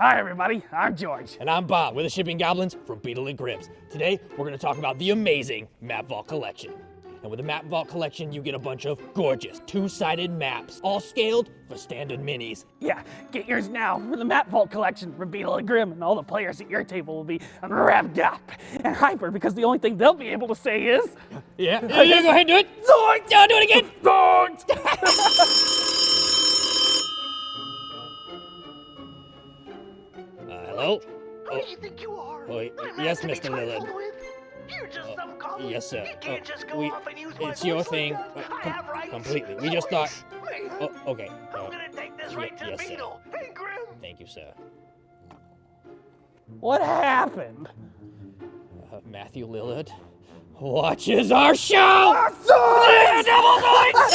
Hi everybody, I'm George. And I'm Bob. We're the Shipping Goblins from Beetle and Grips. Today, we're going to talk about the amazing Map Vault Collection. And with the Map Vault Collection, you get a bunch of gorgeous two-sided maps, all scaled for standard minis. Yeah, get yours now for the Map Vault Collection from Beetle and Grim, and all the players at your table will be revved up and hyper because the only thing they'll be able to say is... Yeah, go ahead and do it. Zoinks! Yeah, do it again. Zoinks! Hello? Who do you think you are? Yes, Mr. Lillard. You're just some goblin. Yes, sir. You can't just go off and use my It's your voice thing. like that. I have rights. Completely. We just thought... Wait, okay. I'm gonna take this right to yes, the sir. Beetle. Hey, Grim. Thank you, sir. What happened? Matthew Lillard watches our show! Zoinks! Double zoinks!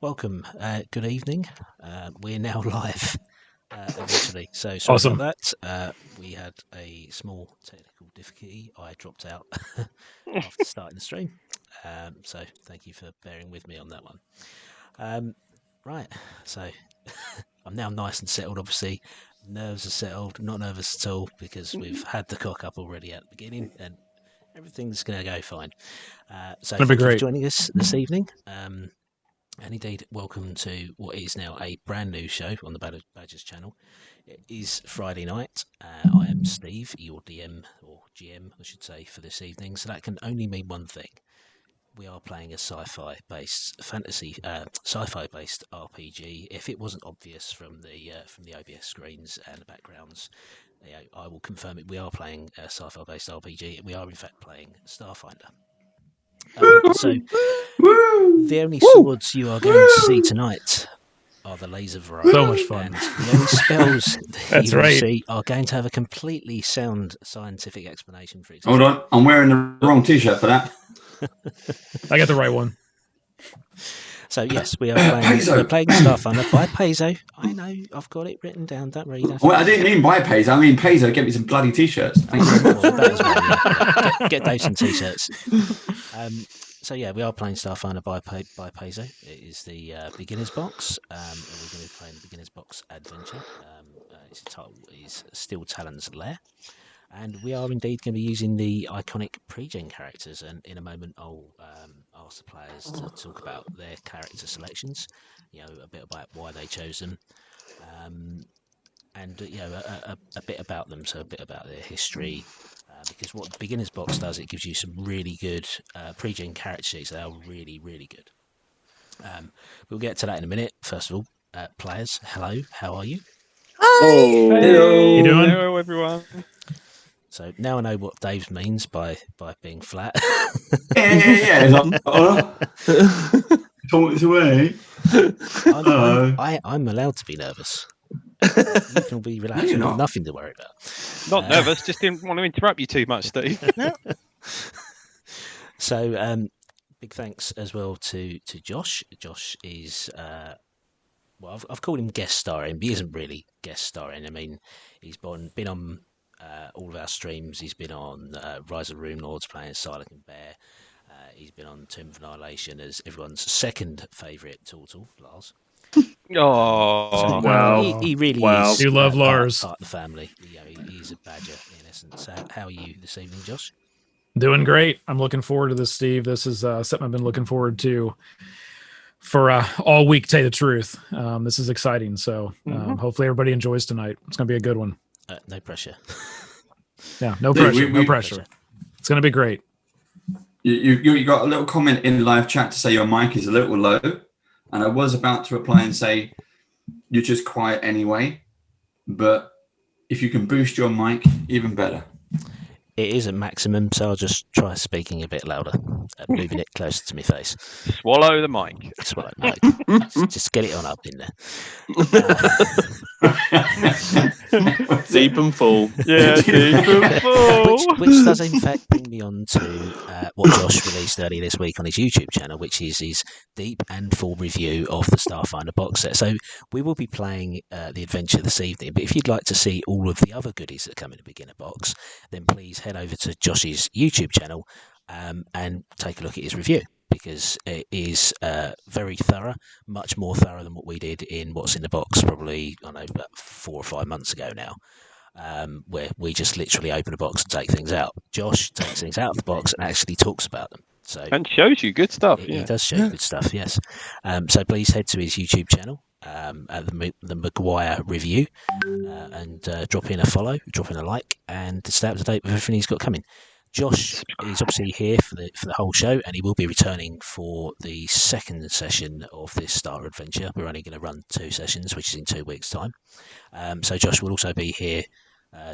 Welcome. Good evening. We're now live, eventually. So sorry Awesome. about that. We had a small technical difficulty. I dropped out after starting the stream. So thank you for bearing with me on that one. Right. So I'm now nice and settled. Obviously, nerves are settled. Not nervous at all because we've had the cock up already at the beginning, and everything's going to go fine. So thank you for joining us this evening. And indeed, welcome to what is now a brand new show on the Badgers channel. It is Friday night. I am Steve, your DM, or GM, I should say, for this evening. So that can only mean one thing. We are playing a sci-fi based RPG. If it wasn't obvious from the OBS screens and the backgrounds, I will confirm it. We are playing a sci-fi based RPG, and we are in fact playing Starfinder. So the only swords you are going to see tonight are the laser variety. So much fun. And the only spells that you will right. see are going to have a completely sound scientific explanation for existence. Hold on, I'm wearing the wrong t-shirt for that. I got the right one. So yes, we're playing Starfinder by Paizo. I know, I've got it written down. Don't read it. Well, I didn't mean buy Paizo. I mean Paizo. Get me some bloody t-shirts. Thank you very much. That as well, yeah. Get those some t-shirts. So yeah, we are playing Starfinder by Paizo. It is the beginner's box, and we're going to be playing the beginner's box adventure. Its title is still Talon's Lair, and we are indeed going to be using the iconic pre-gen characters. And in a moment, I'll ask the players to talk about their character selections, a bit about why they chose them, and a bit about them, so a bit about their history. Because what the beginner's box does, it gives you some really good pre-gen character sheets. They are really, really good. We'll get to that in a minute. First of all, players, hello, how are you? Oh, How you doing? Hello, everyone. So now I know what Dave means by being flat. yeah. Talk away. I'm allowed to be nervous. You can be relaxed. You've got nothing to worry about. Not nervous, just didn't want to interrupt you too much, Steve. So, big thanks as well to Josh. Josh is, I've called him guest starring, but he isn't really guest starring. I mean, he's been on all of our streams. He's been on Rise of Rune Lords playing Silent and Bear. He's been on Tomb of Annihilation as everyone's second favourite Tortle, Lars. Oh, wow. He really is. You love Lars. Part of the family. He's a badger in essence. How are you this evening, Josh? Doing great. I'm looking forward to this, Steve. This is something I've been looking forward to for all week, to tell you the truth. This is exciting. So hopefully everybody enjoys tonight. It's going to be a good one. No pressure. Yeah, no pressure. No pressure. It's going to be great. You got a little comment in live chat to say your mic is a little low, and I was about to reply and say you're just quiet anyway, but if you can boost your mic, even better. It is at maximum, so I'll just try speaking a bit louder, moving it closer to my face. Swallow the mic. Swallow, no, just get it on up in there. Deep and full. Yeah, deep and full. Which does in fact bring me on to what Josh released earlier this week on his YouTube channel, which is his deep and full review of the Starfinder box set. So we will be playing the adventure this evening, but if you'd like to see all of the other goodies that come in a beginner box, then please head over to Josh's YouTube channel and take a look at his review, because it is very thorough, much more thorough than what we did in What's in the Box probably, I don't know, about 4 or 5 months ago now, where we just literally open a box and take things out. Josh takes things out of the box and actually talks about them. And shows you good stuff. He does show you good stuff, yes. So please head to his YouTube channel, at the MCGUIRE review, and drop in a follow, drop in a like, and stay up to date with everything he's got coming. Josh is obviously here for the whole show, and he will be returning for the second session of this Star Adventure. We're only going to run 2 sessions, which is in 2 weeks' time. So Josh will also be here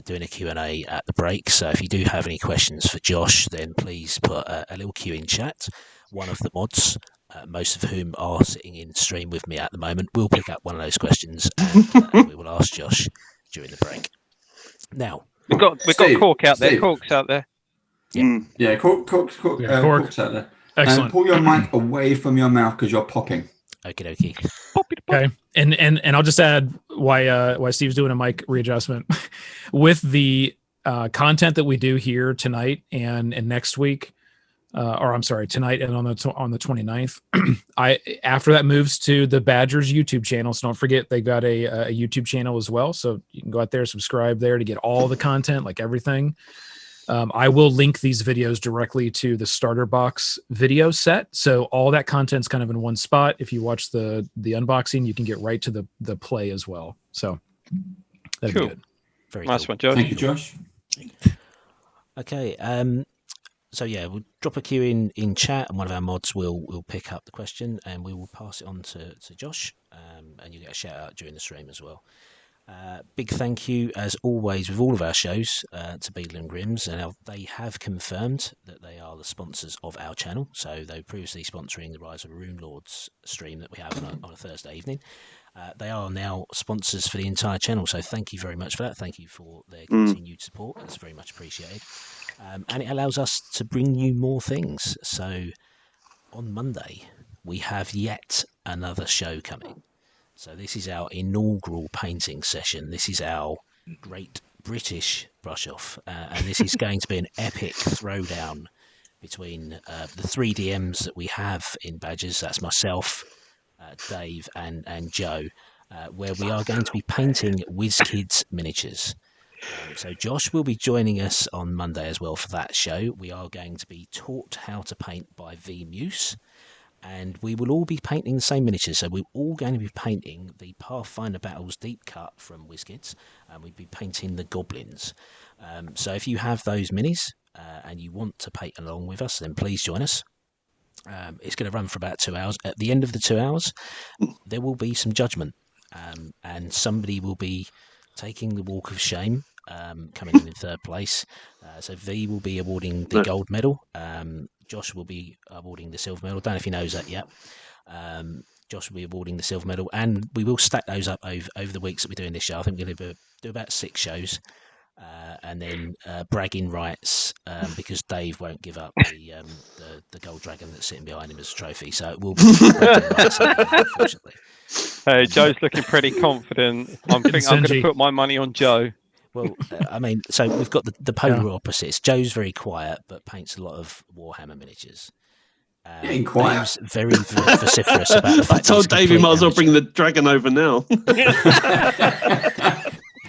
doing a Q&A at the break. So if you do have any questions for Josh, then please put a little Q in chat. One of the mods, most of whom are sitting in stream with me at the moment, will pick up one of those questions, and we will ask Josh during the break. Now, we've got Cork out there. Cork's out there. Yeah, Cork's out there. Excellent. And pull your mic away from your mouth because you're popping. Okie dokie. Okay, and I'll just add why Steve's doing a mic readjustment with the content that we do here tonight and next week, or I'm sorry, tonight and on the 29th. After that moves to the Badgers YouTube channel, so don't forget they got a YouTube channel as well. So you can go out there, subscribe there to get all the content, like everything. I will link these videos directly to the starter box video set. So all that content's kind of in one spot. If you watch the unboxing, you can get right to the play as well. So that'd be good. Very nice cool. one, Josh. Thank you, Josh. Okay. So yeah, we'll drop a Q in chat, and one of our mods will pick up the question, and we will pass it on to Josh, and you get a shout out during the stream as well. Big thank you, as always, with all of our shows to Beadle and Grimm's, and they have confirmed that they are the sponsors of our channel. So they were previously sponsoring the Rise of Rune Lords stream that we have on a Thursday evening. They are now sponsors for the entire channel, so thank you very much for that. Thank you for their continued support. It's very much appreciated. And it allows us to bring you more things. So on Monday, we have yet another show coming. So this is our inaugural painting session. This is our Great British Brush-Off. And this is going to be an epic throwdown between the 3 DMs that we have in Badgers. That's myself, Dave and Joe, where we are going to be painting WizKids miniatures. So Josh will be joining us on Monday as well for that show. We are going to be taught how to paint by V Muse. And we will all be painting the same miniatures. So we're all going to be painting the Pathfinder Battles Deep Cut from WizKids, and we'll be painting the Goblins. So if you have those minis and you want to paint along with us, then please join us. It's going to run for about 2 hours. At the end of the 2 hours, there will be some judgment, and somebody will be taking the Walk of Shame, coming in third place. So V will be awarding the gold medal. Josh will be awarding the silver medal. Don't know if he knows that yet. Josh will be awarding the silver medal, and we will stack those up over the weeks that we're doing this show. I think we're going to do about 6 shows, and then bragging rights, because Dave won't give up the gold dragon that's sitting behind him as a trophy. So it will be bragging rights, unfortunately. Hey, Joe's looking pretty confident. I'm going to put my money on Joe. Well, I mean, so we've got the polar opposites. Joe's very quiet, but paints a lot of Warhammer miniatures. Getting quiet. Dave's very vociferous about the fact I told Dave he might as well bring the dragon over now.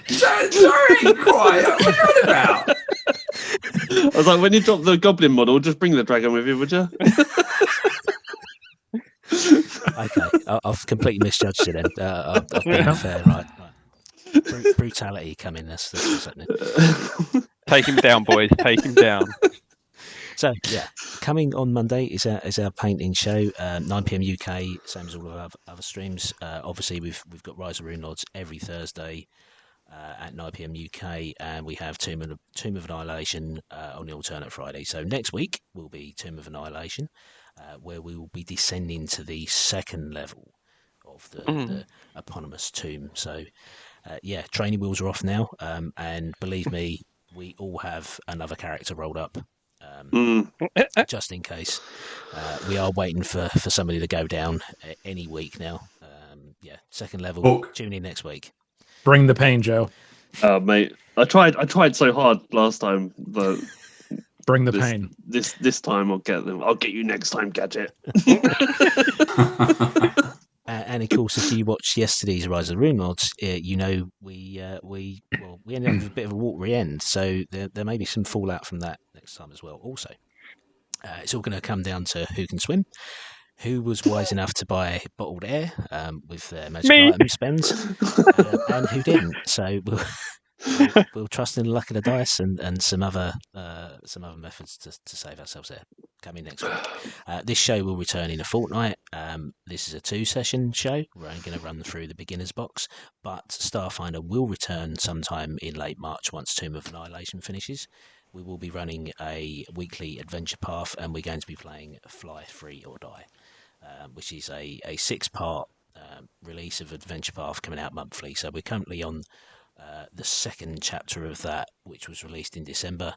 Sorry, quiet. What are you on about? I was like, when you drop the goblin model, just bring the dragon with you, would you? Okay, I've completely misjudged it then. I've been fair, right. Brutality coming. That's what's happening. Take him down, boys. Take him down. So yeah, coming on Monday is our painting show, 9 p.m. UK, same as all of our other streams. Obviously, we've got Rise of Rune Lords every Thursday at 9 p.m. UK, and we have Tomb of Annihilation on the alternate Friday. So next week will be Tomb of Annihilation, where we will be descending to the second level of the eponymous tomb. So yeah, training wheels are off now, and believe me, we all have another character rolled up. Just in case. We are waiting for somebody to go down any week now. Yeah, second level. Tune in next week. Bring the pain, Joe. Mate, I tried so hard last time, but bring the pain. This time I'll get them. I'll get you next time, Gadget. And of course, if you watched yesterday's Rise of the Rune Lords, you know we ended up with a bit of a watery end. So there may be some fallout from that next time as well. Also, it's all going to come down to who can swim, who was wise enough to buy bottled air with their magical item spends, and who didn't. So we'll trust in the luck of the dice and some other methods to save ourselves there. Coming next week. This show will return in a fortnight. This is a 2-session show. We're only going to run through the beginner's box, but Starfinder will return sometime in late March once Tomb of Annihilation finishes. We will be running a weekly adventure path, and we're going to be playing Fly, Free or Die, which is a 6-part release of Adventure Path coming out monthly. So we're currently on the second chapter of that, which was released in December,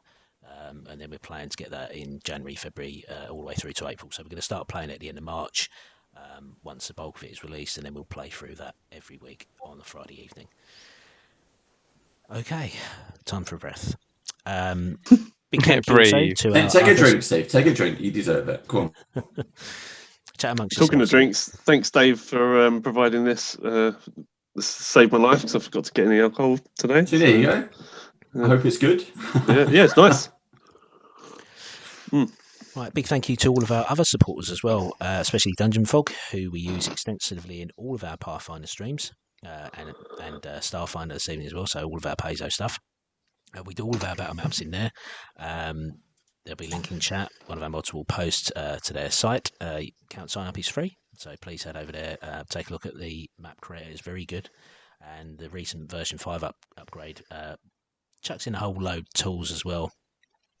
and then we're planning to get that in January, February, all the way through to April. So we're going to start playing at the end of March once the bulk of it is released, and then we'll play through that every week on a Friday evening. Okay, time for a breath. Big thank you to take a drink, Steve. Take a drink. You deserve it. Come on. Chat amongst Talking yourselves. of drinks, thanks, Dave, for providing this. This saved my life because I forgot to get any alcohol today. So there you go. I hope it's good. Yeah, it's nice. Right, big thank you to all of our other supporters as well, especially Dungeon Fog, who we use extensively in all of our Pathfinder streams, and Starfinder this evening as well, so all of our Paizo stuff. We do all of our battle maps in there. There'll be a link in chat. One of our mods will post to their site. Account sign up is free, so please head over there, take a look at the map creator. It's very good, and the recent version 5 upgrade chucks in a whole load of tools as well.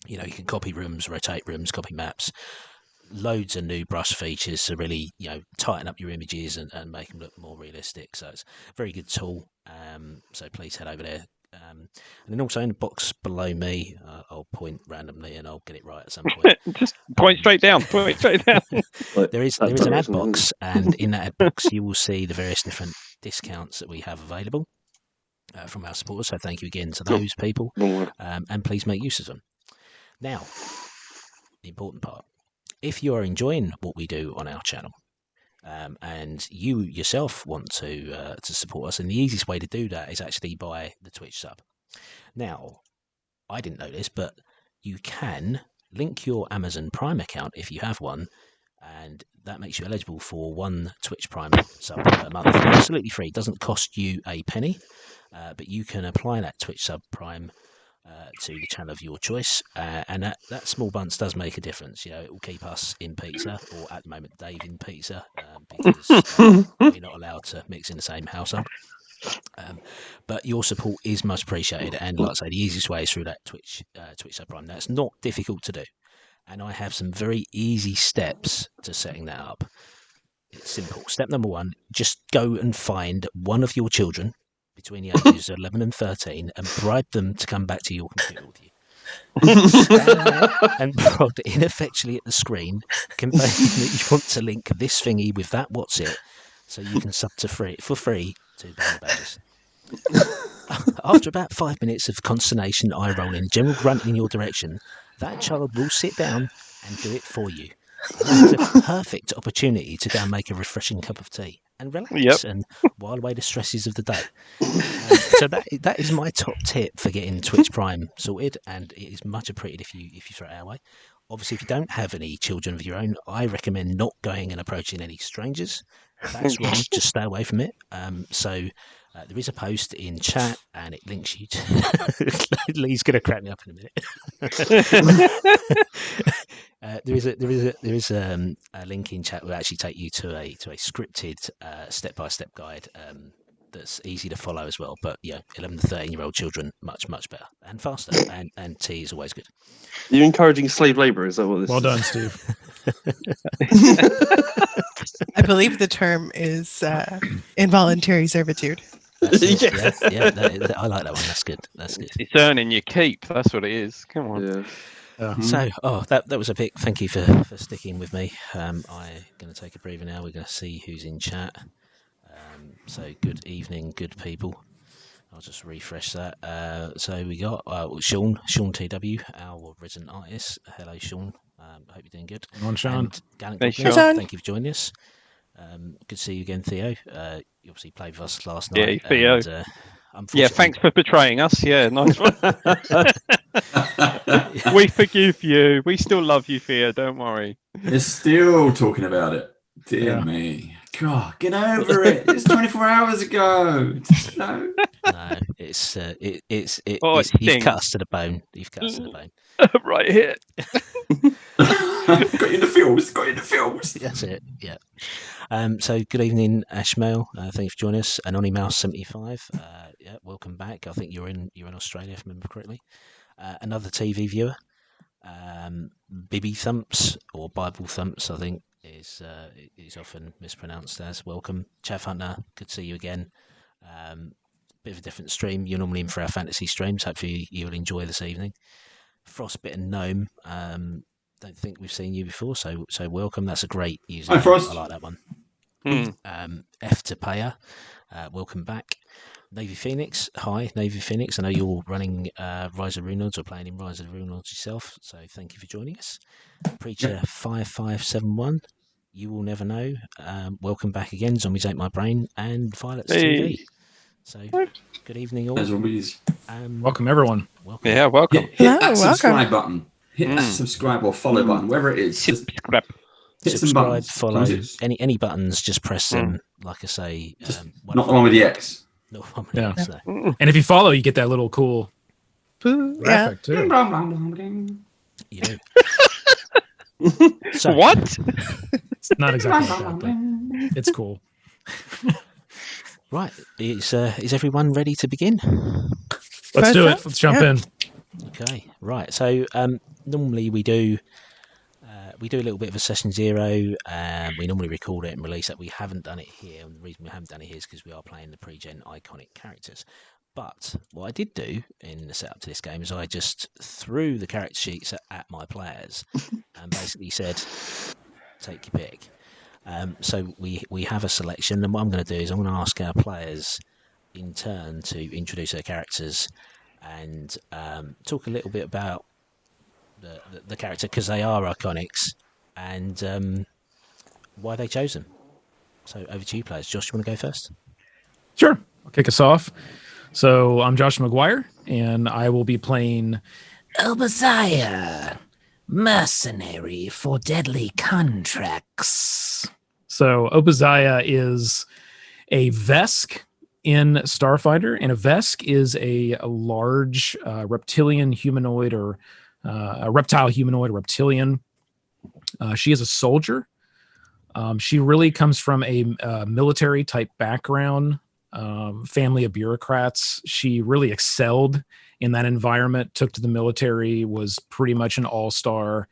You know, you can copy rooms, rotate rooms, copy maps. Loads of new brush features to really, tighten up your images and make them look more realistic. So it's a very good tool. So please head over there. And then also in the box below me, I'll point randomly and I'll get it right at some point. Just point straight down. Point straight down. There is an ad box, and in that ad box you will see the various different discounts that we have available from our supporters. So thank you again to those people, and please make use of them. Now, the important part: if you are enjoying what we do on our channel, and you yourself want to support us, and the easiest way to do that is actually by the Twitch sub. Now, I didn't know this, but you can link your Amazon Prime account if you have one, and that makes you eligible for 1 Twitch Prime sub per month. Absolutely free. It doesn't cost you a penny, but you can apply that Twitch sub Prime to the channel of your choice, and that small bunch does make a difference. It will keep us in pizza, or at the moment Dave in pizza, because we're not allowed to mix in the same household. But your support is much appreciated, and like I say, the easiest way is through that Twitch sub Prime. That's not difficult to do, and I have some very easy steps to setting that up. It's simple. Step number 1: just go and find one of your children between the ages of 11 and 13 and bribe them to come back to your computer with you. Stand there and prod ineffectually at the screen, conveying that you want to link this thingy with that what's it, so you can sub for free to Banner Badges. After about 5 minutes of consternation, eye rolling, general grunting in your direction, that child will sit down and do it for you. It's a perfect opportunity to go and make a refreshing cup of tea and relax and while away the stresses of the day. So that is my top tip for getting Twitch Prime sorted, and it is much appreciated if you throw it our way. Obviously, if you don't have any children of your own, I recommend not going and approaching any strangers. That's wrong. Just stay away from it. So there is a post in chat, and it links you to. Lee's going to crack me up in a minute. a link in chat will actually take you to a scripted step-by-step guide that's easy to follow as well. But 11 to 13-year-old children much better and faster, and tea is always good. Are you encouraging slave labour? Is that what this Well is? done, Steve. I believe the term is involuntary servitude. That's it. Yeah, I like that one. That's good. It's earning your keep. That's what it is. Come on. Yeah. So, that was a pick. Thank you for sticking with me. I'm going to take a breather now. We're going to see who's in chat. So, good evening, good people. I'll just refresh that. So we got Sean TW, our resident artist. Hello, Sean. Hope you're doing good. On Sean. And Gallant Hey, Goblins, Sean. thank you for joining us. Good to see you again, Theo. You obviously played with us last night. Yeah, Theo. And, Yeah, thanks for betraying us. Yeah, nice one. We forgive you. We still love you, Theo. Don't worry. You're still talking about it. Dear me. God, get over it. It's 24 hours ago. No. No, it's Oh, it you've stings. cut us to the bone. You've cut us to the bone. Right here. Got you in the films. Got you in the films. That's it. Yeah. So good evening, Ashmail. Thank you for joining us. Anonymouse75. Yeah, welcome back. I think you're in Australia, if I remember correctly. Another TV viewer. Bibby Thumps or Bible Thumps, I think is often mispronounced as. Welcome, Chav Hunter. Good to see you again. Bit of a different stream. You're normally in for our fantasy streams. Hopefully you'll enjoy this evening. Frostbitten Gnome. Don't think we've seen you before, so welcome. That's a great user. Hi, Frost. I like that one. Mm. F to Payer. Welcome back. Navy Phoenix. Hi, Navy Phoenix. I know you're running Rise of Runelods or playing in Rise of Runelods yourself, so thank you for joining us. Preacher 5571. You will never know. Welcome back again. Zombies Ate My Brain and Violet's TV. So good evening all. Zombies. Welcome, everyone. Welcome. Yeah, welcome. Hit Hello, that subscribe welcome. button. Hit that subscribe or follow button, wherever it is. Just Subscribe. hit some Subscribe, buttons. follow, Just any buttons, just press them. Like I say, not the one with the X. No one with Yeah. X, no. And if you follow, you get that little cool Boo. Yeah. graphic too. You do. So, What? It's not exactly like that, but it's cool. right, is everyone ready to begin? Let's do it. First Let's jump yeah. in. Okay, right. So normally we do a little bit of a session zero. We normally record it and release it. We haven't done it here, and the reason we haven't done it here is because we are playing the pre-gen iconic characters. But what I did do in the setup to this game is I just threw the character sheets at my players and basically said, "Take your pick." So we have a selection, and what I'm going to do is I'm going to ask our players in turn to introduce their characters and talk a little bit about the character, because they are iconics, and why they chose them. So over to you, players. Josh, you want to go first? Sure. I'll kick us off. So I'm Josh McGuire, and I will be playing Obadiah, mercenary for deadly contracts. So Obadiah is a Vesk in Starfighter, and a Vesk is a large reptilian humanoid, or a reptile humanoid, reptilian. She is a soldier. She really comes from a military type background, family of bureaucrats. She really excelled in that environment, took to the military, was pretty much an all-star,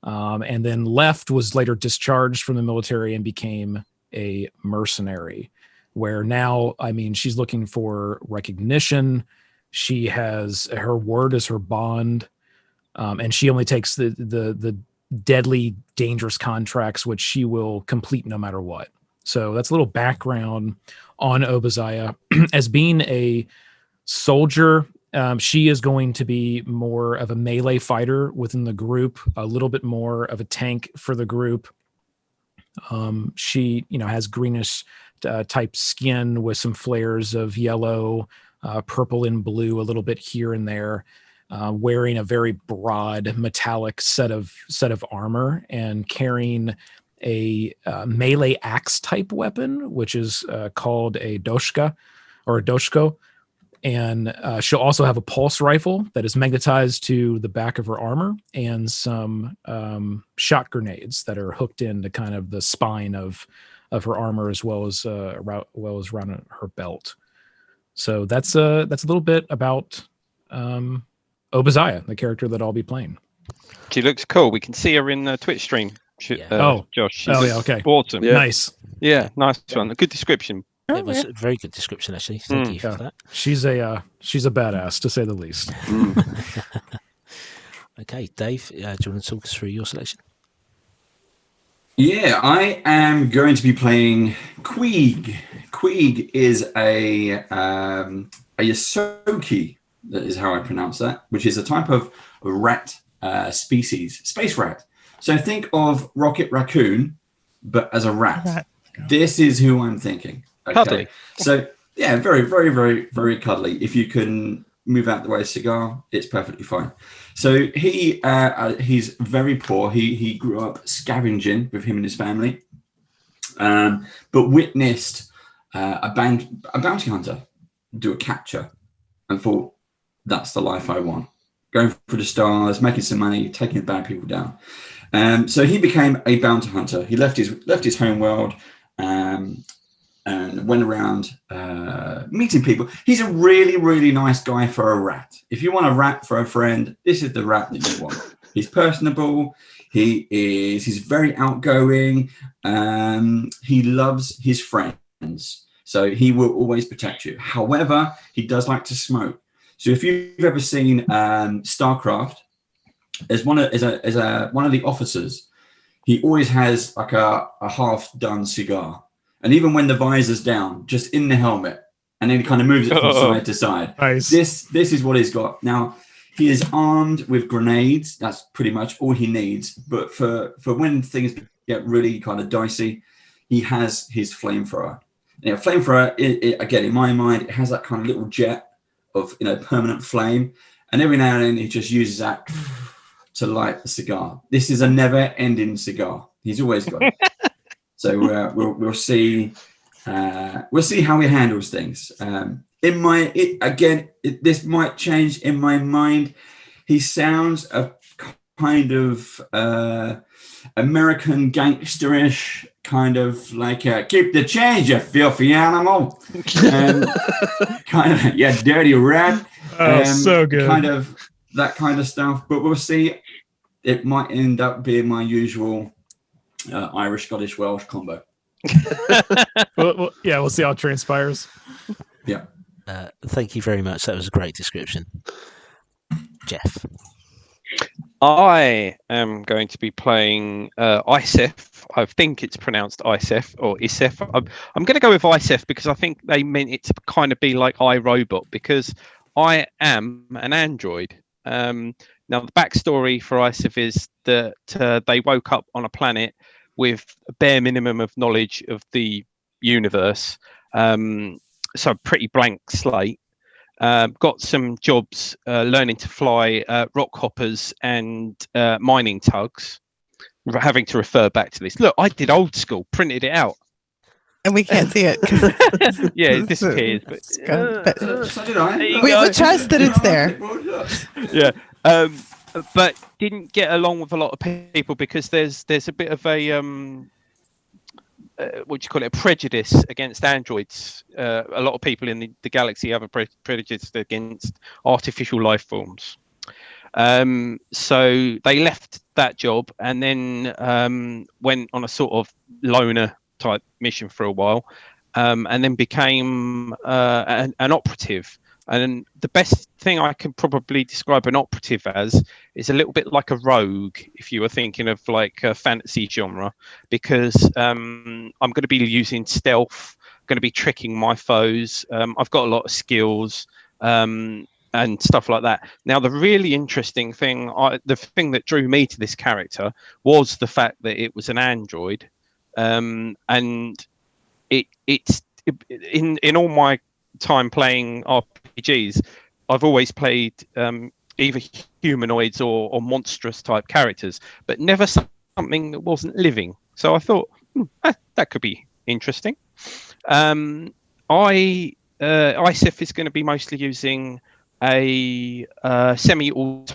and then left, was later discharged from the military and became a mercenary, where now, I mean, she's looking for recognition. She has, her word is her bond, and she only takes the deadly, dangerous contracts, which she will complete no matter what. So that's a little background on Obadiah. As being a soldier, she is going to be more of a melee fighter within the group, a little bit more of a tank for the group. She, has greenish type skin with some flares of yellow, purple and blue, a little bit here and there, wearing a very broad metallic set of armor and carrying a melee axe type weapon, which is called a doshka or a doshko. And she'll also have a pulse rifle that is magnetized to the back of her armor, and some shot grenades that are hooked into kind of the spine of her armor, as well as around her belt. So that's a little bit about Obadiah, the character that I'll be playing. She looks cool. We can see her in the Twitch stream. Josh. She looks okay. Awesome. Yeah. Nice. Yeah, nice one. A good description. It was a very good description, actually. Thank you for that. She's a badass, to say the least. Okay, Dave, do you want to talk us through your selection? Yeah, I am going to be playing Queeg. Queeg is a Yosoki, that is how I pronounce that, which is a type of rat species, space rat. So think of Rocket Raccoon, but as a rat. This is who I'm thinking. Okay. Cuddly. So yeah, very, very, very, very cuddly. If you can move out the way a cigar, it's perfectly fine. So he's very poor. He grew up scavenging with him and his family, but witnessed a bounty hunter do a capture and thought, that's the life I want. Going for the stars, making some money, taking the bad people down. So he became a bounty hunter. He left his home world and went around meeting people. He's a really, really nice guy for a rat. If you want a rat for a friend, this is the rat that you want. He's personable. He's very outgoing. He loves his friends. So he will always protect you. However, he does like to smoke. So if you've ever seen StarCraft, as one of the officers, he always has like a half-done cigar. And even when the visor's down, just in the helmet, and then he kind of moves it from side to side. Nice. This is what he's got. Now, he is armed with grenades. That's pretty much all he needs. But for when things get really kind of dicey, he has his flamethrower. Now, flamethrower, again, in my mind, it has that kind of little jet of permanent flame. And every now and then, he just uses that to light the cigar. This is a never-ending cigar. He's always got it. So we'll see how he handles things. This might change in my mind. He sounds a kind of American gangsterish, kind of like keep the change, you filthy animal, kind of dirty rat. So good. Kind of that kind of stuff. But we'll see. It might end up being my usual Irish, Scottish, Welsh combo. We'll see how it transpires. Yeah. Thank you very much. That was a great description. Jeff. I am going to be playing Isef. I think it's pronounced Isef or Isef. I'm going to go with Isef because I think they meant it to kind of be like iRobot, because I am an android. Now, the backstory for Isef is that they woke up on a planet with a bare minimum of knowledge of the universe. So a pretty blank slate. Got some jobs learning to fly rock hoppers and mining tugs, having to refer back to this. Look, I did old school, printed it out. And we can't see it. Yeah, it disappears. But So did I. We trust that it's there. Yeah. But didn't get along with a lot of people because there's a bit of a what do you call it, a prejudice against androids. A lot of people in the galaxy have a prejudice against artificial life forms. So they left that job and then went on a sort of loner type mission for a while, and then became an operative. And the best thing I can probably describe an operative as is a little bit like a rogue, if you were thinking of like a fantasy genre, because I'm going to be using stealth, going to be tricking my foes. I've got a lot of skills and stuff like that. Now, the really interesting thing, the thing that drew me to this character was the fact that it was an android, and it's in all my time playing RPGs, I've always played either humanoids or monstrous type characters, but never something that wasn't living. So I thought that could be interesting. I ISIF is going to be mostly using a semi-auto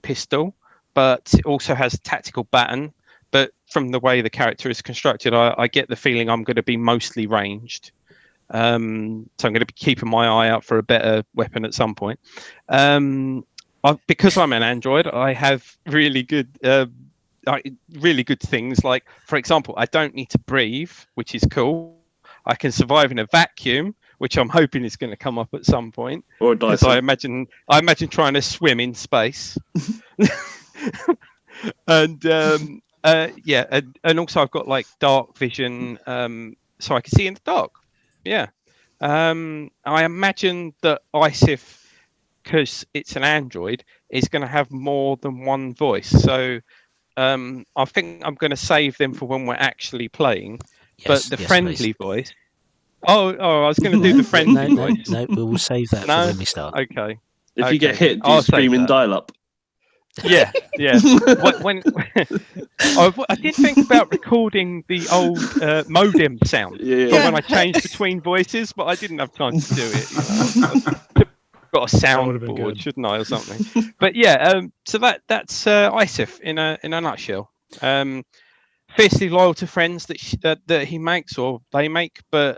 pistol, but it also has a tactical baton. But from the way the character is constructed, I get the feeling I'm going to be mostly ranged. So I'm going to be keeping my eye out for a better weapon at some point. Because I'm an android, I have really good things. Like, for example, I don't need to breathe, which is cool. I can survive in a vacuum, which I'm hoping is going to come up at some point. Or a Because Dyson. I imagine trying to swim in space. And and also I've got like dark vision, so I can see in the dark. Yeah. I imagine that ISIF, because it's an android, is going to have more than one voice. So I think I'm going to save them for when we're actually playing. But the friendly voice. Oh, I was going to do the friendly voice. No, we will save that for when we start. Okay. If you get hit, do I'll you scream save in that. dial-up? Yeah. when I did think about recording the old modem sound for when I changed between voices, but I didn't have time to do it. Got a soundboard, shouldn't I, or something? But yeah, so that's ISIF in a nutshell. Fiercely loyal to friends that he makes or they make, but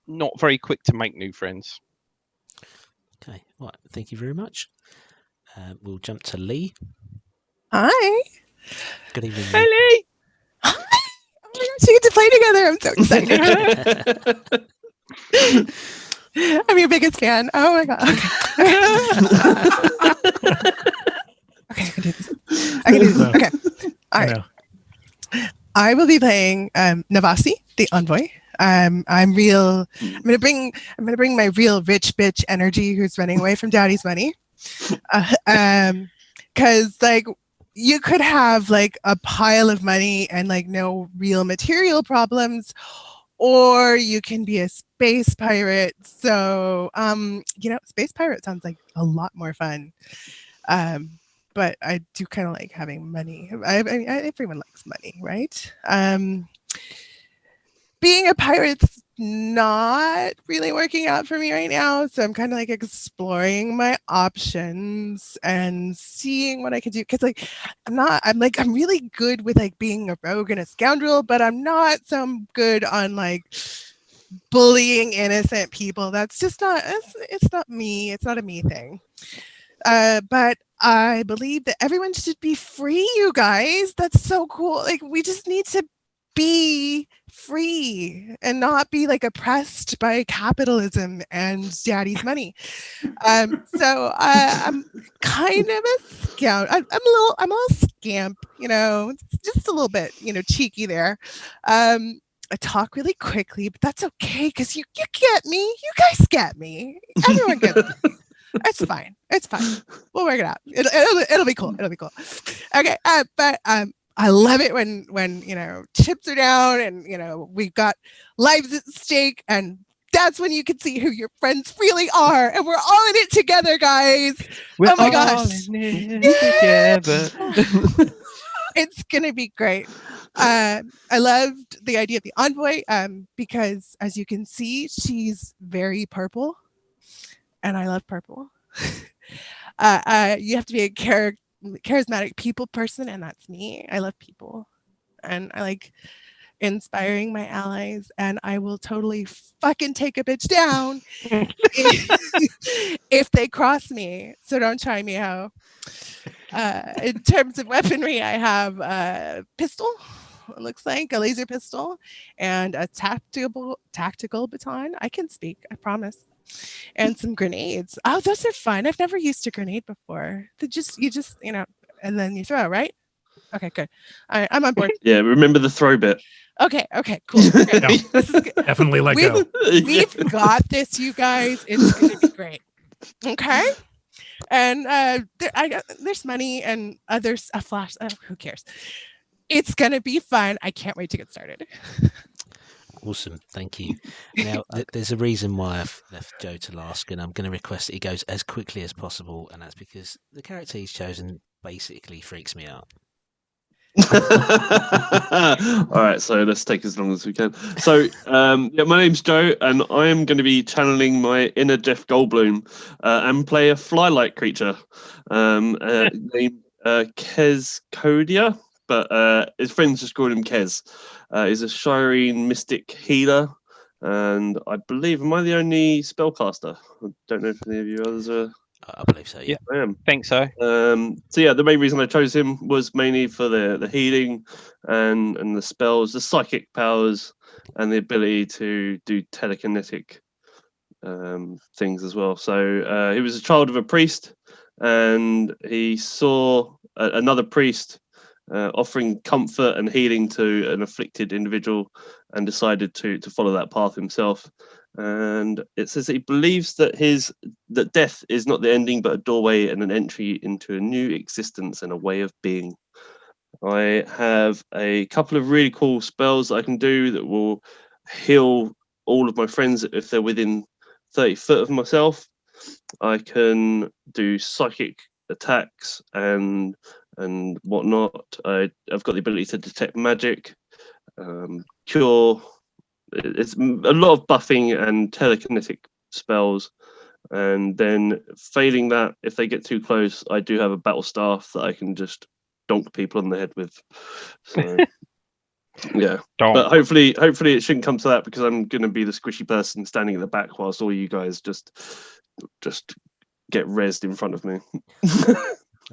not very quick to make new friends. Okay, right. Thank you very much. We'll jump to Lee. Hi. Good evening, Hey, Lee. Hi. Oh my gosh, we get to play together. I'm so excited. I'm your biggest fan. Oh my god. Okay, I can do this. Okay. All right. I will be playing Navasi, the envoy. I'm gonna bring my real rich bitch energy who's running away from daddy's money. Because like you could have like a pile of money and like no real material problems, or you can be a space pirate. So space pirate sounds like a lot more fun. But I do kind of like having money. Everyone likes money, right? Being a pirate's not really working out for me right now, so I'm kind of like exploring my options and seeing what I can do. Because like I'm really good with like being a rogue and a scoundrel, but I'm not so good on like bullying innocent people. That's just not. It's not me. It's not a me thing. But I believe that everyone should be free, you guys. That's so cool. Like we just need to be free and not be like oppressed by capitalism and daddy's money. So I'm kind of a scout. I'm a little scamp, just a little bit, cheeky there. I talk really quickly, but that's okay because you get me. You guys get me. Everyone gets me. It's fine. We'll work it out. It'll be cool. Okay. But I love it when chips are down and we've got lives at stake, and that's when you can see who your friends really are, and we're all in it together, guys. We're oh my all gosh, in it together. It's gonna be great. I loved the idea of the envoy because, as you can see, she's very purple, and I love purple. You have to be a charismatic people person, and that's me. I love people, and I like inspiring my allies, and I will totally fucking take a bitch down if they cross me. So don't try me out. In terms of weaponry, I have a pistol. It looks like a laser pistol and a tactical baton. I can speak, I promise. And some grenades. Oh, those are fun. I've never used a grenade before. You just and then you throw, right? Okay, good. I'm on board. Yeah, remember the throw bit. Okay, cool. Okay. Yeah, This is good. definitely let go. We've got this, you guys. It's gonna be great. Okay. And there's money and others. A flash. Who cares? It's gonna be fun. I can't wait to get started. Awesome, thank you. Now, there's a reason why I've left Joe to last, and I'm going to request that he goes as quickly as possible, and that's because the character he's chosen basically freaks me out. All right, so let's take as long as we can. So, yeah, my name's Joe, and I am going to be channeling my inner Jeff Goldblum and play a fly-like creature named Kez Kodia, but his friends just call him Kez. He's a Shireen mystic healer, and I believe, am I the only spellcaster? I don't know if any of you others are. I believe so, yeah. I am. Think so. So yeah, the main reason I chose him was mainly for the healing and the spells, the psychic powers, and the ability to do telekinetic things as well. So he was a child of a priest, and he saw another priest offering comfort and healing to an afflicted individual, and decided to follow that path himself. And it says that he believes that that death is not the ending, but a doorway and an entry into a new existence and a way of being. I have a couple of really cool spells I can do that will heal all of my friends if they're within 30 foot of myself. I can do psychic attacks and whatnot. I've got the ability to detect magic, cure. It's a lot of buffing and telekinetic spells, and then failing that, if they get too close, I do have a battle staff that I can just donk people on the head with. So yeah, but hopefully it shouldn't come to that, because I'm going to be the squishy person standing at the back whilst all you guys just get rezzed in front of me.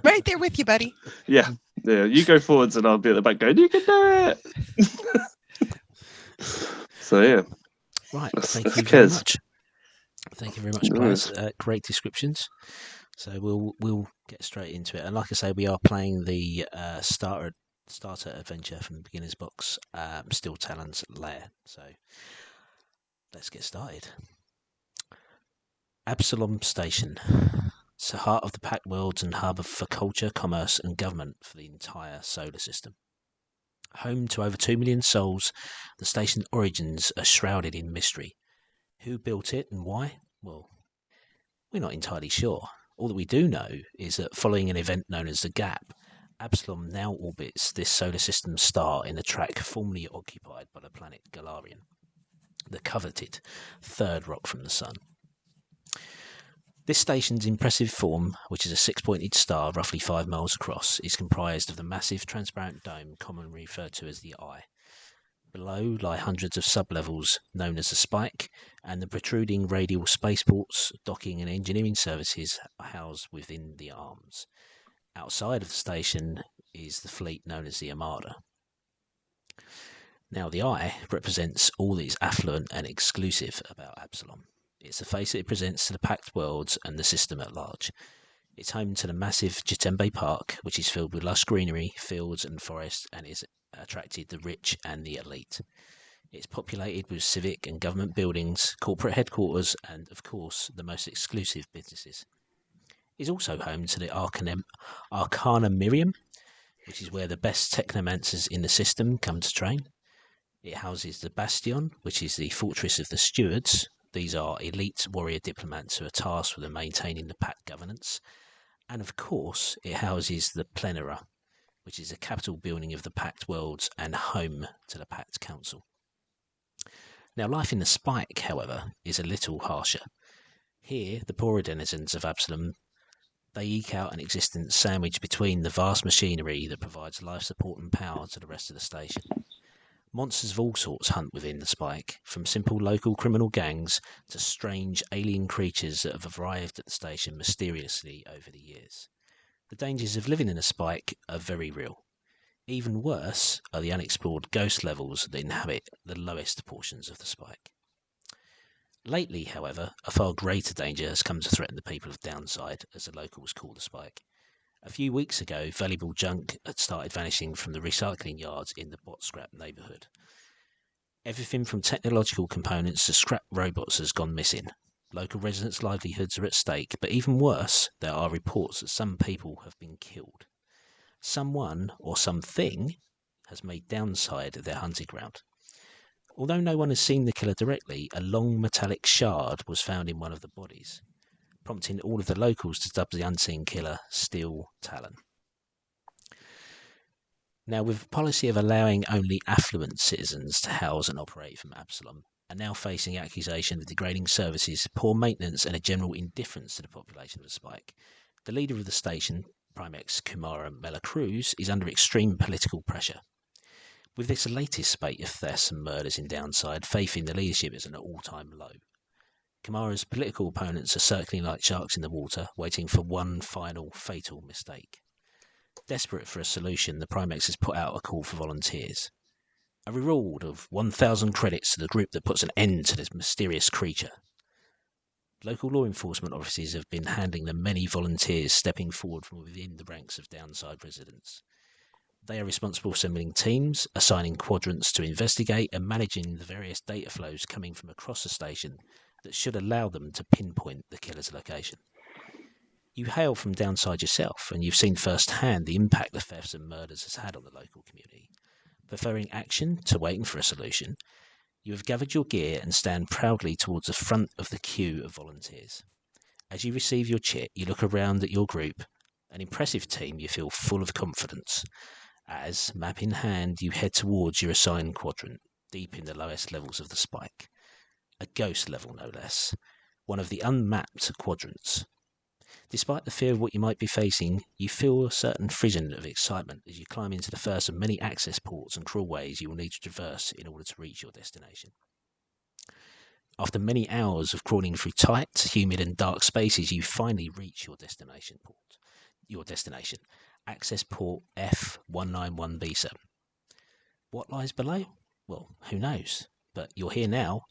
Right there with you, buddy. Yeah, you go forwards and I'll be at the back going, you can do it. So yeah, right. Thank you very much. Thank you very much, players. Great descriptions. So we'll get straight into it. And like I say, we are playing the starter adventure from the beginner's box, still Talon's Lair. So let's get started. Absalom Station. It's the heart of the Pact Worlds and hub for culture, commerce, and government for the entire solar system. Home to over 2 million souls, the station's origins are shrouded in mystery. Who built it and why? Well, we're not entirely sure. All that we do know is that following an event known as the Gap, Absalom now orbits this solar system star in a track formerly occupied by the planet Galarian, the coveted third rock from the sun. This station's impressive form, which is a six-pointed star roughly 5 miles across, is comprised of the massive transparent dome commonly referred to as the Eye. Below lie hundreds of sub-levels known as the Spike, and the protruding radial spaceports, docking and engineering services are housed within the arms. Outside of the station is the fleet known as the Armada. Now, the Eye represents all that is affluent and exclusive about Absalom. It's the face that it presents to the Pact Worlds and the system at large. It's home to the massive Jitembe Park, which is filled with lush greenery, fields and forests, and is attracted the rich and the elite. It's populated with civic and government buildings, corporate headquarters, and, of course, the most exclusive businesses. It's also home to the Arcana Miriam, which is where the best technomancers in the system come to train. It houses the Bastion, which is the fortress of the Stewards. These are elite warrior diplomats who are tasked with maintaining the Pact governance. And of course, it houses the Plenera, which is the capital building of the Pact Worlds and home to the Pact Council. Now, life in the Spike, however, is a little harsher. Here, the poorer denizens of Absalom, they eke out an existence sandwiched between the vast machinery that provides life support and power to the rest of the station. Monsters of all sorts hunt within the Spike, from simple local criminal gangs to strange alien creatures that have arrived at the station mysteriously over the years. The dangers of living in a Spike are very real. Even worse are the unexplored ghost levels that inhabit the lowest portions of the Spike. Lately, however, a far greater danger has come to threaten the people of Downside, as the locals call the Spike. A few weeks ago, valuable junk had started vanishing from the recycling yards in the Botscrap Neighbourhood. Everything from technological components to scrap robots has gone missing. Local residents' livelihoods are at stake, but even worse, there are reports that some people have been killed. Someone or something has made Downside their hunting ground. Although no one has seen the killer directly, a long metallic shard was found in one of the bodies, prompting all of the locals to dub the unseen killer Steel Talon. Now, with the policy of allowing only affluent citizens to house and operate from Absalom, and now facing accusation of degrading services, poor maintenance, and a general indifference to the population of the Spike, the leader of the station, Primex Kumara Melacruz, is under extreme political pressure. With this latest spate of thefts and murders in Downside, faith in the leadership is at an all-time low. Kumara's political opponents are circling like sharks in the water, waiting for one final fatal mistake. Desperate for a solution, the Primex has put out a call for volunteers. A reward of 1,000 credits to the group that puts an end to this mysterious creature. Local law enforcement officers have been handling the many volunteers stepping forward from within the ranks of Downside residents. They are responsible for assembling teams, assigning quadrants to investigate, and managing the various data flows coming from across the station that should allow them to pinpoint the killer's location. You hail from Downside yourself, and you've seen firsthand the impact the thefts and murders has had on the local community. Preferring action to waiting for a solution, you have gathered your gear and stand proudly towards the front of the queue of volunteers. As you receive your chit, you look around at your group, an impressive team you feel full of confidence. As, map in hand, you head towards your assigned quadrant, deep in the lowest levels of the Spike. A ghost level, no less. One of the unmapped quadrants. Despite the fear of what you might be facing, you feel a certain frisson of excitement as you climb into the first of many access ports and crawlways you will need to traverse in order to reach your destination. After many hours of crawling through tight, humid and dark spaces, you finally reach your destination, access port F191B7. What lies below? Well, who knows? But you're here now,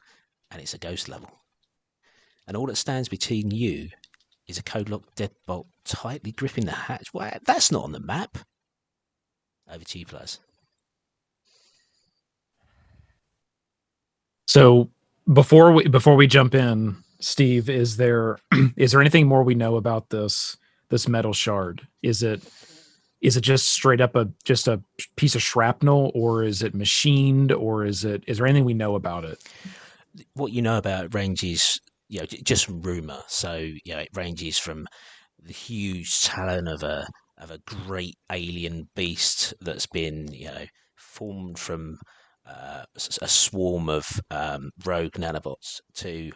and it's a ghost level. And all that stands between you is a code-locked deadbolt tightly gripping the hatch. Well, that's not on the map. Over to you, players. So before we jump in, Steve, is there anything more we know about this metal shard? Is it just straight up a piece of shrapnel, or is it machined, or is there anything we know about it? What you know about it ranges, just from rumor. So, it ranges from the huge talon of a great alien beast that's been, formed from a swarm of rogue nanobots to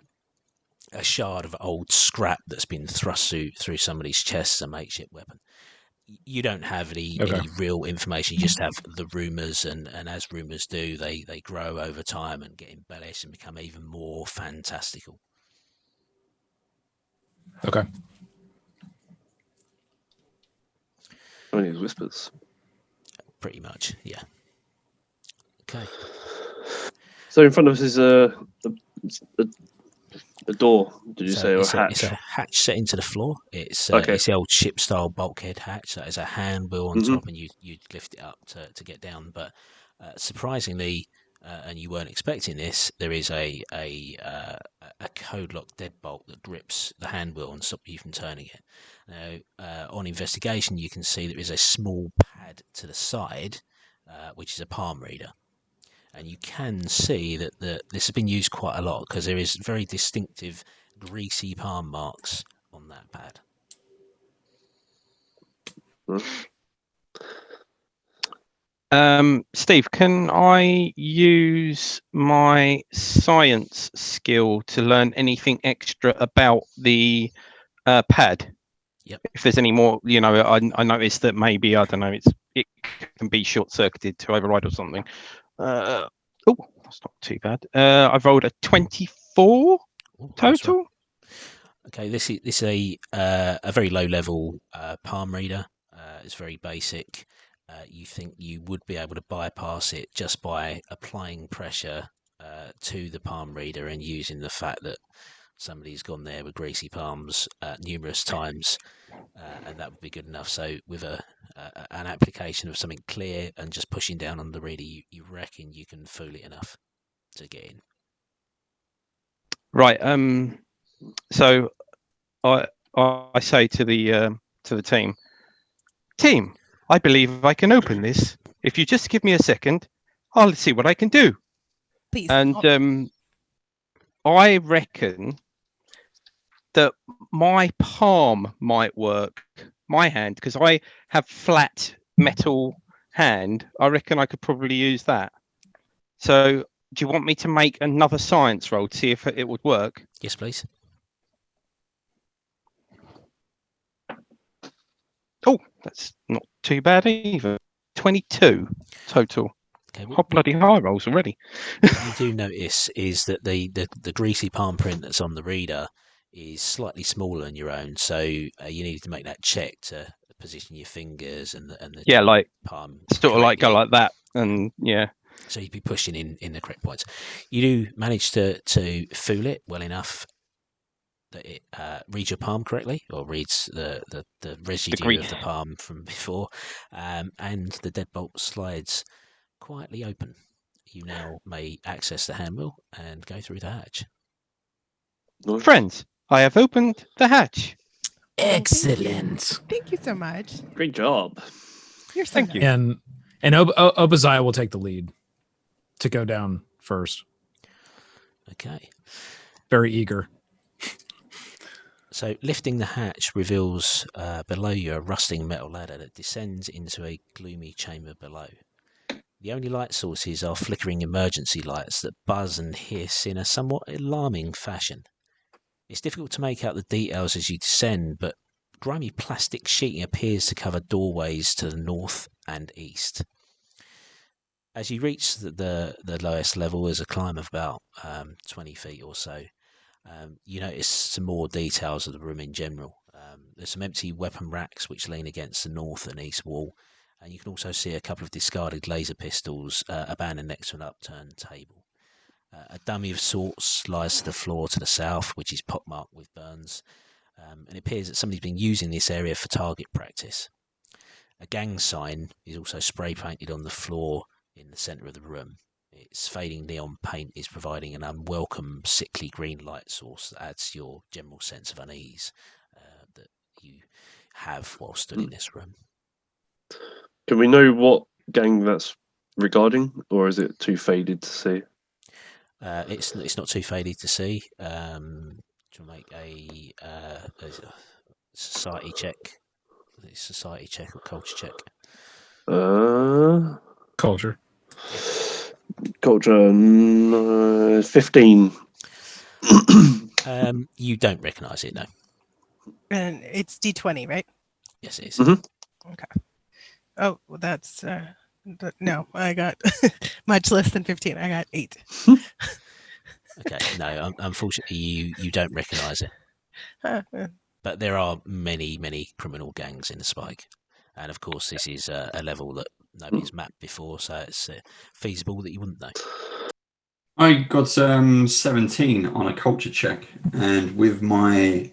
a shard of old scrap that's been thrust through somebody's chest as a makeshift weapon. You don't have any real information. You just have the rumors, and as rumors do, they grow over time and get embellished and become even more fantastical. Okay. Only as whispers. Pretty much, yeah. Okay. So in front of us is a door, did you say, or a hatch? It's a hatch set into the floor. It's Okay. It's the old ship-style bulkhead hatch. So there's a hand wheel on top, and you lift it up to get down. But surprisingly, and you weren't expecting this, there is a code-locked deadbolt that grips the hand wheel and stops you from turning it. Now, on investigation, you can see there is a small pad to the side, which is a palm reader. And you can see that this has been used quite a lot because there is very distinctive greasy palm marks on that pad. Steve, can I use my science skill to learn anything extra about the pad? Yep. If there's any more, I noticed that maybe, I don't know, it can be short-circuited to override or something. Oh, that's not too bad. I've rolled a 24 total. Right. Okay, this is a very low-level palm reader. It's very basic. You think you would be able to bypass it just by applying pressure to the palm reader and using the fact that somebody's gone there with greasy palms numerous times, and that would be good enough. So with an application of something clear and just pushing down on the reader, you reckon you can fool it enough to get in. Right. So I say to the team, I believe I can open this. If you just give me a second, I'll see what I can do. Please. And I reckon that my palm might work, my hand, because I have flat metal hand, I reckon I could probably use that. So, do you want me to make another science roll to see if it would work? Yes, please. Oh, that's not too bad either. 22 total. Okay, Hot bloody high rolls already. what you do notice is that the greasy palm print that's on the reader is slightly smaller than your own, so you need to make that check to position your fingers and the like palm sort of like go correctly. like that, and yeah. So you'd be pushing in the correct points. You do manage to fool it well enough that it reads your palm correctly, or reads the residue of the palm from before, and the deadbolt slides quietly open. You now may access the handmill and go through the hatch. Friends, I have opened the hatch. Excellent. Thank you so much. Great job. You're so Thank you. And Obadiah will take the lead to go down first. Okay. Very eager. So lifting the hatch reveals below you a rusting metal ladder that descends into a gloomy chamber below. The only light sources are flickering emergency lights that buzz and hiss in a somewhat alarming fashion. It's difficult to make out the details as you descend, but grimy plastic sheeting appears to cover doorways to the north and east. As you reach the lowest level, as a climb of about 20 feet or so, you notice some more details of the room in general. There's some empty weapon racks which lean against the north and east wall, and you can also see a couple of discarded laser pistols abandoned next to an upturned table. A dummy of sorts lies to the floor to the south, which is pockmarked with burns, and it appears that somebody's been using this area for target practice. A gang sign is also spray painted on the floor in the centre of the room. Its fading neon paint is providing an unwelcome, sickly green light source that adds to your general sense of unease that you have while stood in this room. Can we know what gang that's regarding, or is it too faded to see? It's not too faded to see. To make a society check. Society check or culture check? Culture. Culture 15. You don't recognise it, no. And it's D20, right? Yes, it is. Mm-hmm. Okay. Oh, well, that's no. I got much less than 15. I got 8. Okay, no. Unfortunately, you don't recognise it. But there are many criminal gangs in the Spike, and of course, this is a level that nobody's mapped before, so it's feasible that you wouldn't know. I got 17 on a culture check, and with my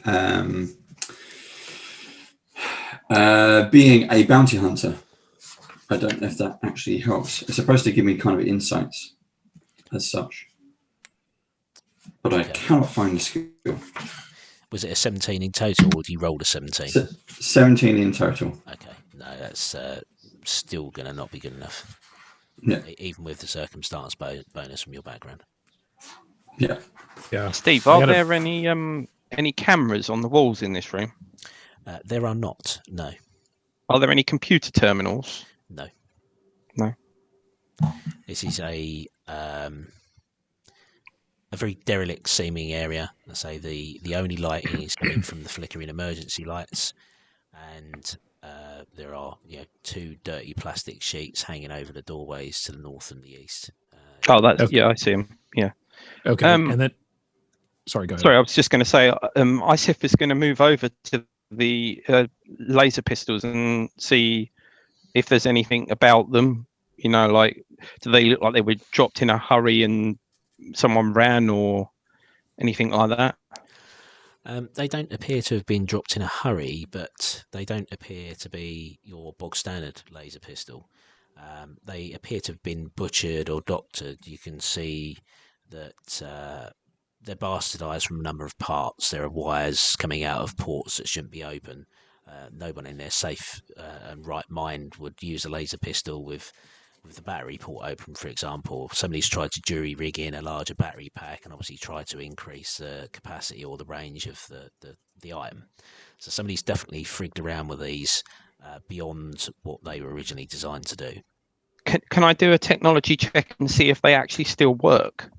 being a bounty hunter, I don't know if that actually helps. It's supposed to give me kind of insights as such, but I cannot find the skill. Was it a 17 in total, or do you roll a 17? 17 in total. Okay, no, that's still going to not be good enough. Yeah. Even with the circumstance bonus from your background. Yeah. Yeah. Steve, are there any cameras on the walls in this room? There are not. No. Are there any computer terminals? No. No. This is a very derelict seeming area. I say the only lighting is coming from the flickering emergency lights, and there are 2 dirty plastic sheets hanging over the doorways to the north and the east. I see them. Yeah. Okay. And then, sorry, go ahead. Sorry, I was just going to say, ISIF is going to move over to the laser pistols and see if there's anything about them. Like, do they look like they were dropped in a hurry and someone ran or anything like that? They don't appear to have been dropped in a hurry, but they don't appear to be your bog standard laser pistol. They appear to have been butchered or doctored. You can see that they're bastardized from a number of parts. There are wires coming out of ports that shouldn't be open. No one in their safe and right mind would use a laser pistol with the battery port open, for example. Somebody's tried to jury rig in a larger battery pack and obviously tried to increase the capacity or the range of the item. So somebody's definitely frigged around with these beyond what they were originally designed to do. Can I do a technology check and see if they actually still work?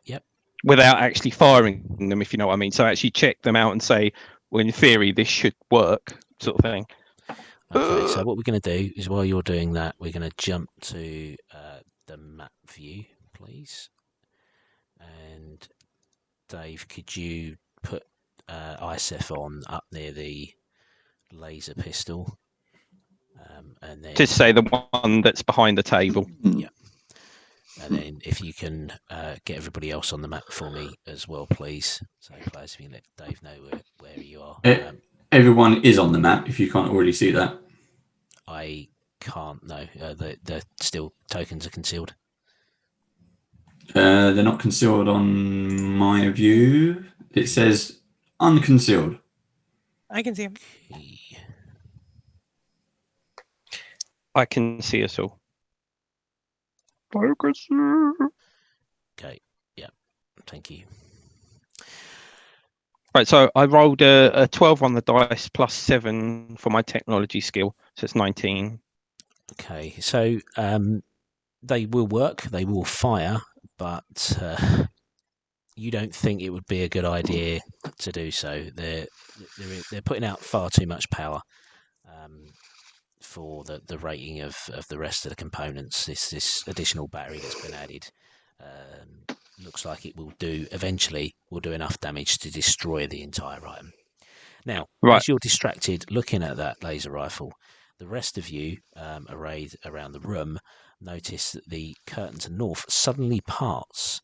Yep. Without actually firing them, if you know what I mean. So actually check them out and say, well, in theory, this should work, sort of thing. Okay, so what we're going to do is while you're doing that, we're going to jump to the map view, please. And Dave, could you put ISF on up near the laser pistol? And then Just say the one that's behind the table. Yeah. And then if you can get everybody else on the map for me as well, please. So players, if you can let Dave know where you are. Everyone is on the map, if you can't already see that. I can't, no. The still tokens are concealed. They're not concealed on my view. It says unconcealed. I can see him. I can see us all. Okay, yeah, thank you. Right, so I rolled a 12 on the dice plus 7 for my technology skill, so it's 19. Okay, so they will work, they will fire, but you don't think it would be a good idea to do so. They're putting out far too much power for the rating of the rest of the components. This additional battery that's been added looks like it will eventually do enough damage to destroy the entire item. Now, as you're distracted looking at that laser rifle, the rest of you arrayed around the room notice that the curtain to north suddenly parts.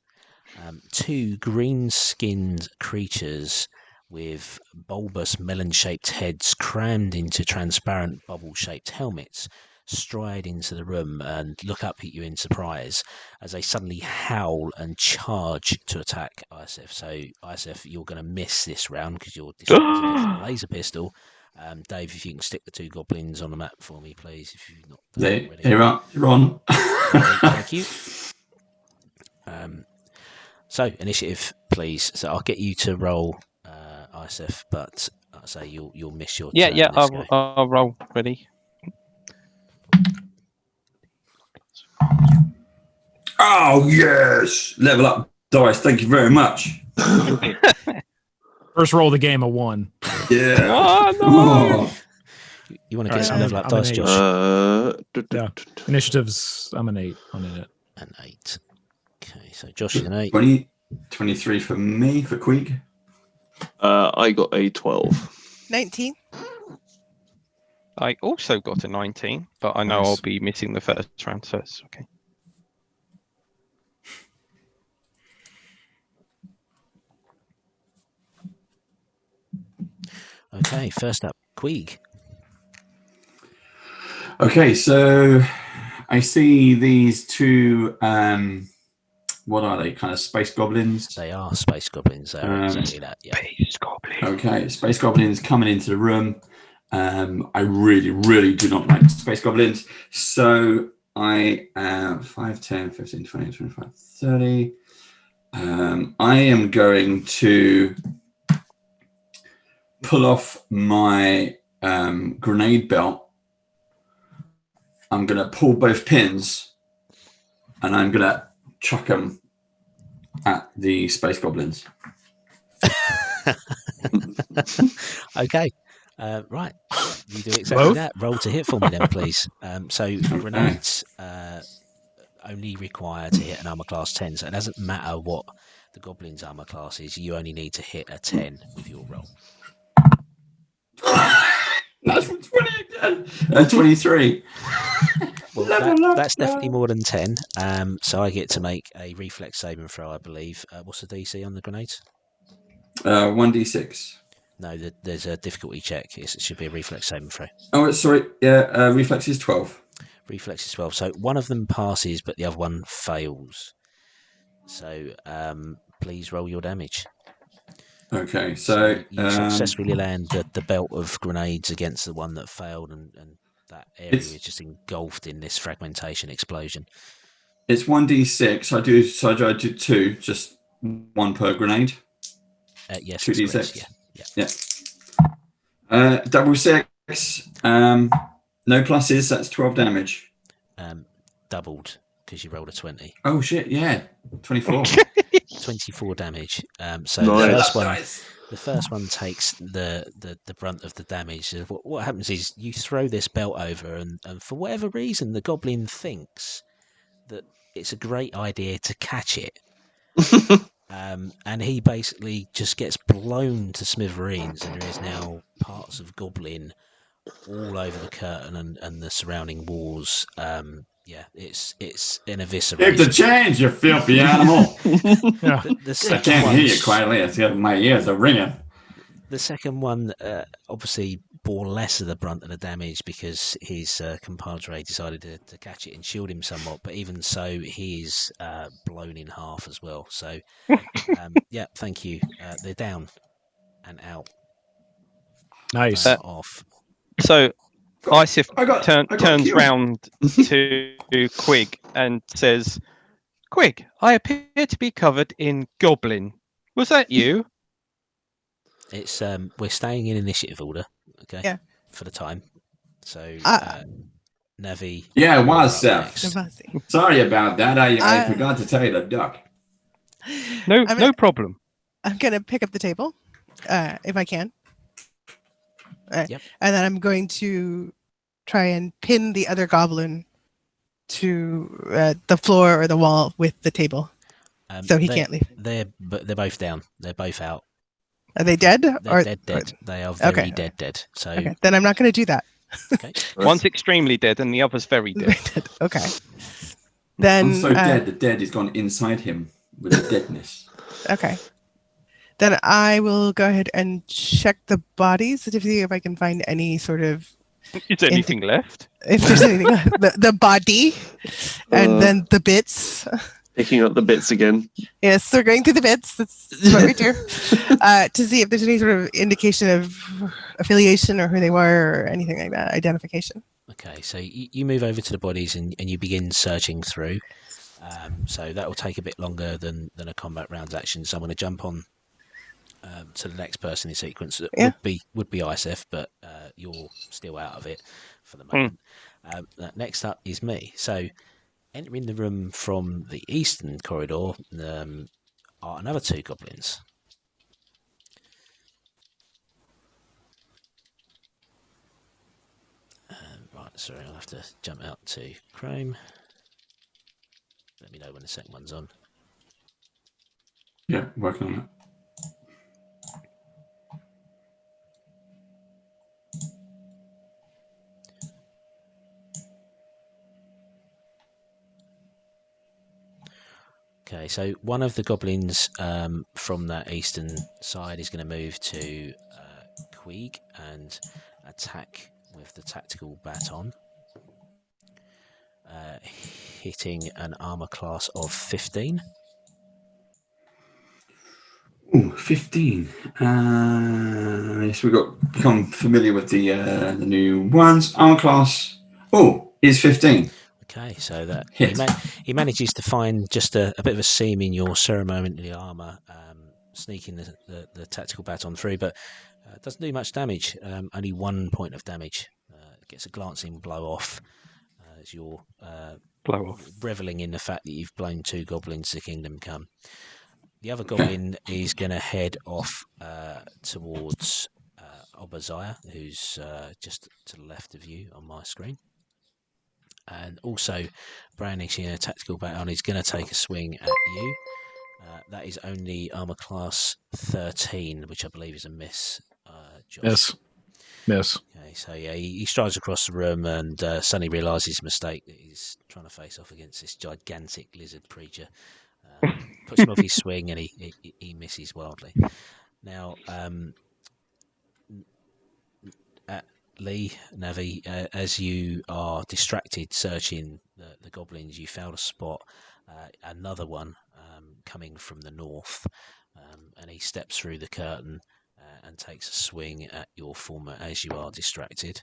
Two green-skinned creatures with bulbous melon-shaped heads crammed into transparent bubble-shaped helmets stride into the room and look up at you in surprise as they suddenly howl and charge to attack ISF. So ISF, you're going to miss this round because you're distracted with the laser pistol. Dave, if you can stick the two goblins on the map for me, please. If you've not done it already. You're on. Thank you. So initiative, please. So I'll get you to roll ISF, but I'll say you'll miss your turn. Yeah, I'll roll. Ready? Oh, yes. Level up dice. Thank you very much. First roll of the game, a 1. Yeah. Oh, no. You want to get some level up dice, Josh? Yeah. Initiatives, I'm an 8 on it. An 8. Okay, so Josh is an 8. 23 for me, for Queeg. I got a 12. 19. I also got a 19, but I know I'll be missing the first round, so it's okay. Okay, first up, Queeg. Okay, so I see these two, what are they, kind of space goblins? They are space goblins, they are exactly that, yeah. Space goblins. Okay, space goblins coming into the room. I really, really do not like space goblins. So I am 5, 10, 15, 20, 25, 30. I am going to pull off my grenade belt. I'm going to pull both pins and I'm going to chuck them at the space goblins. Okay. Right. You do exactly that. Roll to hit for me then, please. So grenades only require to hit an armor class 10, so it doesn't matter what the goblin's armor class is. You only need to hit a 10 with your roll. That's 20 again. 23. Well, that's definitely more than 10. So I get to make a reflex saving throw, I believe. What's the DC on the grenades? 1d6. No, there's a difficulty check. It should be a reflex saving throw. Oh, sorry. Yeah, reflex is 12. Reflex is 12. So one of them passes, but the other one fails. So please roll your damage. Okay, so you successfully land the belt of grenades against the one that failed, and that area is just engulfed in this fragmentation explosion. It's 1d6. I do 2, just 1 per grenade. Yes, 2d6. Yeah. Double 6. No pluses, that's 12 damage. Doubled because you rolled a 20. Oh shit, yeah. 24. 24 damage. So Nice. the first one takes the brunt of the damage. What happens is you throw this belt over, and for whatever reason, the goblin thinks that it's a great idea to catch it. And he basically just gets blown to smithereens, and there is now parts of goblin all over the curtain and the surrounding walls. Yeah, it's an evisceration. Keep the change, you filthy animal. Yeah. I can't hear you quietly. It's got my ears are ringing. The second one obviously bore less of the brunt of the damage because his compadre decided to catch it and shield him somewhat. But even so, he is blown in half as well. So, yeah, thank you. They're down and out. Nice. Off. So Isif I turns killed. round to Quig and says, "Quig, I appear to be covered in goblin. Was that you?" It's we're staying in initiative order, okay? Yeah. For the time. So Navi. Yeah, it was you're up Seth. next. Sorry about that. I forgot to tell you the duck. No problem. I'm gonna pick up the table, if I can. Yep. And then I'm going to try and pin the other goblin to the floor or the wall with the table, so he can't leave. They're both down. They're both out. Are they dead? They're dead. They are very dead. So okay, then I'm not going to do that. Okay. One's extremely dead and the other's very dead. Okay. Then I'm so dead. The dead is gone inside him with the deadness. Okay. Then I will go ahead and check the bodies to see if I can find any sort of. Is there anything left? If there's anything left. The body, and then the bits. Picking up the bits again. Yes, they're going through the bits. That's what we do. To see if there's any sort of indication of affiliation or who they were or anything like that, identification. Okay, so you move over to the bodies and you begin searching through. So that will take a bit longer than a combat rounds action. So I'm going to jump on to the next person in sequence. That would be Isef, but you're still out of it for the moment. Next up is me. So entering the room from the eastern corridor are another two goblins. Right, sorry, I'll have to jump out to Chrome. Let me know when the second one's on. Yeah, working on it. Okay, so one of the goblins from that eastern side is going to move to Queeg and attack with the tactical baton, hitting an armor class of 15. Ooh, 15. Yes, we've become familiar with the new ones. Armor class. Oh, is 15. Okay, so that he manages to find just a bit of a seam in your ceremonial armor, sneaking the tactical baton through, but doesn't do much damage. Only 1 point of damage. Gets a glancing blow off as you're reveling in the fact that you've blown two goblins to Kingdom Come. The other goblin is going to head off towards Obaziah, who's just to the left of you on my screen. And also, brandishing a tactical baton, he's going to take a swing at you. That is only armor class 13, which I believe is a miss. Josh. Yes. Okay, so yeah, he strides across the room and suddenly realises his mistake. That he's trying to face off against this gigantic lizard creature. Puts him off his swing and he misses wildly. Now, Lee, Navi, as you are distracted searching the goblins, you fail to spot another one coming from the north, and he steps through the curtain and takes a swing at your former as you are distracted.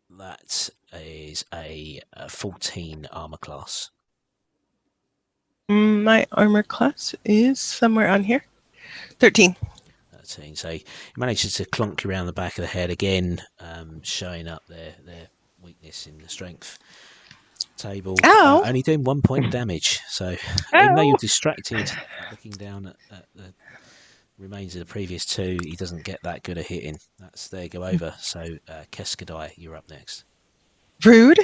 That is a 14 armor class. My armor class is somewhere on here. 13. 13. So he manages to clonk you around the back of the head again, showing up their weakness in the strength table. Ow. Only doing 1 point of damage. So Ow. even though you're distracted, looking down at the remains of the previous two, he doesn't get that good a hitting. That's there go over. So Keskadai, you're up next. Rude.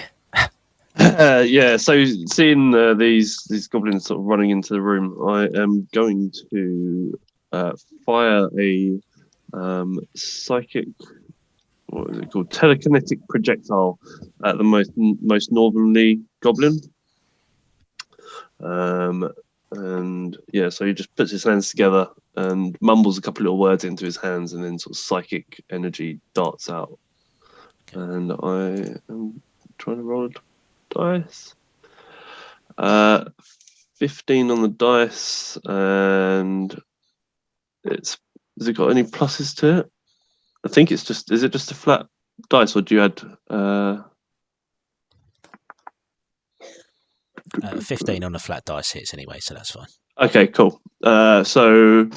Yeah, so seeing these goblins sort of running into the room, I am going to fire a psychic, what is it called, telekinetic projectile at the most northerly goblin. And yeah, so he just puts his hands together and mumbles a couple of little words into his hands, and then sort of psychic energy darts out. Okay. And I am trying to roll a dice. 15 on the dice, and has it got any pluses to it? I think it's just, is it just a flat dice, or do you add 15 on the flat dice hits anyway, so that's fine. Okay, cool. So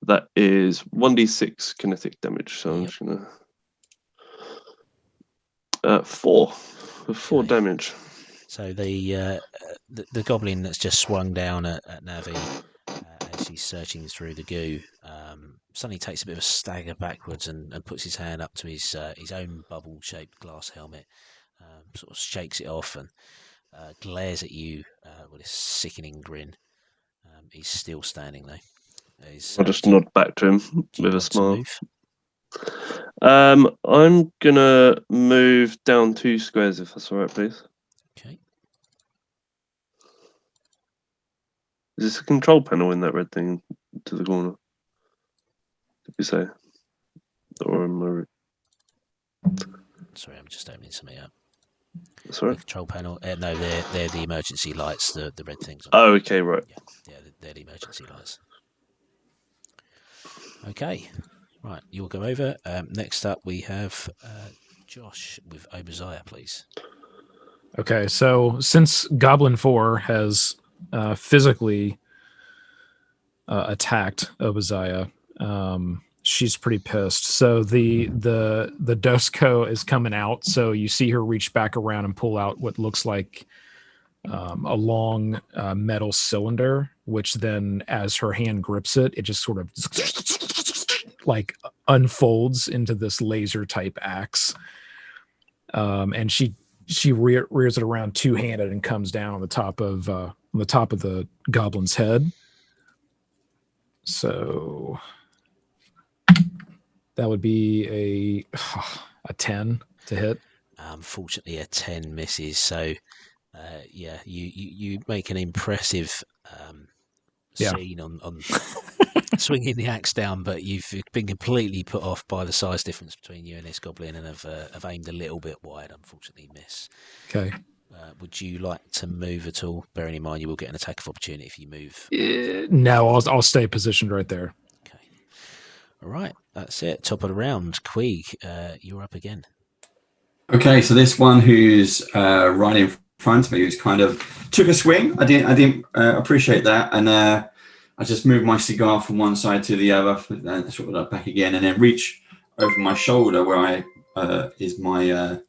that is 1d6 kinetic damage. So I'm just gonna 4 damage. So the goblin that's just swung down at Navi as he's searching through the goo suddenly takes a bit of a stagger backwards and puts his hand up to his own bubble-shaped glass helmet, sort of shakes it off and glares at you with a sickening grin. He's still standing though. I'll just nod back to him with a smile. Move? I'm gonna move down 2 squares if that's all right, please. Okay. Is this a control panel in that red thing to the corner? Did you say? Or am I... Sorry, I'm just opening something up. Sorry? The control panel. No, they're the emergency lights. The red things. Oh, okay, right. Yeah, they're the emergency lights. Okay, right. You'll go over. Next up, we have Josh with Obadiah, please. Okay, so since Goblin 4 has physically attacked Obadiah, she's pretty pissed. So the Dosco is coming out. So you see her reach back around and pull out what looks like a long metal cylinder, which then, as her hand grips it, it just sort of like unfolds into this laser type axe. And she rears it around two-handed and comes down on the top of the goblin's head. So that would be a 10 to hit. Unfortunately, a 10 misses. So yeah, you make an impressive scene on swinging the axe down, but you've been completely put off by the size difference between you and this goblin, and have aimed a little bit wide. Unfortunately, miss. Okay. Would you like to move at all? Bearing in mind you will get an attack of opportunity if you move. No, I'll stay positioned right there. Okay. All right, that's it. Top of the round, Queeg, you're up again. Okay, so this one who's right in front of me, who's kind of took a swing. I didn't appreciate that, and I just moved my cigar from one side to the other, sort of back again, and then reach over my shoulder where is my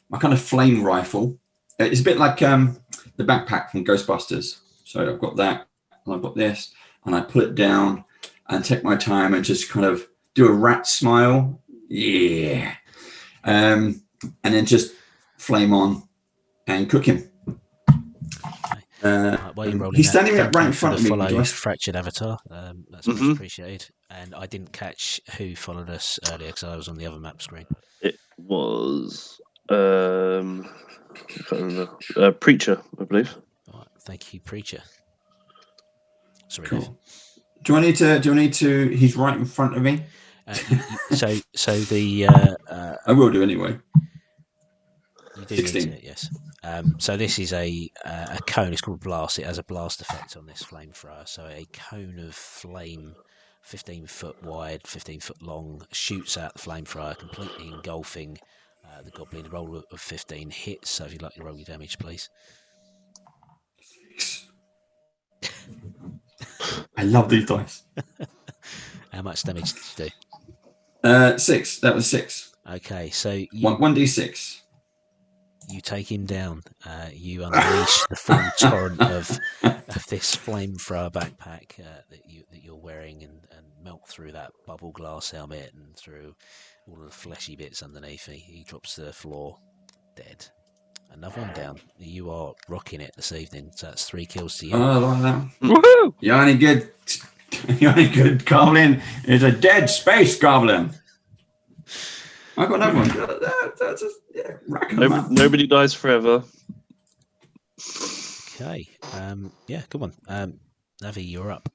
my kind of flame rifle. It's a bit like the backpack from Ghostbusters. So I've got that, and I've got this, and I pull it down and take my time and just kind of do a rat smile. Yeah. And then just flame on and cook him. He's standing right in front of me. Follow Fractured Avatar. That's much appreciated. And I didn't catch who followed us earlier because I was on the other map screen. It was I can't remember. Preacher, I believe. All right, thank you, Preacher. Sorry, cool. Dave. Do I need to? He's right in front of me. So the I will do anyway. You do 16. need to, yes. So this is a cone. It's called blast. It has a blast effect on this flamethrower. So a cone of flame, 15 foot wide, 15 foot long, shoots out the flamethrower, completely engulfing the goblin. The roll of 15 hits. So if you'd like to roll your damage, please. I love these dice. How much damage did you do? 6. That was 6. Okay, so you 1d6. you take him down. You unleash the full torrent of this flamethrower backpack that you're wearing, and melt through that bubble glass helmet and through all of the fleshy bits underneath. He drops to the floor, dead. Another one down. You are rocking it this evening. So that's 3 kills to you. Oh, I like that. Woohoo! The only good goblin is a dead space goblin. I got another one. That's just, rack 'em up. Nobody dies forever. Okay. Yeah, come on. Navi, you're up.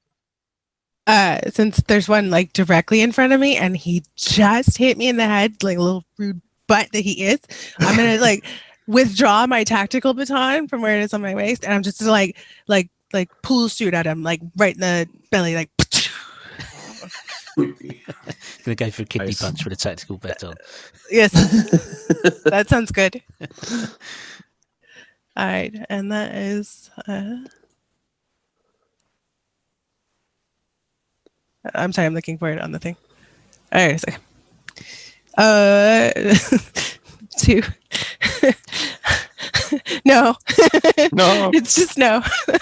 Since there's one like directly in front of me and he just hit me in the head like a little rude butt that he is, I'm gonna like withdraw my tactical baton from where it is on my waist, and I'm just like pull shoot at him like right in the belly, like. Gonna go for a kidney punch with a tactical baton. Yes, that sounds good. All right, and that is. I'm sorry, I'm looking for it on the thing. All right, a second. 2. No. No. It's just no. I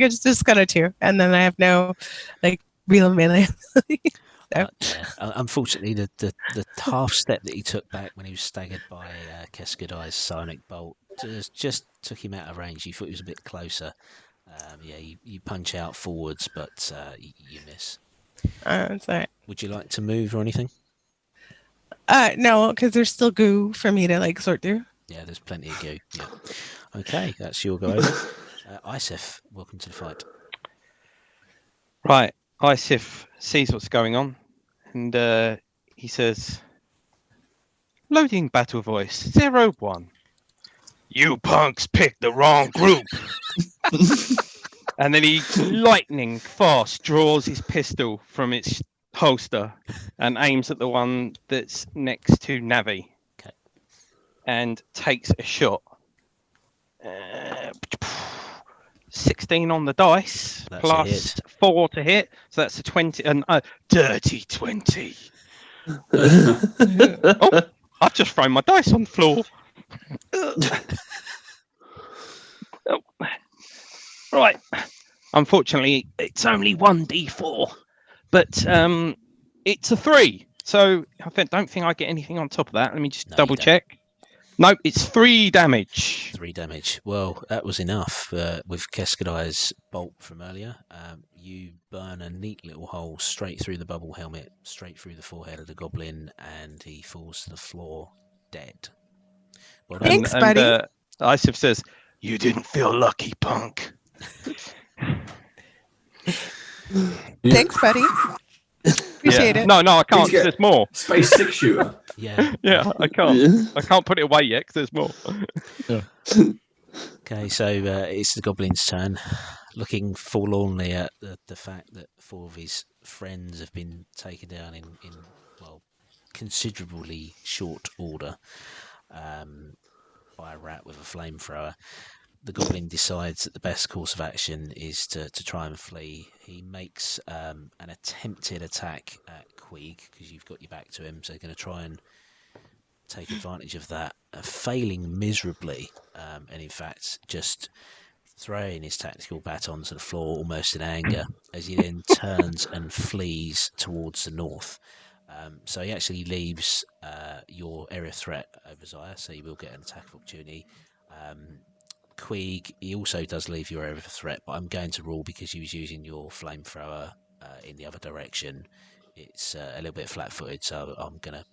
just got a 2, and then I have no like real melee. So. Unfortunately, the half step that he took back when he was staggered by Keskadai's sonic bolt just took him out of range. You thought he was a bit closer. You punch out forwards, but you miss. That's all right. Would you like to move or anything? No, because there's still goo for me to like sort through. Yeah, there's plenty of goo. Yeah. Okay, that's your go. Isef, welcome to the fight. Right, Isif sees what's going on, and he says, "Loading battle voice 01. You punks picked the wrong group." And then he lightning fast draws his pistol from its holster and aims at the one that's next to Navi. Okay. And takes a shot. 16 on the dice, That's plus 4 to hit, so that's a 20, and dirty 20. Oh, I've just thrown my dice on the floor. Oh. Right. Unfortunately, it's only 1d4, but it's a 3. So I don't think I get anything on top of that. Let me just double check. No, it's 3 damage. 3 damage. Well, that was enough. With Keskadai's bolt from earlier, you burn a neat little hole straight through the bubble helmet, straight through the forehead of the goblin, and he falls to the floor dead. Well, Thanks, buddy. Isif says, "You didn't feel lucky, punk." Thanks, buddy. Appreciate it. No, I can't. There's more. Space 6 shooter. Yeah. Yeah, I can't. Yeah. I can't put it away yet because there's more. Okay, so it's the goblin's turn. Looking forlornly at the fact that 4 of his friends have been taken down in considerably short order by a rat with a flamethrower. The goblin decides that the best course of action is to try and flee. He makes an attempted attack at Queeg because you've got your back to him, so he's going to try and take advantage of that, failing miserably, and in fact just throwing his tactical baton to the floor almost in anger as he then turns and flees towards the north. So he actually leaves your area of threat, Obadiah, so you will get an attack opportunity. Queeg, he also does leave your area of threat, but I'm going to rule because he was using your flamethrower in the other direction. It's a little bit flat-footed, so I'm going to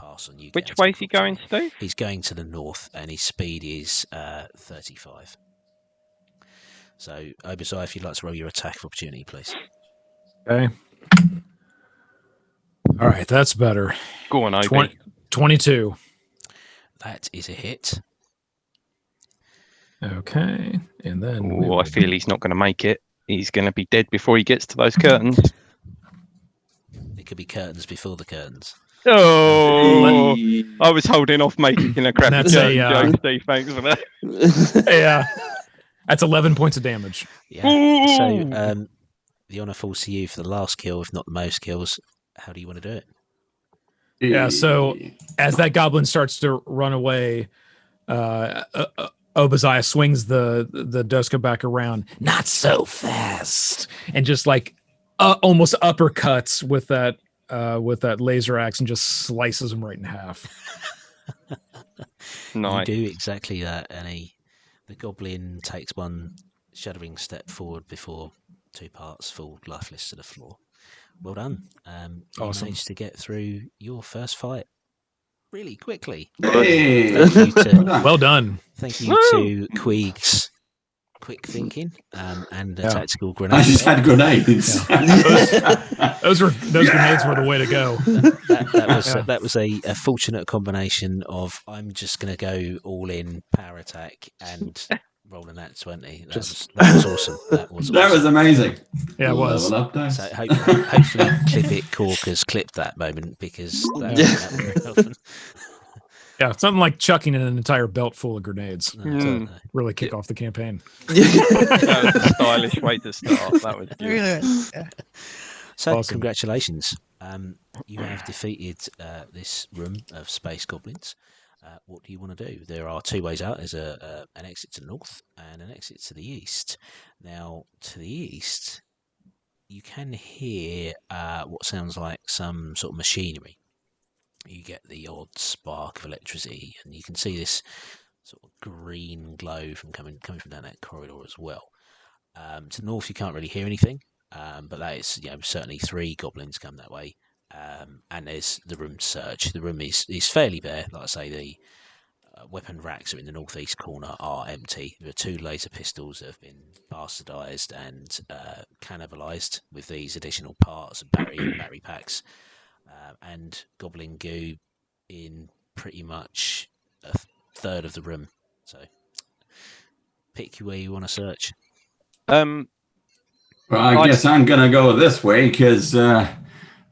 pass on you. Which way is he going to do? He's going to the north, and his speed is 35. So, Obadiah, if you'd like to roll your attack of opportunity, please. Okay. All right, that's better. Go on, Obi. 22. That is a hit. Okay, and then... I feel he's not going to make it. He's going to be dead before he gets to those curtains. It could be curtains before the curtains. Oh, I was holding off making a crappy joke, Steve. Thanks for that. Yeah, that's 11 points of damage. Yeah. So the honour falls to you for the last kill, if not the most kills. How do you want to do it? Yeah, so as that goblin starts to run away, Obadiah swings the Doska back around. Not so fast, and just like almost uppercuts with that laser axe and just slices him right in half. Nice. You do exactly that, and the goblin takes one shuddering step forward before two parts fall lifeless to the floor. Well done. You Awesome. managed to get through your first fight really quickly. Hey, well done. Thank you to Queeg's quick thinking and the tactical grenade. I just had grenades. Those grenades were the way to go. That was a fortunate combination of I'm just going to go all in power attack and rolling that 20. That was awesome. That was amazing. Yeah, it was. So hopefully Clip It Corkers clipped that moment because that very often. Yeah, something like chucking in an entire belt full of grenades to really kick off the campaign. That was a stylish way to start. That was good. Yeah. So, Awesome. congratulations. You have defeated this room of space goblins. What do you want to do? There are two ways out. There's an exit to the north and an exit to the east. Now, to the east, you can hear what sounds like some sort of machinery. You get the odd spark of electricity, and you can see this sort of green glow from coming from down that corridor as well. To the north, you can't really hear anything, but that is certainly 3 goblins come that way. And there's the room search. The room is fairly bare. Like I say, the weapon racks are in the northeast corner are empty. There are 2 laser pistols that have been bastardized and cannibalized with these additional parts and battery packs. And goblin goo in pretty much a third of the room. So pick where you want to search. Well, I guess I'm gonna go this way because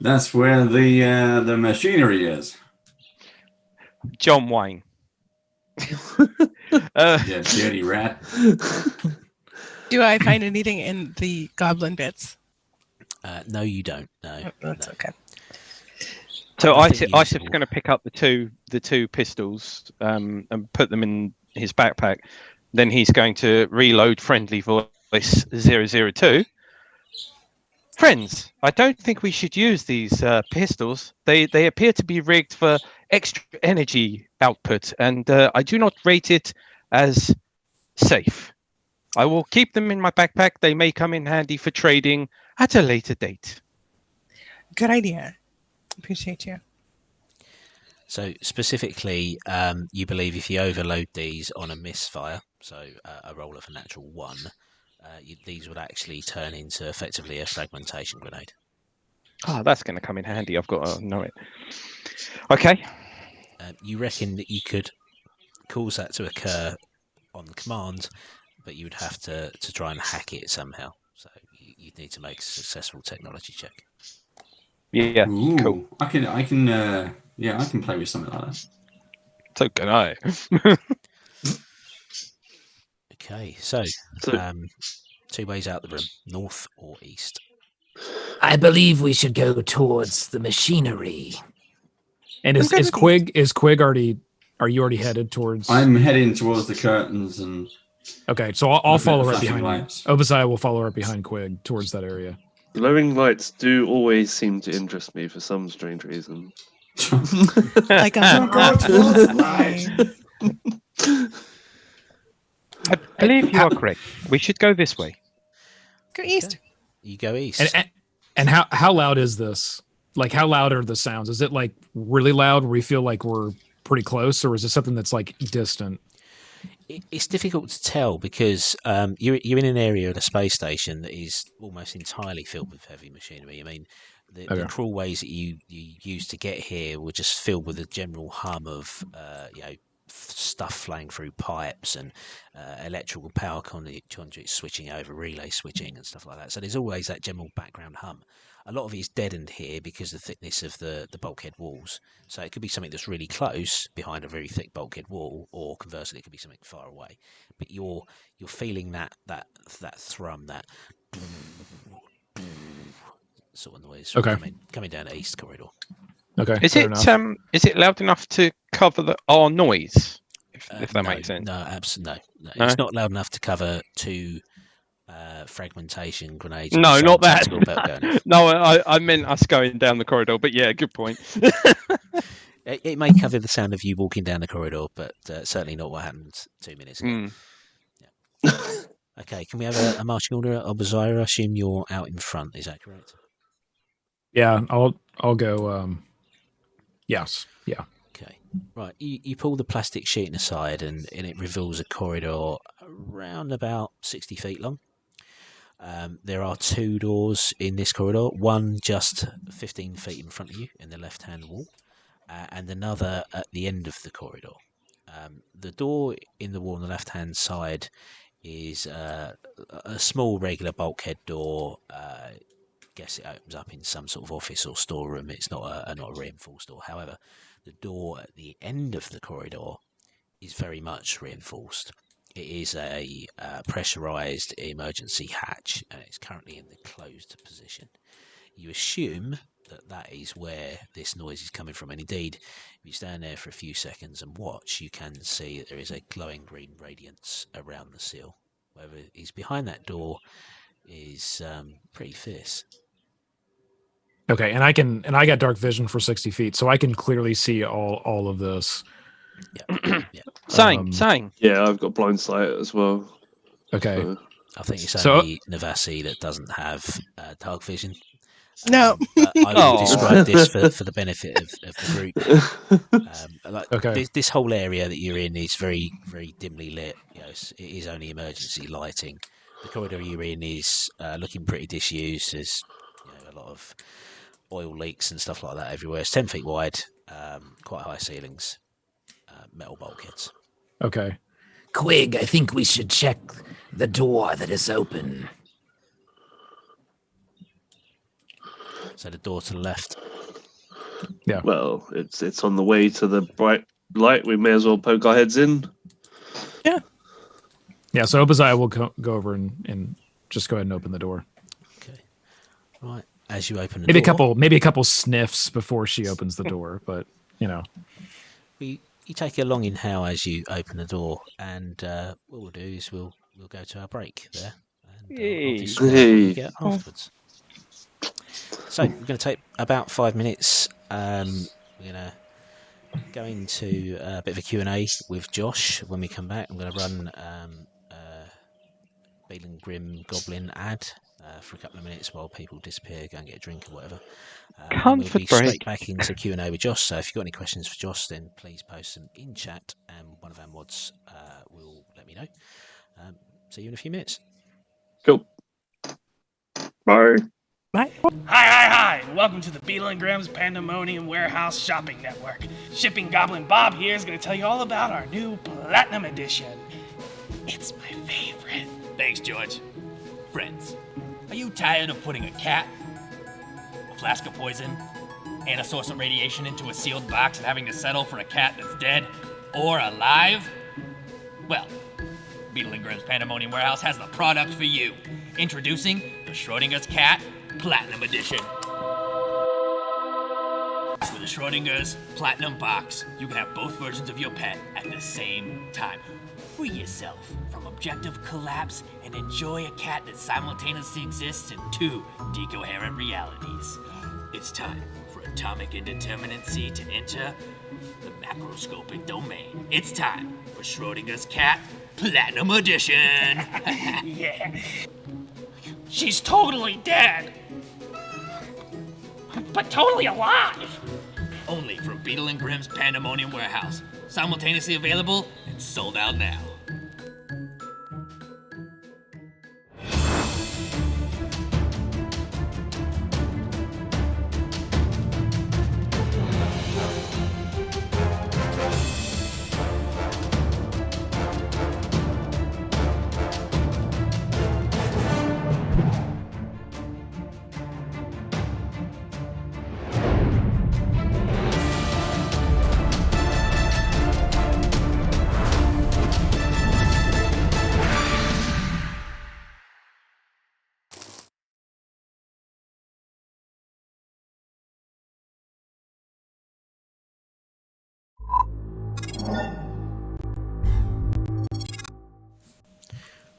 that's where the machinery is. John Wayne. Yeah, dirty rat. Do I find anything in the goblin bits? No, you don't. No, that's okay. So Isif's going to pick up the two pistols and put them in his backpack. Then he's going to reload friendly voice 002. Friends, I don't think we should use these pistols. They appear to be rigged for extra energy output, and I do not rate it as safe. I will keep them in my backpack. They may come in handy for trading at a later date. Good idea. Appreciate you. So specifically, you believe if you overload these on a misfire, so a roll of a natural 1, these would actually turn into effectively a fragmentation grenade. Oh, that's going to come in handy. I've got to know it. Okay. You reckon that you could cause that to occur on command, but you would have to try and hack it somehow. So you'd need to make a successful technology check. Yeah, Ooh, cool. I can play with something like that. So can I. Okay, so 2 ways out the room, north or east. I believe we should go towards the machinery. And is Quig already? Are you already headed towards? I'm heading towards the curtains and. Okay, so I'll follow right behind lights. you. Obasiah will follow right behind Quig towards that area. Glowing lights do always seem to interest me for some strange reason. Like a I believe you are correct. We should go this way. Go east. You go east. And how loud is this? Like, how loud are the sounds? Is it like really loud where we feel like we're pretty close, or is it something that's like distant? It's difficult to tell because you're in an area of the space station that is almost entirely filled with heavy machinery. I mean, the crawlways that you used to get here were just filled with a general hum of stuff flying through pipes and electrical power conduits switching over, relay switching and stuff like that. So there's always that general background hum. A lot of it is deadened here because of the thickness of the bulkhead walls. So it could be something that's really close behind a very thick bulkhead wall, or conversely, it could be something far away. But you're feeling that thrum, that sort of noise Okay. coming down the east corridor. Okay. Is fair it enough. is it loud enough to cover our noise? If that No, makes sense. No, absolutely no. No? It's not loud enough to cover 2 fragmentation grenades. No, and not the same that. tactical belt going off. No, I meant us going down the corridor. But yeah, good point. It may cover the sound of you walking down the corridor, but certainly not what happened 2 minutes ago. Yeah. Okay, can we have a marching order? Obazira, I assume you're out in front. Is that correct? Yeah, I'll go. Yes. Yeah. Okay. Right. You pull the plastic sheeting aside, and it reveals a corridor around about 60 feet long. There are 2 doors in this corridor. One just 15 feet in front of you in the left-hand wall, and another at the end of the corridor. The door in the wall on the left-hand side is a small regular bulkhead door. Guess it opens up in some sort of office or storeroom. It's not a reinforced door. However, the door at the end of the corridor is very much reinforced. It is a pressurized emergency hatch, and it's currently in the closed position. You assume that is where this noise is coming from, and indeed, if you stand there for a few seconds and watch, you can see that there is a glowing green radiance around the seal. Whoever is behind that door is pretty fierce. Okay, and I got dark vision for 60 feet, so I can clearly see all of this. Yeah. Same. Yeah, I've got blind sight as well. Okay. So, I think it's So- only Navasi that doesn't have dark vision. No. But I will Oh. describe this for the benefit of the group. Okay. This whole area that you're in is very, very dimly lit. It is only emergency lighting. The corridor you're in is looking pretty disused. There's a lot of oil leaks and stuff like that everywhere. It's 10 feet wide, quite high ceilings, metal bulkheads. Okay. Quig, I think we should check the door that is open. So the door to the left. well, it's on the way to the bright light. We may as well poke our heads in. Yeah, so Obadiah will go over and just go ahead and open the door. Okay. Right. As you open the Maybe door. a couple sniffs before she opens the door, but You take a long inhale as you open the door, and what we'll do is we'll go to our break there, and I'll describe what we get afterwards. So we're going to take about 5 minutes. We're going to go into a bit of a Q&A with Josh. When we come back, I'm going to run Beetle & Grim Goblin ad for a couple of minutes while people disappear, go and get a drink or whatever. And we'll be straight back into Q&A with Josh. So if you've got any questions for Josh, then please post them in chat, and one of our mods will let me know. See you in a few minutes. Cool. Bye. Hi! Welcome to the Beetle and Grimm's Pandemonium Warehouse Shopping Network. Shipping Goblin Bob here is going to tell you all about our new Platinum Edition. It's my favorite. Thanks, George. Friends, are you tired of putting a cat, a flask of poison, and a source of radiation into a sealed box and having to settle for a cat that's dead or alive? Well, Beetle & Grimm's Pandemonium Warehouse has the product for you. Introducing the Schrodinger's Cat Platinum Edition. With the Schrodinger's Platinum Box, you can have both versions of your pet at the same time. Free yourself from objective collapse and enjoy a cat that simultaneously exists in 2 decoherent realities. It's time for atomic indeterminacy to enter the macroscopic domain. It's time for Schrodinger's Cat Platinum Edition. Yeah. She's totally dead. But totally alive. Only from Beetle & Grimm's Pandemonium Warehouse. Simultaneously available and sold out now.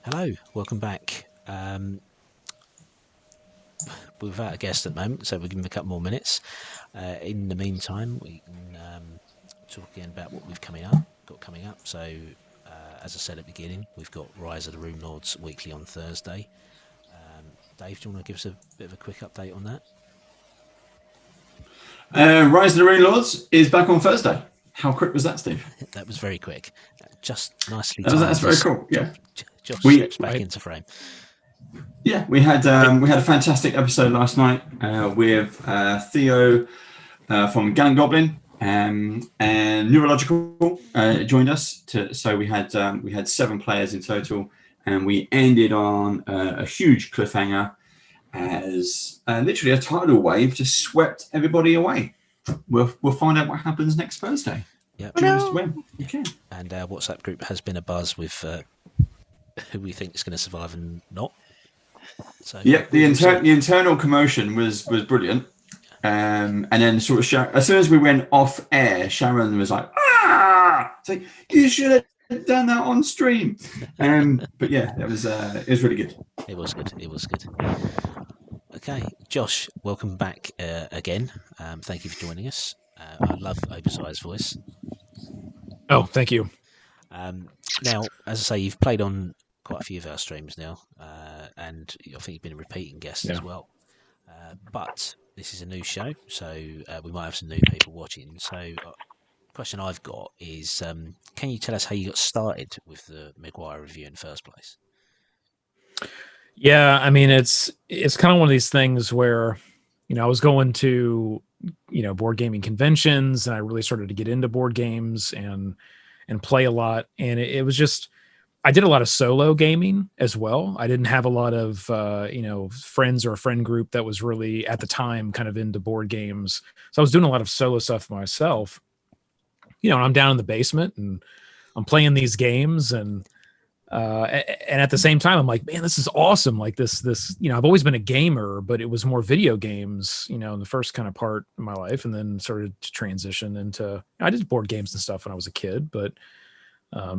Hello, welcome back. We're without a guest at the moment, so we'll give him a couple more minutes. In the meantime, we can talk again about what we've got coming up. So, as I said at the beginning, we've got Rise of the Room Lords weekly on Thursday. Dave, do you want to give us a bit of a quick update on that? Rise of the Room Lords is back on Thursday. How quick was that, Steve? That was very quick. Just nicely. That's very cool. Yeah. Josh steps back into frame. Yeah, we had a fantastic episode last night with Theo from Gang Goblin and Neurological joined us. So we had 7 players in total, and we ended on a huge cliffhanger as literally a tidal wave just swept everybody away. We'll find out what happens next Thursday. Yeah. Okay. And our WhatsApp group has been abuzz with who we think is going to survive and not. So yeah, the internal commotion was brilliant. And then sort of as soon as we went off air, Sharon was like, "Ah!" It's like, you should have done that on stream. But yeah, it was really good. It was good. Okay, Josh, welcome back again. Thank you for joining us. I love Oversize's voice. Oh, thank you. Now, as I say, you've played on quite a few of our streams now, and I think you've been a repeating guest as well. But this is a new show, so we might have some new people watching. So, the question I've got is, can you tell us how you got started with the MCGUIRE review in the first place? Yeah, I mean, it's kind of one of these things where, I was going to, board gaming conventions, and I really started to get into board games and play a lot. And it was just, I did a lot of solo gaming as well. I didn't have a lot of, friends or a friend group that was really at the time kind of into board games. So I was doing a lot of solo stuff myself, and I'm down in the basement and I'm playing these games and at the same time, I'm like, man, this is awesome. Like this, I've always been a gamer, but it was more video games, in the first kind of part of my life, and then started to transition into, I did board games and stuff when I was a kid, but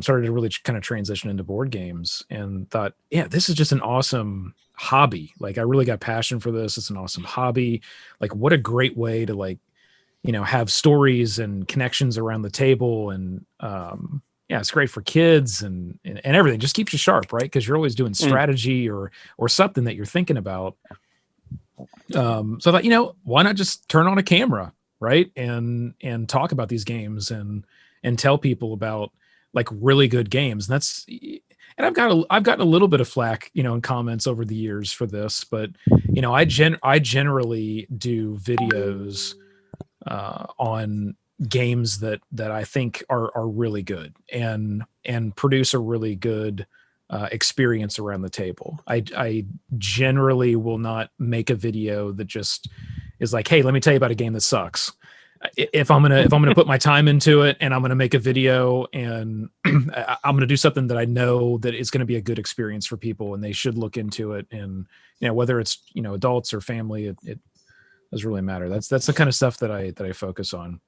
started to really kind of transition into board games and thought, yeah, this is just an awesome hobby. Like I really got passion for this. It's an awesome hobby. Like what a great way to have stories and connections around the table. And, yeah, it's great for kids and everything. Just keeps you sharp, right? Because you're always doing strategy or something that you're thinking about. So I thought, why not just turn on a camera, right? And talk about these games and tell people about like really good games. And I've gotten a little bit of flack, in comments over the years for this, but I generally do videos on games that I think are really good and produce a really good experience around the table. I generally will not make a video that just is like, hey, let me tell you about a game that sucks. If I'm gonna put my time into it and I'm gonna make a video and I'm gonna do something that I know that is gonna be a good experience for people and they should look into it, and whether it's adults or family, it doesn't really matter. That's the kind of stuff that I focus on.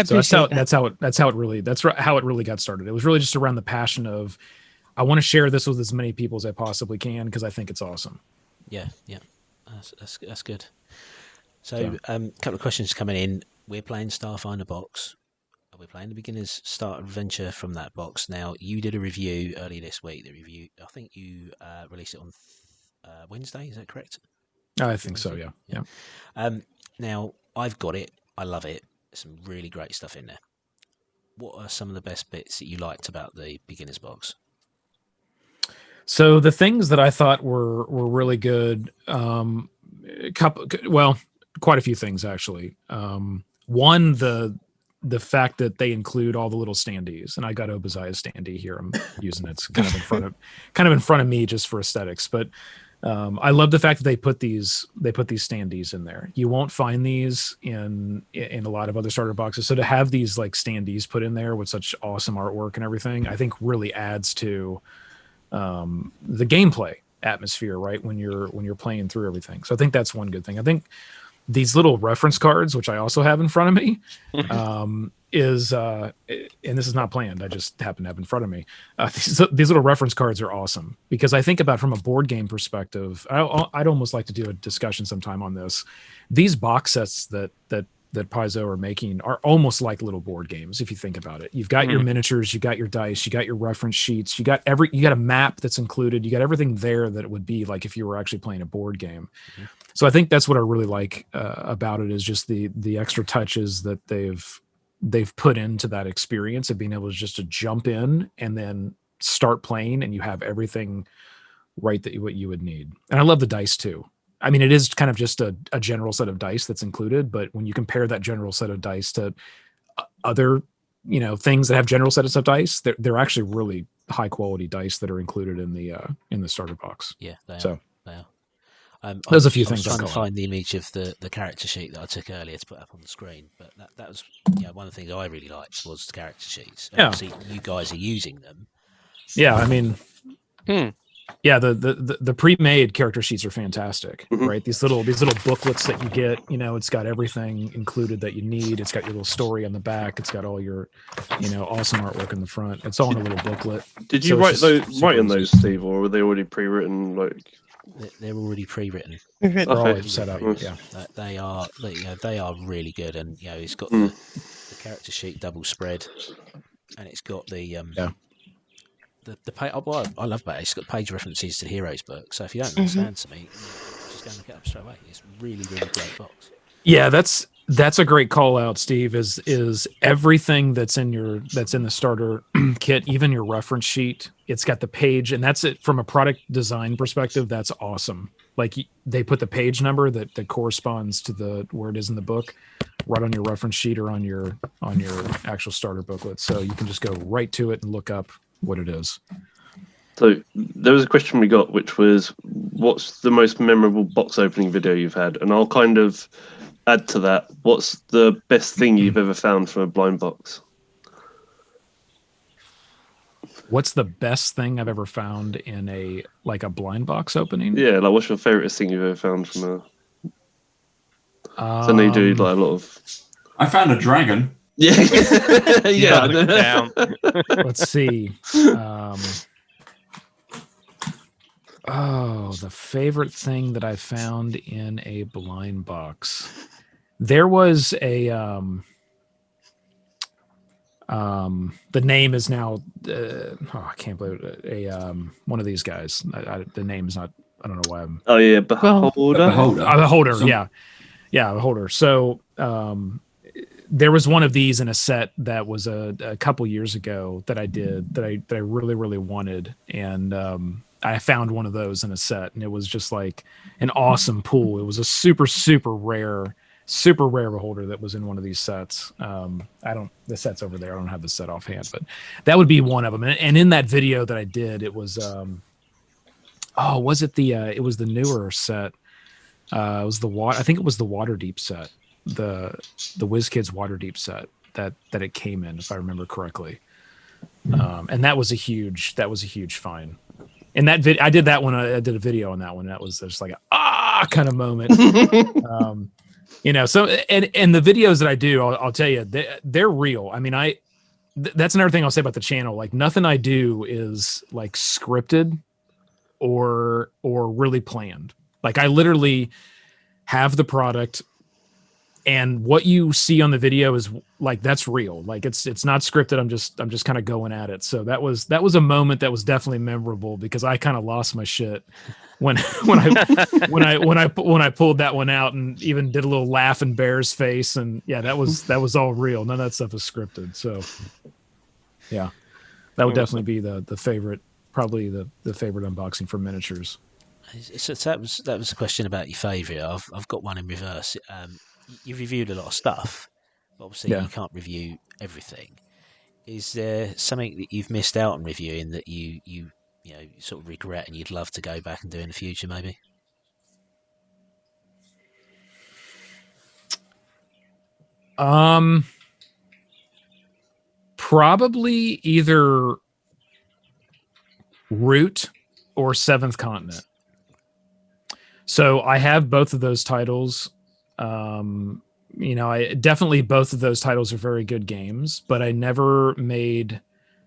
So that's how it really got started. It was really just around the passion of, I want to share this with as many people as I possibly can because I think it's awesome. Yeah, that's good. So, a couple of questions coming in. We're playing Starfinder box. We're playing the beginner's start adventure from that box. Now, you did a review earlier this week. The review, I think you released it on Wednesday. Is that correct? I think so. Yeah. Now, I've got it. I love it. Some really great stuff in there. What are some of the best bits that you liked about the beginner's box? So the things that I thought were really good, quite a few things actually. One, the fact that they include all the little standees, and I got Obaziah's standee here. I'm using it. It's kind of in front of me just for aesthetics, but I love the fact that they put these standees in there. You won't find these in a lot of other starter boxes. So to have these like standees put in there with such awesome artwork and everything, I think really adds to the gameplay atmosphere, right? When you're playing through everything. So I think that's one good thing. I think these little reference cards, which I also have in front of me, is and this is not planned. I just happen to have in front of me. These little reference cards are awesome because I think about from a board game perspective. I'd almost like to do a discussion sometime on this. These box sets that Paizo are making are almost like little board games if you think about it. You've got your miniatures, you got your dice, you got your reference sheets, you got a map that's included, you got everything there that it would be like if you were actually playing a board game. So I think that's what I really like about it is just the extra touches that they've put into that experience of being able to just to jump in and then start playing and you have everything right what you would need. And I love the dice too. I mean, it is kind of just a general set of dice that's included, but when you compare that general set of dice to other, things that have general sets of dice, they're actually really high quality dice that are included in the starter box. Yeah, they are. There's a few things. I was trying to find the image of the character sheet that I took earlier to put up on the screen, but that was one of the things I really liked was the character sheets. Yeah. Obviously, you guys are using them. Yeah, I mean, yeah, the pre-made character sheets are fantastic, right? These little booklets that you get, it's got everything included that you need. It's got your little story on the back. It's got all your, awesome artwork in the front. It's all in a little booklet. Did you write in those, Steve, or were they already pre-written? They're already pre-written. They're all set up. Yeah, they are really good, and it's got the character sheet double spread, and it's got the the page. Well, I love that. It's got page references to the heroes book. So if you don't understand something, just go and look it up straight away. It's really, really great box. Yeah, that's a great call out, Steve. Is everything that's in the starter kit, even your reference sheet, it's got the page, and that's it from a product design perspective. That's awesome. Like they put the page number that corresponds to where it is in the book, right on your reference sheet or on your actual starter booklet. So you can just go right to it and look up what it is. So there was a question we got, which was, what's the most memorable box opening video you've had? And I'll kind of add to that, what's the best thing you've ever found from a blind box? What's the best thing I've ever found in a blind box opening? Yeah, what's your favorite thing you've ever found from a... So you do a lot of... I found a dragon. Yeah. Yeah. Down. Let's see. The favorite thing that I found in a blind box. There was a the name is now I can't believe it. One of these guys. The name is not. I don't know why I'm. Oh yeah, Beholder. Beholder. Yeah, Beholder. So there was one of these in a set that was a couple years ago that I did that I really, really wanted, and I found one of those in a set, and it was just like an awesome pool. It was a super, super rare Beholder that was in one of these sets. The set's over there. I don't have the set offhand, but that would be one of them. And in that video that I did, it was was it it was the newer set. It was I think it was the Waterdeep set. The WizKids Waterdeep set that it came in, if I remember correctly, and that was a huge find. And that I did that one. I did a video on that one. That was just like a kind of moment, So and the videos that I do, I'll tell you, they're real. I mean, that's another thing I'll say about the channel. Like nothing I do is like scripted or really planned. Like I literally have the product. And what you see on the video is like that's real. Like it's not scripted. I'm just kind of going at it. So that was a moment that was definitely memorable because I kind of lost my shit when I pulled that one out and even did a little laugh in Bear's face. And yeah, that was all real. None of that stuff is scripted. So yeah, that would definitely be the favorite, probably the favorite unboxing for miniatures. So that was a question about your favorite. I've got one in reverse. You've reviewed a lot of stuff, but obviously you can't review everything. Is there something that you've missed out on reviewing that you sort of regret and you'd love to go back and do in the future, maybe? Probably either Root or Seventh Continent. So I have both of those titles I definitely both of those titles are very good games, but I never made,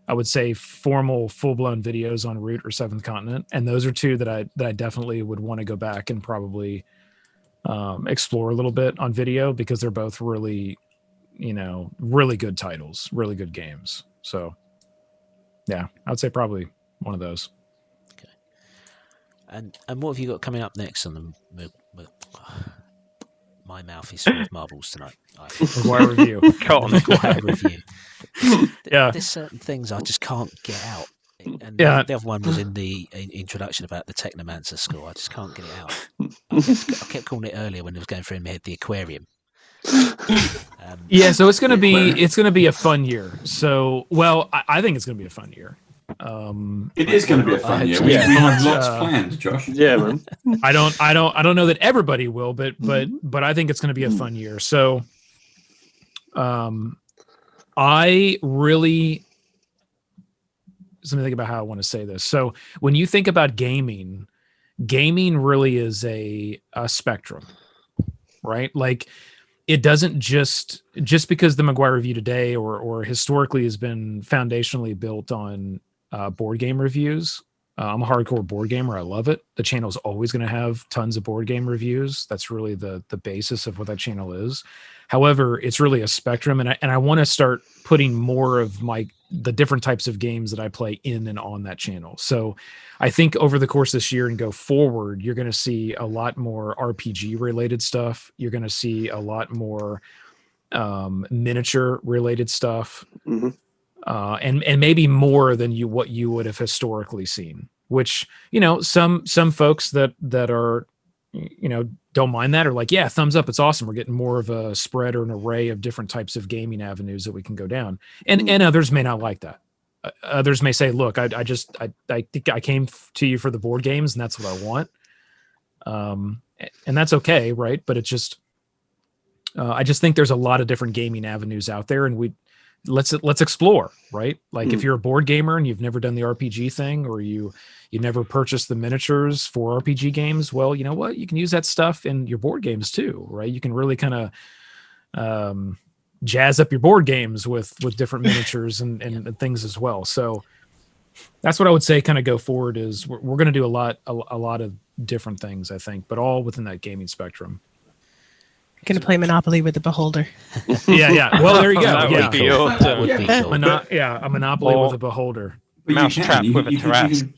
I would say, formal, full-blown videos on Root or Seventh Continent, and those are two that I definitely would want to go back and probably explore a little bit on video, because they're both really, really good titles, really good games. So, yeah, I'd say probably one of those. Okay. And what have you got coming up next on the? My mouth is full of marbles tonight. MCGUIRE review. MCGUIRE review. Yeah. There's certain things I just can't get out. And yeah. The other one was in the introduction about the Technomancer school. I just can't get it out. I kept calling it earlier when it was going through in my head, the aquarium. Yeah, so it's gonna be a fun year. So, well, I think it's gonna be a fun year. It is going to be a fun year. We have lots planned, Josh. Yeah, man. I don't know that everybody will, but I think it's going to be a fun year. So, I really, let me think about how I want to say this. So, when you think about gaming really is a spectrum, right? Like, it doesn't just because the MCGUIRE review today or historically has been foundationally built on board game reviews. I'm a hardcore board gamer. I love it. The channel is always going to have tons of board game reviews. That's really the basis of what that channel is. However, it's really a spectrum, and I want to start putting more of the different types of games that I play in and on that channel. So I think over the course of this year and go forward, you're going to see a lot more RPG related stuff. You're going to see a lot more miniature related stuff. Mm-hmm. And maybe more than what you would have historically seen, which, some folks that are, don't mind that, or like, yeah, thumbs up. It's awesome. We're getting more of a spread or an array of different types of gaming avenues that we can go down. And others may not like that. Others may say, look, I think I came to you for the board games and that's what I want. And that's okay. Right. But it's just, I just think there's a lot of different gaming avenues out there, and let's explore, right? Like if you're a board gamer and you've never done the RPG thing, or you never purchased the miniatures for RPG games, well, you know what? You can use that stuff in your board games too, right? You can really kind of jazz up your board games with different miniatures and things as well. So that's what I would say kind of go forward is we're going to do a lot of different things, I think, but all within that gaming spectrum. Going to play Monopoly with the Beholder. Yeah. Well, there you go. That would be awesome. That would be cool. A Monopoly with a Beholder. But Mousetrap with a Tarrasque.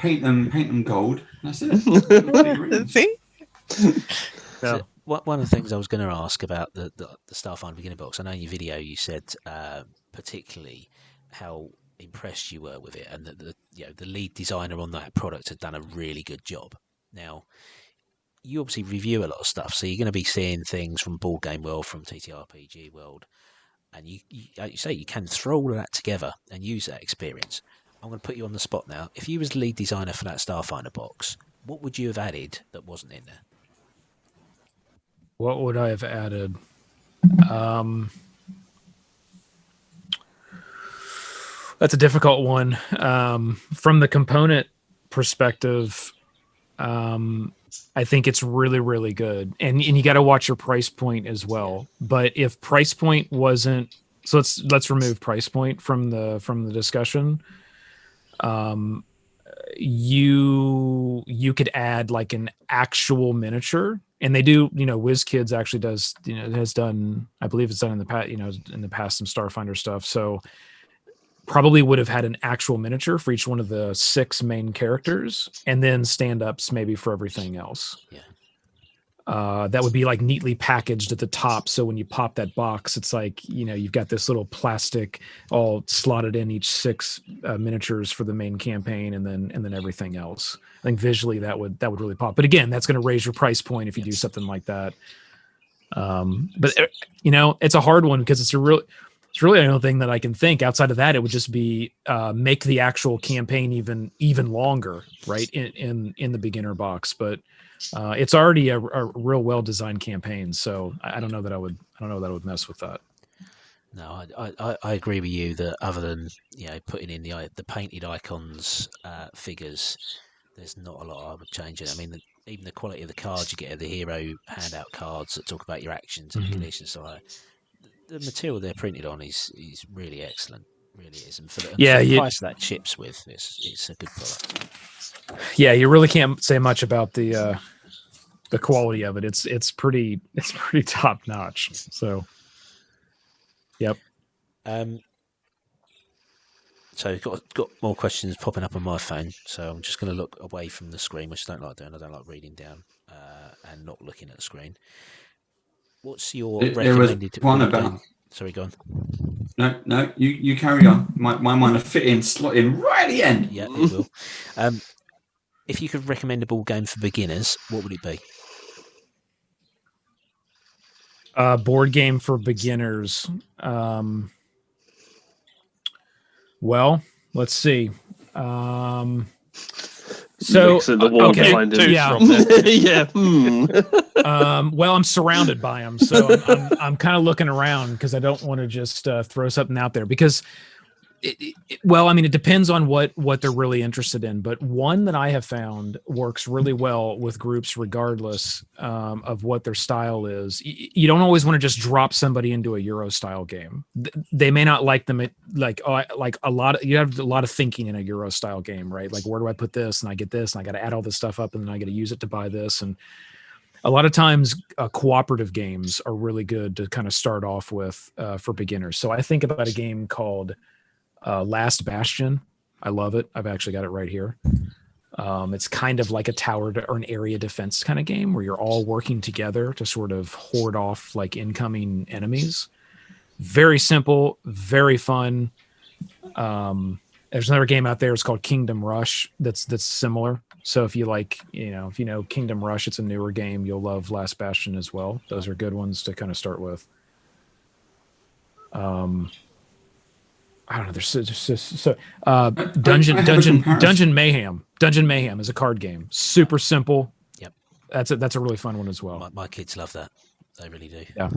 You can paint them gold. That's it. See? So, one of the things I was going to ask about the Starfinder beginner box, I know in your video you said particularly how impressed you were with it, and that the lead designer on that product had done a really good job. Now, you obviously review a lot of stuff, so you're going to be seeing things from Board Game World, from TTRPG World, and you like you say, you can throw all of that together and use that experience. I'm going to put you on the spot now. If you was lead designer for that Starfinder box, what would you have added that wasn't in there? What would I have added? That's a difficult one. From the component perspective, I think it's really, really good. And you got to watch your price point as well. But if price point wasn't, so let's remove price point from the discussion. You could add like an actual miniature, and they do, WizKids actually does, has done, I believe it's done in the past, in the past, some Starfinder stuff. So probably would have had an actual miniature for each one of the 6 main characters, and then stand-ups maybe for everything else. Yeah. That would be like neatly packaged at the top. So when you pop that box, it's like, you've got this little plastic all slotted in each 6 miniatures for the main campaign, and then everything else. I think visually that would really pop. But again, that's going to raise your price point if you do something like that. But it's a hard one because it's really the only thing that I can think. Outside of that, it would just be make the actual campaign even longer, right? In the beginner box, but it's already a real well designed campaign. So I don't know that I would mess with that. No, I agree with you that other than putting in the painted icons, figures, there's not a lot I would change it. I mean, even the quality of the cards you get, the hero handout cards that talk about your actions and conditions. So the material they're printed on is really excellent. Really is, and for the price that chips with, it's a good product. Yeah, you really can't say much about the quality of it. It's pretty top notch. So, yep. So got more questions popping up on my phone. So I'm just going to look away from the screen, which I don't like doing. I don't like reading down and not looking at the screen. What's your recommended? There was one about. Game? Sorry, go on. No, you carry on. My mind will slot in right at the end. Yeah, it will. If you could recommend a board game for beginners, what would it be? Board game for beginners. Well, let's see. So okay, yeah. Well, I'm surrounded by them, so I'm kind of looking around because I don't want to just throw something out there because, it depends on what they're really interested in. But one that I have found works really well with groups, regardless of what their style is. You don't always want to just drop somebody into a Euro style game. They may not like them. You have a lot of thinking in a Euro style game, right? Like, where do I put this? And I get this, and I got to add all this stuff up, and then I got to use it to buy this. And a lot of times, cooperative games are really good to kind of start off with for beginners. So I think about a game called Last Bastion. I love it. I've actually got it right here. It's kind of like a tower or an area defense kind of game where you're all working together to sort of hoard off like incoming enemies. Very simple, very fun. There's another game out there. It's called Kingdom Rush. That's similar. So if you if you know Kingdom Rush, it's a newer game. You'll love Last Bastion as well. Those are good ones to kind of start with. I don't know. There's Dungeon Mayhem. Dungeon Mayhem is a card game. Super simple. Yep. That's a really fun one as well. My kids love that. They really do. Yeah.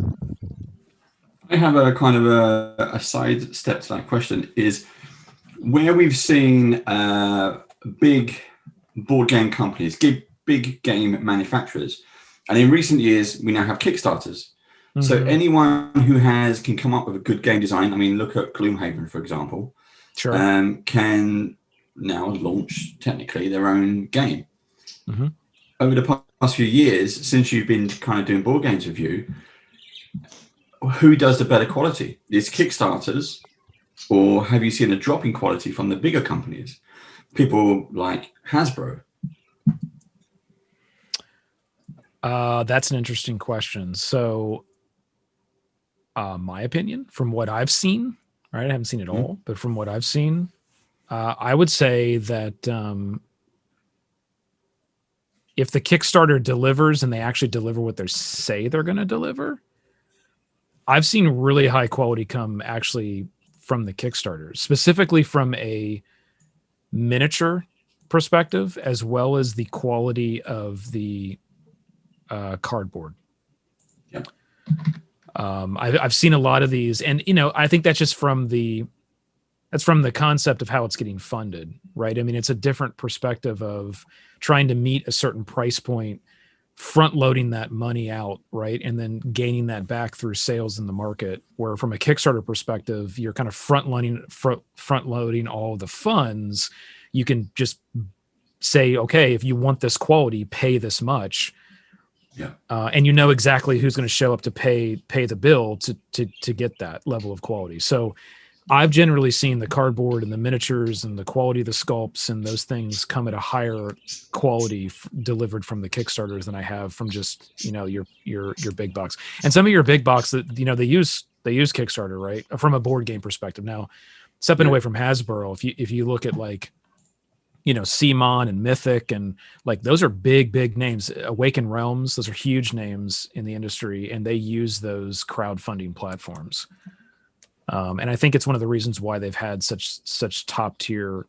I have a kind of a side step to that question is where we've seen big board game companies, big game manufacturers, and in recent years we now have Kickstarters. Mm-hmm. So anyone who can come up with a good game design, look at Gloomhaven, for example, sure, can now launch technically their own game. Mm-hmm. Over the past few years, since you've been kind of doing board games review, who does the better quality? Is Kickstarters, or have you seen a drop in quality from the bigger companies? People like Hasbro. That's an interesting question. So, my opinion, from what I've seen, right? I haven't seen it all, but from what I've seen, I would say that if the Kickstarter delivers and they actually deliver what they say they're going to deliver, I've seen really high quality come actually from the Kickstarter, specifically from a miniature perspective, as well as the quality of the cardboard. Yeah. I've seen a lot of these, and I think that's just from the concept of how it's getting funded, right? It's a different perspective of trying to meet a certain price point, front loading that money out, right, and then gaining that back through sales in the market. Where from a Kickstarter perspective, you're kind of front loading all of the funds. You can just say, okay, if you want this quality, pay this much. Yeah. And you know exactly who's going to show up to pay the bill to get that level of quality. So I've generally seen the cardboard and the miniatures and the quality of the sculpts and those things come at a higher quality delivered from the Kickstarters than I have from just, your big box. And some of your big box that, they use Kickstarter, right? From a board game perspective. Now, stepping away from Hasbro, if you look at like, Simon and Mythic, and like those are big names. Awaken Realms, those are huge names in the industry, and they use those crowdfunding platforms. And I think it's one of the reasons why they've had such top tier,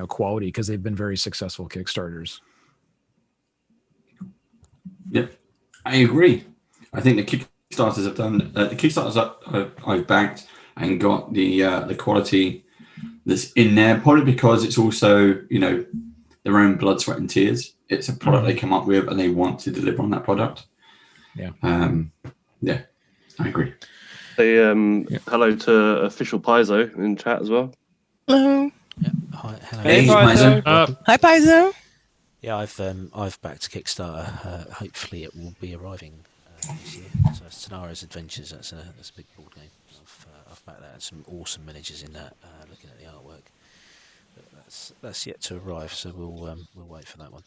quality, because they've been very successful Kickstarters. Yep, I agree. I think the Kickstarters have done the Kickstarters I've backed and got the quality that's in there, probably because it's also their own blood, sweat, and tears. It's a product they come up with, and they want to deliver on that product. Yeah. Yeah, I agree. Say hello to official Paizo in chat as well. Hello. Yeah. Hi, hello. Hey, Paizo. Hi, Paizo. Yeah, I've backed Kickstarter. Hopefully, it will be arriving this year. So, Sonara's Adventures. That's a big board game. I've backed that. Some awesome miniatures in that. Looking at the artwork, but that's yet to arrive. So we'll wait for that one.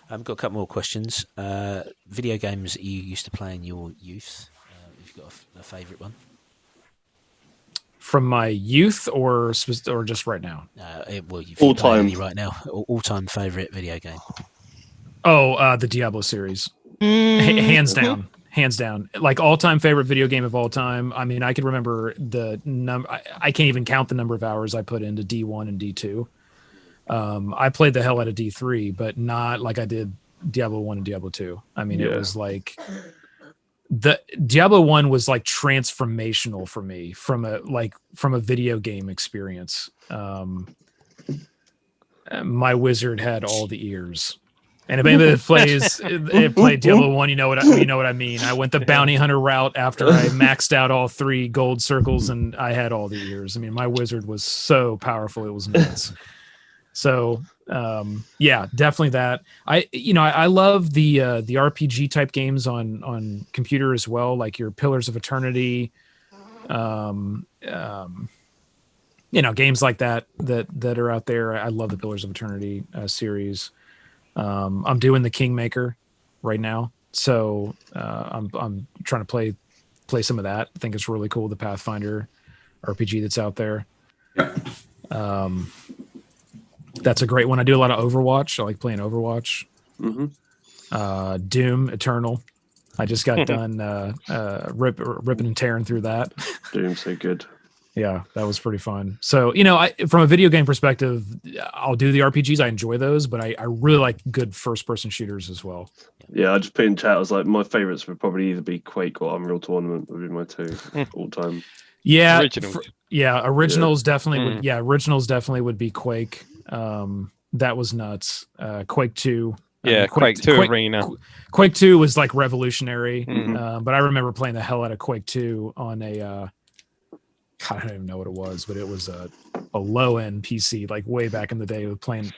I've got a couple more questions. Video games that you used to play in your youth. You've got a favourite one? From my youth or just right now? Well, you've all time right now. All-time favourite video game. Oh, the Diablo series. Hands down. Hands down. Like all-time favorite video game of all time. I mean, I can remember the number. I can't even count the number of hours I put into D1 and D2. I played the hell out of D3, but not like I did Diablo 1 and Diablo 2. I mean, it was like the Diablo 1 was like transformational for me from a video game experience. My wizard had all the ears. And if anybody that played Diablo 1, you know what I mean. I went the bounty hunter route after I maxed out all 3 gold circles and I had all the ears. I mean, my wizard was so powerful, it was nuts. So yeah, definitely that. I love the RPG type games on computer as well, like your Pillars of Eternity, games like that are out there. I love the Pillars of Eternity series. I'm doing the Kingmaker right now, so I'm trying to play some of that. I think it's really cool, the Pathfinder RPG that's out there. That's a great one. I do a lot of Overwatch. I like playing Overwatch. Mm-hmm. Doom Eternal. I just got done ripping and tearing through that. Doom's so good. Yeah, that was pretty fun. So, from a video game perspective, I'll do the RPGs. I enjoy those, but I really like good first-person shooters as well. Yeah, I just put in chat, I was like, my favourites would probably either be Quake or Unreal Tournament would be my 2 all-time. Yeah, Originals. definitely would. Yeah, originals definitely would be Quake. That was nuts. Quake 2. Yeah, Quake 2 Arena. Quake 2 was like revolutionary. Mm-hmm. But I remember playing the hell out of Quake 2 on a I don't even know what it was, but it was a low-end PC, like way back in the day, with playing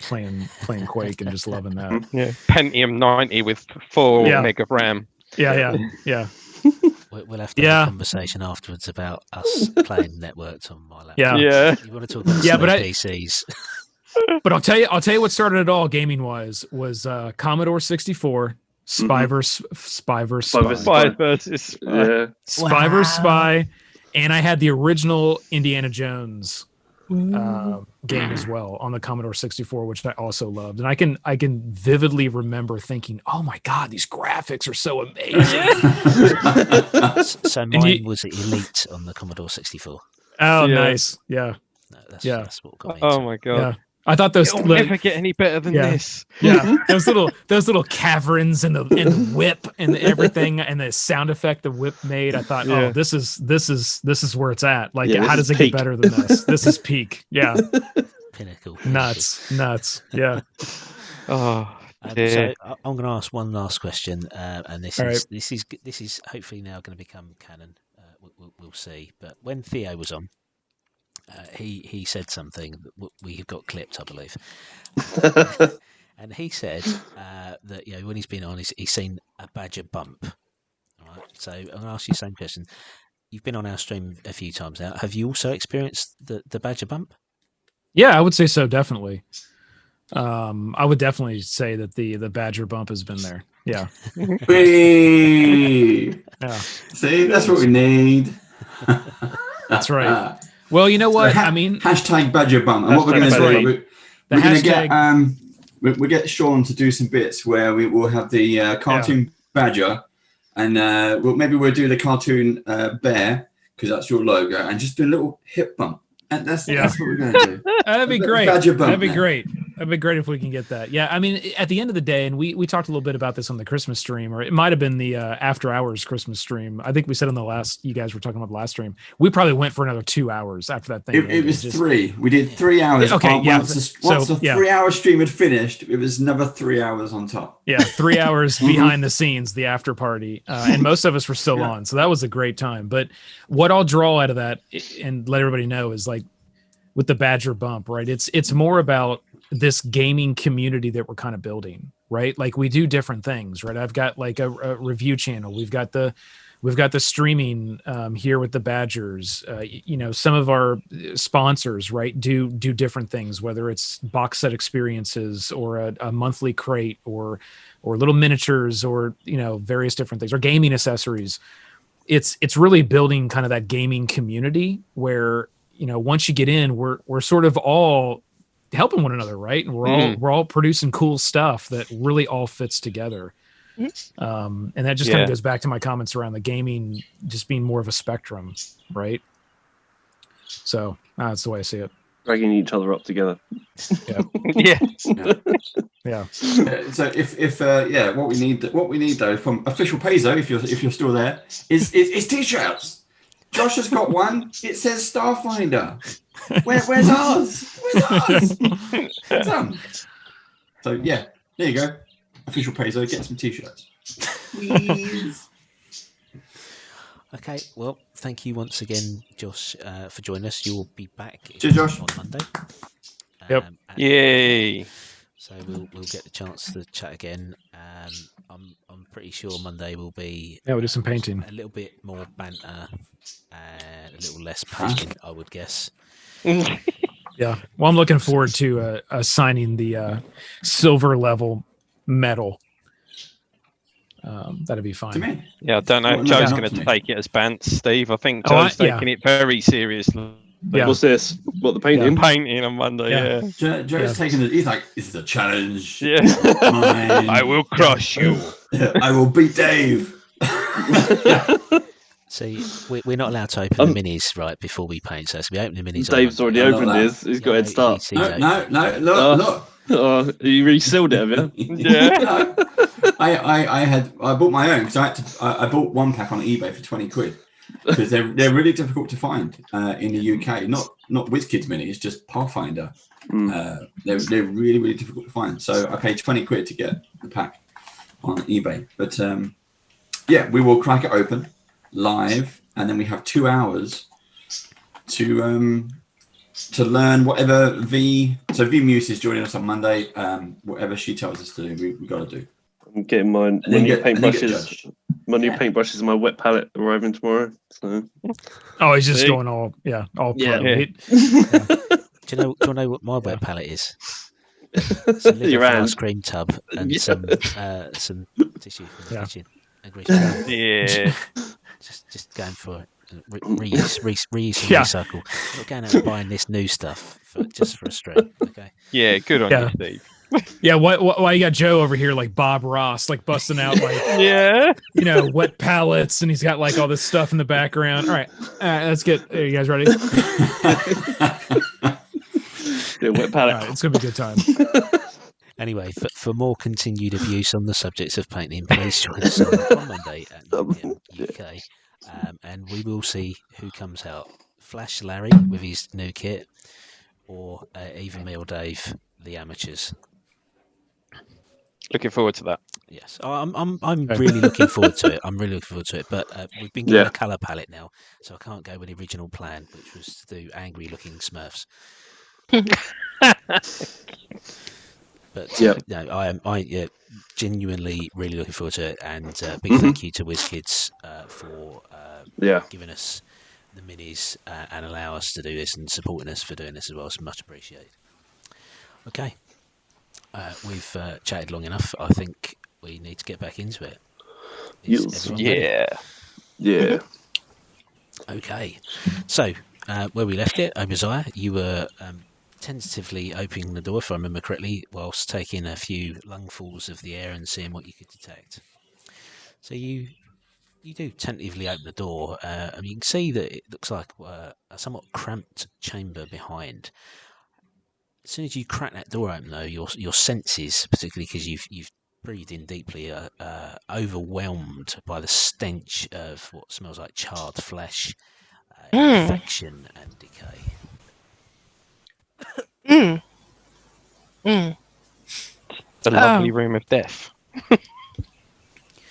Quake and just loving that. Yeah, Pentium 90 with 4 meg of RAM. Yeah. We'll have to have a conversation afterwards about us playing networked on my laptop. Yeah. You want to talk about PCs? But I'll tell you what started it all gaming wise was Commodore 64, Spy versus Spy. And I had the original Indiana Jones game as well on the Commodore 64, which I also loved. And I can vividly remember thinking, "Oh my God, these graphics are so amazing!" So mine was Elite on the Commodore 64. Oh, nice, yeah. No, that's what got me. Oh my God. Yeah. I thought those it'll never get any better than this. Yeah, those little caverns and the whip and everything and the sound effect the whip made. I thought, oh, this is where it's at. Like, how does it get better than this? This is peak. Yeah, pinnacle. Nuts. Yeah. Oh. So I'm going to ask one last question, and this is hopefully now going to become canon. We'll see. But when Theo was on, he said something that we've got clipped, I believe, and he said that when he's been on, he's seen a badger bump. All right, so I'm going to ask you the same question. You've been on our stream a few times now. Have you also experienced the badger bump? Yeah, I would say so. Definitely. I would definitely say that the badger bump has been there. Yeah. Yeah. See, that's what we need. That's right. Well, you know what? I mean, hashtag badger bump. And what we're going to do, we're going to we get Sean to do some bits where we will have the cartoon badger, and maybe we'll do the cartoon bear because that's your logo, and just do a little hip bump. And that's what we're going to do. That'd be great. Badger bump. That'd be great. That'd be great if we can get that. Yeah, I mean, at the end of the day, and we talked a little bit about this on the Christmas stream, or it might have been the after hours Christmas stream. I think we said on the last, you guys were talking about the last stream. We probably went for another 2 hours after that thing. It was 3. We did 3 hours. Okay, yeah. Once the 3 hour stream had finished, it was another 3 hours on top. Yeah, 3 hours behind the scenes, the after party, and most of us were still on, so that was a great time. But what I'll draw out of that and let everybody know is like with the Badger Bump, right? It's more about this gaming community that we're kind of building, right? Like we do different things, right? I've got like a review channel. We've got the streaming here with the Badgers. You know, some of our sponsors, right, do different things, whether it's box set experiences or a monthly crate or little miniatures or, you know, various different things or gaming accessories. It's really building kind of that gaming community where, you know, once you get in, we're sort of all helping one another, right? And we're all producing cool stuff that really all fits together. And that just kind of goes back to my comments around the gaming just being more of a spectrum, right? So that's the way I see it. Dragging each other up together. Yeah. So if what we need though from official Peso, if you're still there, is t-shirts. Josh has got one. It says Starfinder. Where's ours? Where's ours? So yeah, there you go. Official Peso, get some t-shirts. Please. Okay, well, thank you once again, Josh, for joining us. You'll be back Josh. on Monday. Yep. Yay. So we'll get the chance to chat again. I'm pretty sure Monday will be we'll do some painting. A little bit more banter and a little less painting, I would guess. Yeah. Well, I'm looking forward to assigning the silver level medal. That'd be fine. To me. Yeah, I don't know. Joe's going to take it as bants, Steve. I think Joe's taking it very seriously. Yeah. What's this? What, the painting? Painting on Monday, yeah. Joe's taking it. He's like, this is a challenge. Yeah. I will crush you. I will beat Dave. See, we're not allowed to open the minis right before we paint, so we open the minis. Dave's already opened his. He's got a head start. No, look. Oh, you resealed it, have you? Yeah. I bought my own because I bought one pack on eBay for 20 quid because they're really difficult to find in the UK. Not WizKids minis, just Pathfinder. They're really, really difficult to find. So I paid 20 quid to get the pack on eBay. But we will crack it open live, and then we have 2 hours to learn whatever V Muse is joining us on Monday. Whatever she tells us to do, we got to do. I'm getting my new paintbrushes. My new paintbrushes and my wet palette arriving tomorrow. So. Oh, he's just going all pro. Do you know what my wet palette is? It's a little ice cream tub and some tissue from the kitchen. Yeah. Just going for it. Reuse and recycle. We're going out and buying this new stuff just for a stream. Okay. Yeah, good on you, Steve. Yeah, why you got Joe over here like Bob Ross, like busting out like wet pallets, and he's got like all this stuff in the background. All right, let's get. Are you guys ready? Wet pallet. All right, it's gonna be a good time. Anyway, for more continued abuse on the subjects of painting, please join us on Monday at 9 PM UK. And we will see who comes out. Flash Larry with his new kit, or either me or Dave, the amateurs. Looking forward to that. Yes, I'm really looking forward to it. I'm really looking forward to it. But we've been given a colour palette now, so I can't go with the original plan, which was to do angry-looking Smurfs. But I genuinely really looking forward to it, and big thank you to WizKids for giving us the minis and allow us to do this and supporting us for doing this as well. It's much appreciated. Okay, we've chatted long enough. I think we need to get back into it. Yeah. Okay, so where we left it, Obadiah, you were tentatively opening the door, if I remember correctly, whilst taking a few lungfuls of the air and seeing what you could detect. So you do tentatively open the door, and you can see that it looks like a somewhat cramped chamber behind. As soon as you crack that door open, though, your senses, particularly because you've breathed in deeply, are overwhelmed by the stench of what smells like charred flesh, infection, and decay. The lovely room of death.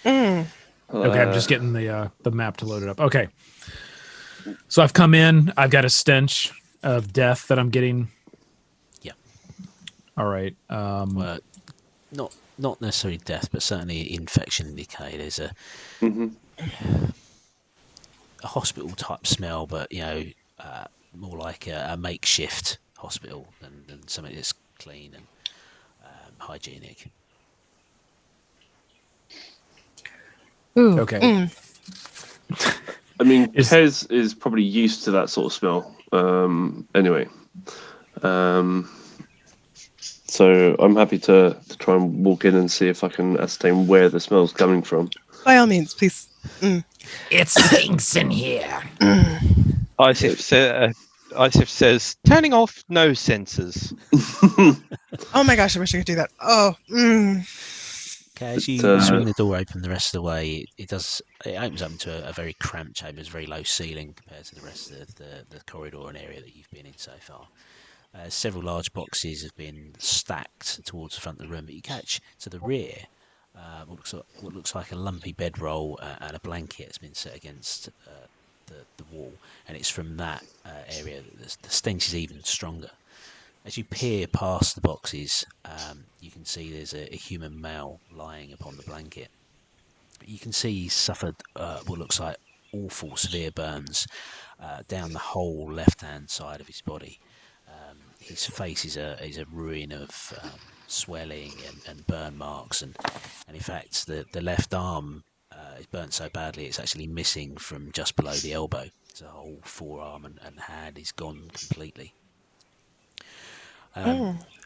Okay, I'm just getting the map to load it up. Okay, so I've come in. I've got a stench of death that I'm getting. Yeah. All right. Well, not necessarily death, but certainly infection and decay. There's a hospital type smell, but more like a makeshift hospital than something that's clean and hygienic. Ooh. Okay. I mean, Kez is probably used to that sort of smell. Anyway, so I'm happy to try and walk in and see if I can ascertain where the smell's coming from. By all means, please. It stinks in here. Isif says, turning off no sensors. Oh my gosh, I wish I could do that. Oh. Okay, as you swing the door open the rest of the way, it opens up into a very cramped chamber. It's very low ceiling compared to the rest of the corridor and area that you've been in so far. Several large boxes have been stacked towards the front of the room, but you catch to the rear what looks like a lumpy bedroll and a blanket that's been set against the wall, and it's from that area that the stench is even stronger. As you peer past the boxes, you can see there's a human male lying upon the blanket. You can see he's suffered what looks like awful severe burns down the whole left-hand side of his body. His face is a ruin of swelling and burn marks, and in fact the left arm is burnt so badly it's actually missing from just below the elbow. So the whole forearm and hand is gone completely.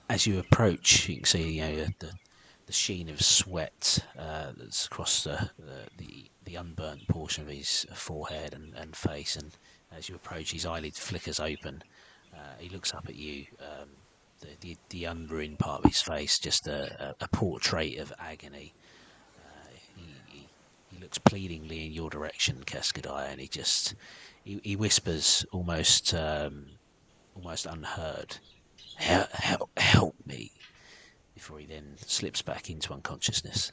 As you approach, you can see the sheen of sweat that's across the unburnt portion of his forehead and face, and as you approach, his eyelid flickers open. He looks up at you. The unruined part of his face, just a portrait of agony. He looks pleadingly in your direction, Cascadai, and he whispers almost unheard, help me, before he then slips back into unconsciousness.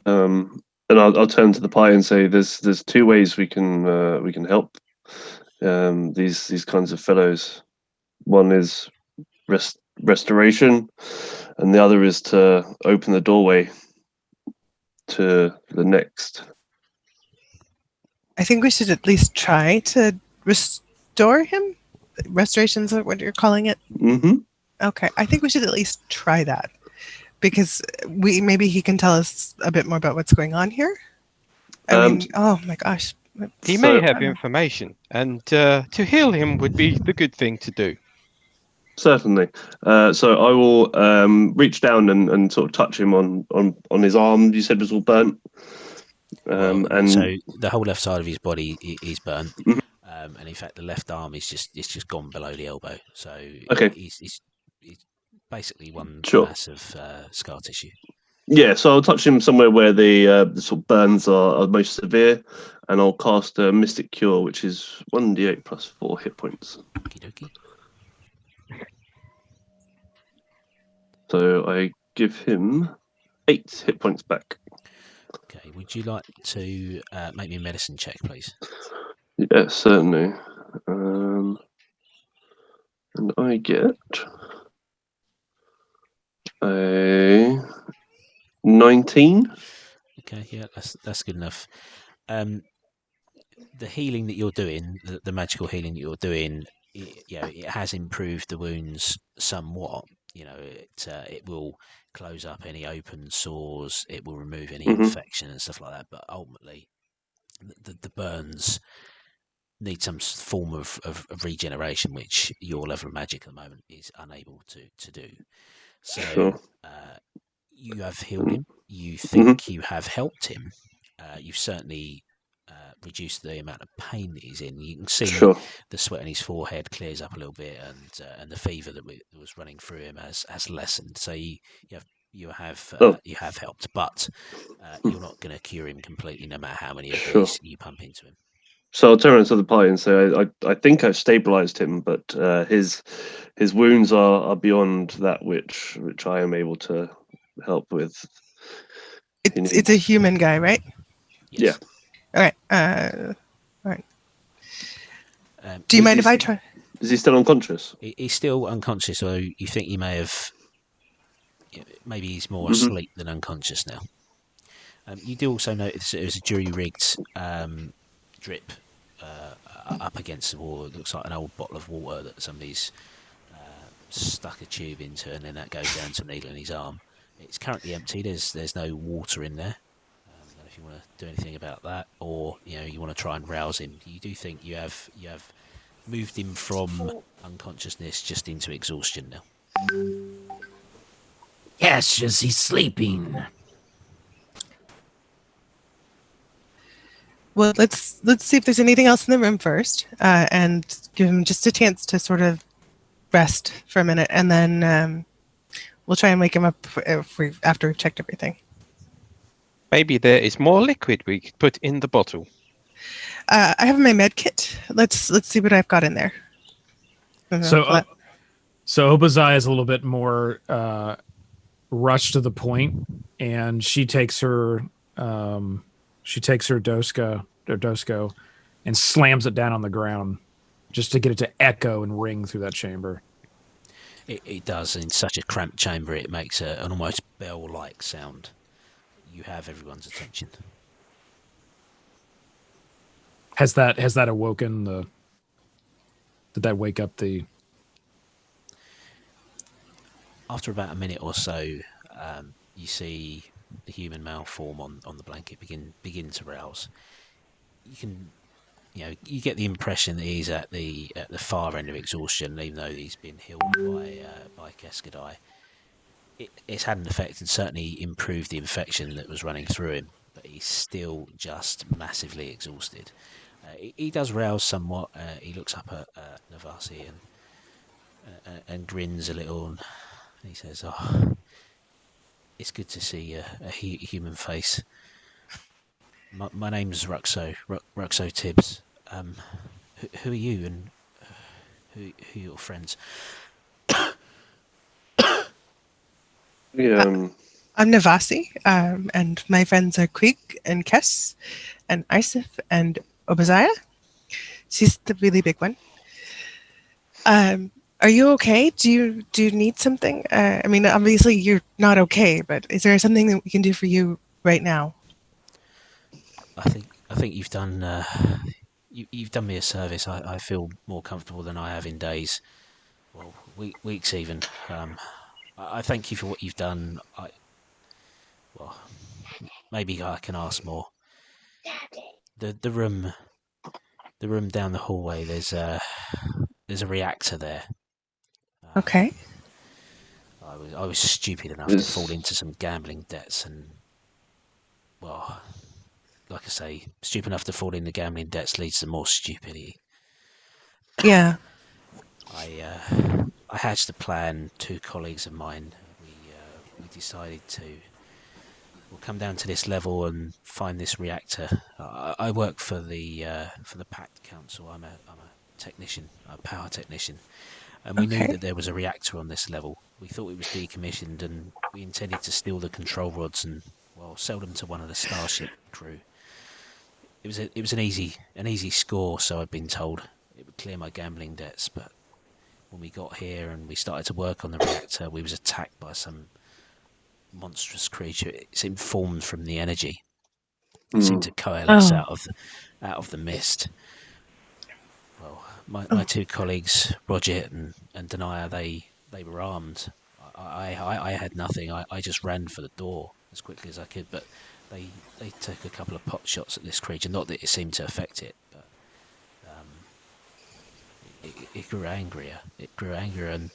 And I'll turn to the pie and say, there's two ways we can help these kinds of fellows. One is restoration, and the other is to open the doorway to the next. I think we should at least try to restore him. Restoration's what you're calling it? Mm-hmm. Okay, I think we should at least try that, because maybe he can tell us a bit more about what's going on here. I mean, oh my gosh. He may have information, and to heal him would be the good thing to do. Certainly. So I will reach down and sort of touch him on his arm. You said was all burnt. And so the whole left side of his body is burnt, and in fact the left arm is just gone below the elbow. So okay, he's basically one massive scar tissue. Yeah, so I'll touch him somewhere where the sort of burns are most severe, and I'll cast a Mystic Cure, which is 1d8 plus 4 hit points. Okie dokie. So I give him 8 hit points back. Okay, would you like to make me a medicine check, please? Yeah, certainly. And I get a 19. Okay, yeah, that's good enough. The healing that you're doing, the magical healing that you're doing, it has improved the wounds somewhat. It will close up any open sores, it will remove any infection and stuff like that. But ultimately, the burns need some form of regeneration, which your level of magic at the moment is unable to do. So you have healed him. You think you have helped him. You've certainly reduce the amount of pain that he's in. You can see Sure. the sweat on his forehead clears up a little bit, and the fever that was running through him has lessened. So you have helped, but you're not going to cure him completely, no matter how many of Sure. these you pump into him. So I'll turn around to the party and say, I think I've stabilized him, but his wounds are beyond that which I am able to help with. It's a human guy, right? Yes. Yeah. All right. All right. Do you mind if I try? Is he still unconscious? He's still unconscious, so you think he may have. Maybe he's more asleep than unconscious now. You do also notice there's a jury-rigged drip up against the wall. It looks like an old bottle of water that somebody's stuck a tube into, and then that goes down to a needle in his arm. It's currently empty. There's no water in there. I don't know if you want to do anything about that, or you want to try and rouse him. You do think you have moved him from unconsciousness just into exhaustion now. Yes, is he sleeping? Well, let's see if there's anything else in the room first, and give him just a chance to sort of rest for a minute, and then we'll try and wake him up after we've checked everything. Maybe there is more liquid we could put in the bottle. I have my med kit. Let's see what I've got in there. So Obadiah is a little bit more rushed to the point, and she takes her dosco and slams it down on the ground just to get it to echo and ring through that chamber. It does. In such a cramped chamber, it makes an almost bell-like sound. You have everyone's attention. Has that awoken the? Did that wake up the? After about a minute or so, you see the human male form on the blanket begin to rouse. You get the impression that he's at the far end of exhaustion, even though he's been healed by Keskadai. It's had an effect and certainly improved the infection that was running through him, but he's still just massively exhausted. He does rouse somewhat. He looks up at Navasi and grins a little, and he says, "Oh, it's good to see a human face. My name's Ruxo Tibbs. Who are you, and who are your friends?" I'm Navasi, and my friends are Quig and Kess and Isif and Obadiah. She's the really big one. Are you okay? Do you need something? I mean, obviously you're not okay, but is there something that we can do for you right now? I think you've done you've done me a service. I feel more comfortable than I have in days, well, weeks even. I thank you for what you've done. Maybe I can ask more. The room down the hallway. There's a reactor there. Okay. I was stupid enough to fall into some gambling debts, and well, like I say, stupid enough to fall into gambling debts leads to more stupidity. Yeah. I hatched a plan. 2 colleagues of mine. We decided we'll come down to this level and find this reactor. I work for the Pact Council. I'm a technician, a power technician, and we knew that there was a reactor on this level. We thought it was decommissioned, and we intended to steal the control rods and sell them to one of the Starship crew. It was an easy score, so I'd been told. It would clear my gambling debts, but when we got here and we started to work on the reactor, we was attacked by some monstrous creature. It seemed formed from the energy. It seemed to coalesce out of the mist. Well, my 2 colleagues, Roger and Denia, they were armed. I had nothing. I just ran for the door as quickly as I could, but they took a couple of pot shots at this creature. Not that it seemed to affect it, but it grew angrier. It grew angrier, and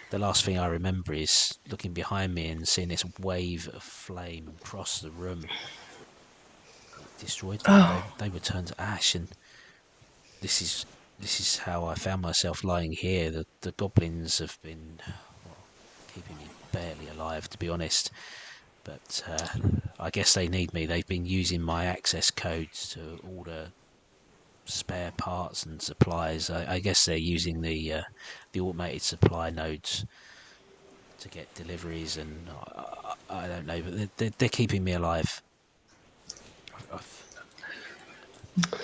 the last thing I remember is looking behind me and seeing this wave of flame cross the room. destroyed them. They were turned to ash, and this is how I found myself lying here. The goblins have been keeping me barely alive, to be honest. But I guess they need me. They've been using my access codes to order spare parts and supplies. I guess they're using the automated supply nodes to get deliveries, and I don't know, but they're keeping me alive.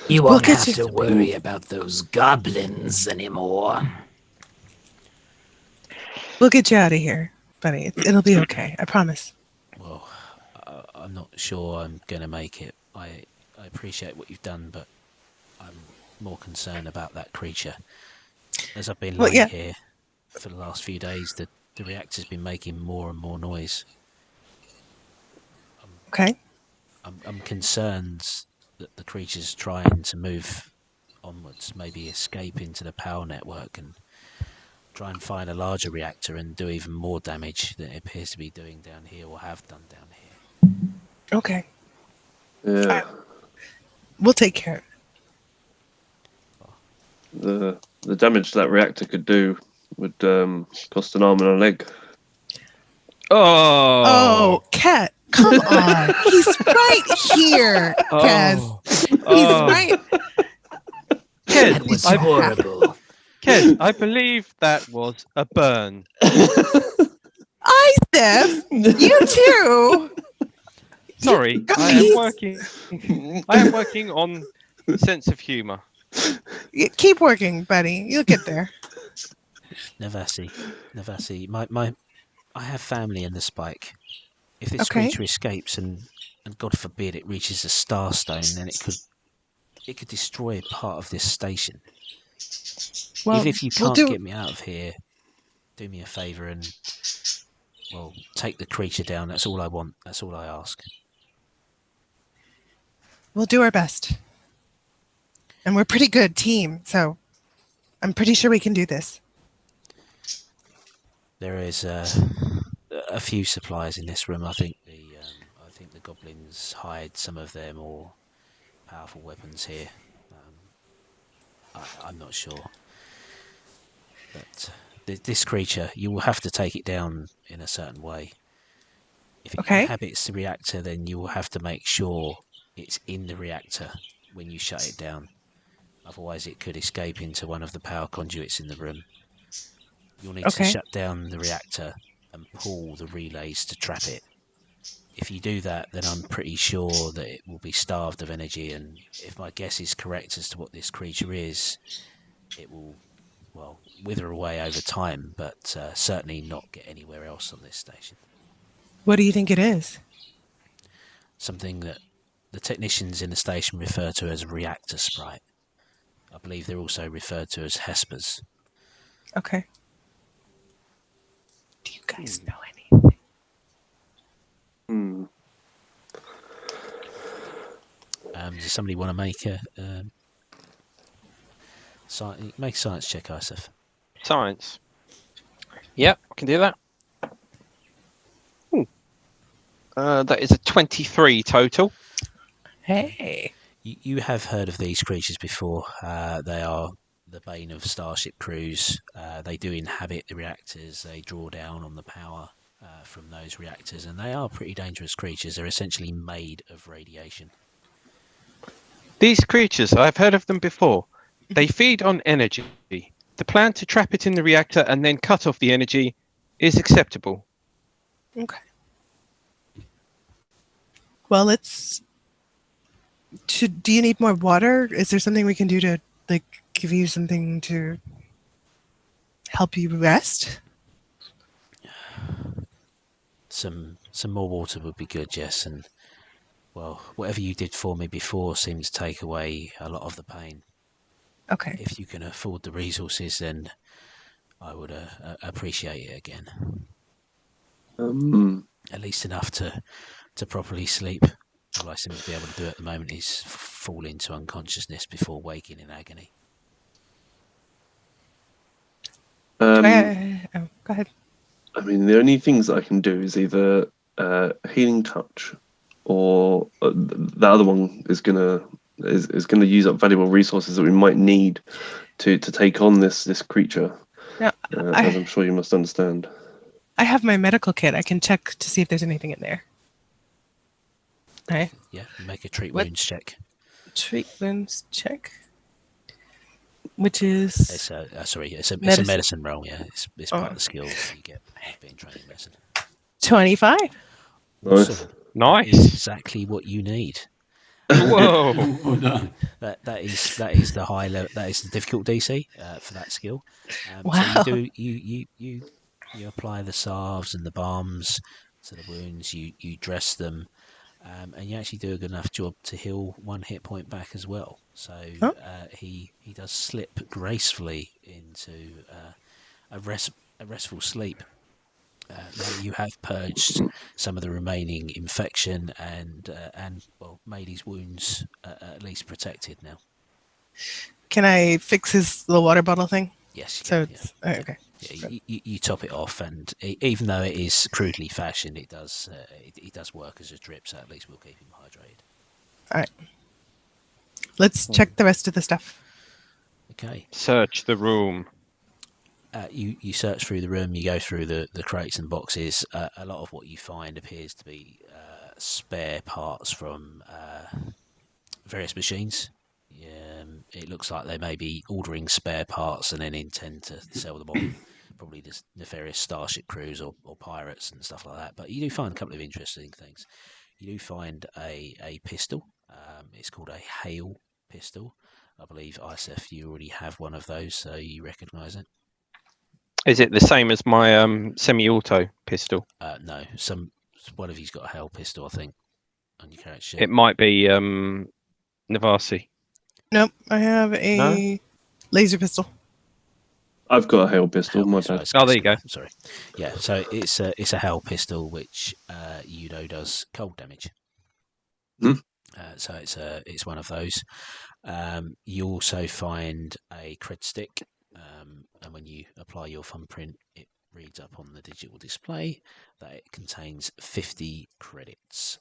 You won't have to worry about those goblins anymore. We'll get you out of here, buddy. It'll be okay. I promise. Well, I'm not sure I'm going to make it. I appreciate what you've done, but I'm more concerned about that creature. As I've been lying here for the last few days, the reactor's been making more and more noise. Okay. I'm concerned that the creature's trying to move onwards, maybe escape into the power network and try and find a larger reactor and do even more damage than it appears to be doing down here or have done down here. Okay. Yeah. We'll take care of it. The damage that reactor could do would cost an arm and a leg. Oh, Cat, come on. He's right here, Kez. He's right. Kez, That was horrible. Kez, I believe that was a burn. Steph, you too. Sorry, I am working on sense of humour. Keep working, buddy. You'll get there. Nefarious. I have family in the spike. If this creature escapes and God forbid it reaches the Star Stone, then it could destroy part of this station. Well, even if you can't get me out of here, do me a favour and take the creature down. That's all I want. That's all I ask. We'll do our best. And we're a pretty good team, so I'm pretty sure we can do this. There is a few supplies in this room. I think the goblins hide some of their more powerful weapons here. I'm not sure, but this creature, you will have to take it down in a certain way. If it inhabits the reactor, then you will have to make sure it's in the reactor when you shut it down. Otherwise, it could escape into one of the power conduits in the room. You'll need to shut down the reactor and pull the relays to trap it. If you do that, then I'm pretty sure that it will be starved of energy, and if my guess is correct as to what this creature is, it will, wither away over time, but certainly not get anywhere else on this station. What do you think it is? Something that the technicians in the station refer to as reactor sprite. I believe they're also referred to as Hespers. Okay. Do you guys know anything? Does somebody want to make a science check, Isef? Science. Yep, I can do that. That is a 23 total. Hey. You have heard of these creatures before. They are the bane of starship crews. They do inhabit the reactors. They draw down on the power from those reactors, and they are pretty dangerous creatures. They're essentially made of radiation. These creatures, I've heard of them before. They feed on energy. The plan to trap it in the reactor and then cut off the energy is acceptable. Okay. Well, do you need more water? Is there something we can do to give you something to help you rest? Some more water would be good, Jess, and whatever you did for me before seems to take away a lot of the pain. Okay. If you can afford the resources, then I would appreciate it again. At least enough to properly sleep. All I seem to be able to do at the moment is fall into unconsciousness before waking in agony. Go ahead. I mean, the only things that I can do is either healing touch or the other one is gonna use up valuable resources that we might need to take on this creature. Now, as I'm sure you must understand. I have my medical kit. I can check to see if there's anything in there. Okay. Yeah, make a treat wounds check. Treat wounds check. Which is... It's a medicine roll, yeah. It's part of the skill that you get being trained in medicine. 25. Awesome. Nice. That is exactly what you need. Whoa. Well done. That is the high level. That is the difficult DC for that skill. Wow. So you apply the salves and the balms to the wounds. You dress them, and you actually do a good enough job to heal 1 hit point back as well. So he does slip gracefully into a restful sleep. Now that you have purged some of the remaining infection and made his wounds at least protected now. Can I fix his little water bottle thing? Yes. Okay. Yeah, you top it off, and even though it is crudely fashioned, it does work as a drip. So at least we'll keep him hydrated. All right. Let's check the rest of the stuff. Okay. Search the room. You search through the room, you go through the crates and boxes. A lot of what you find appears to be spare parts from various machines. It looks like they may be ordering spare parts and then intend to sell them on probably the nefarious starship crews or pirates and stuff like that. But you do find a couple of interesting things. You do find a pistol. It's called a hail pistol. I believe, Isef, you already have one of those, so you recognise it. Is it the same as my semi-auto pistol? No, one of you's got a hail pistol, I think, on your character sheet. It might be Navasi. Nope, I have a laser pistol. I've got a hail pistol. My bad. Oh, there you go. Sorry. Yeah, so it's a hail pistol which does cold damage. So it's one of those. You also find a cred stick. And when you apply your thumbprint, it reads up on the digital display that it contains 50 credits.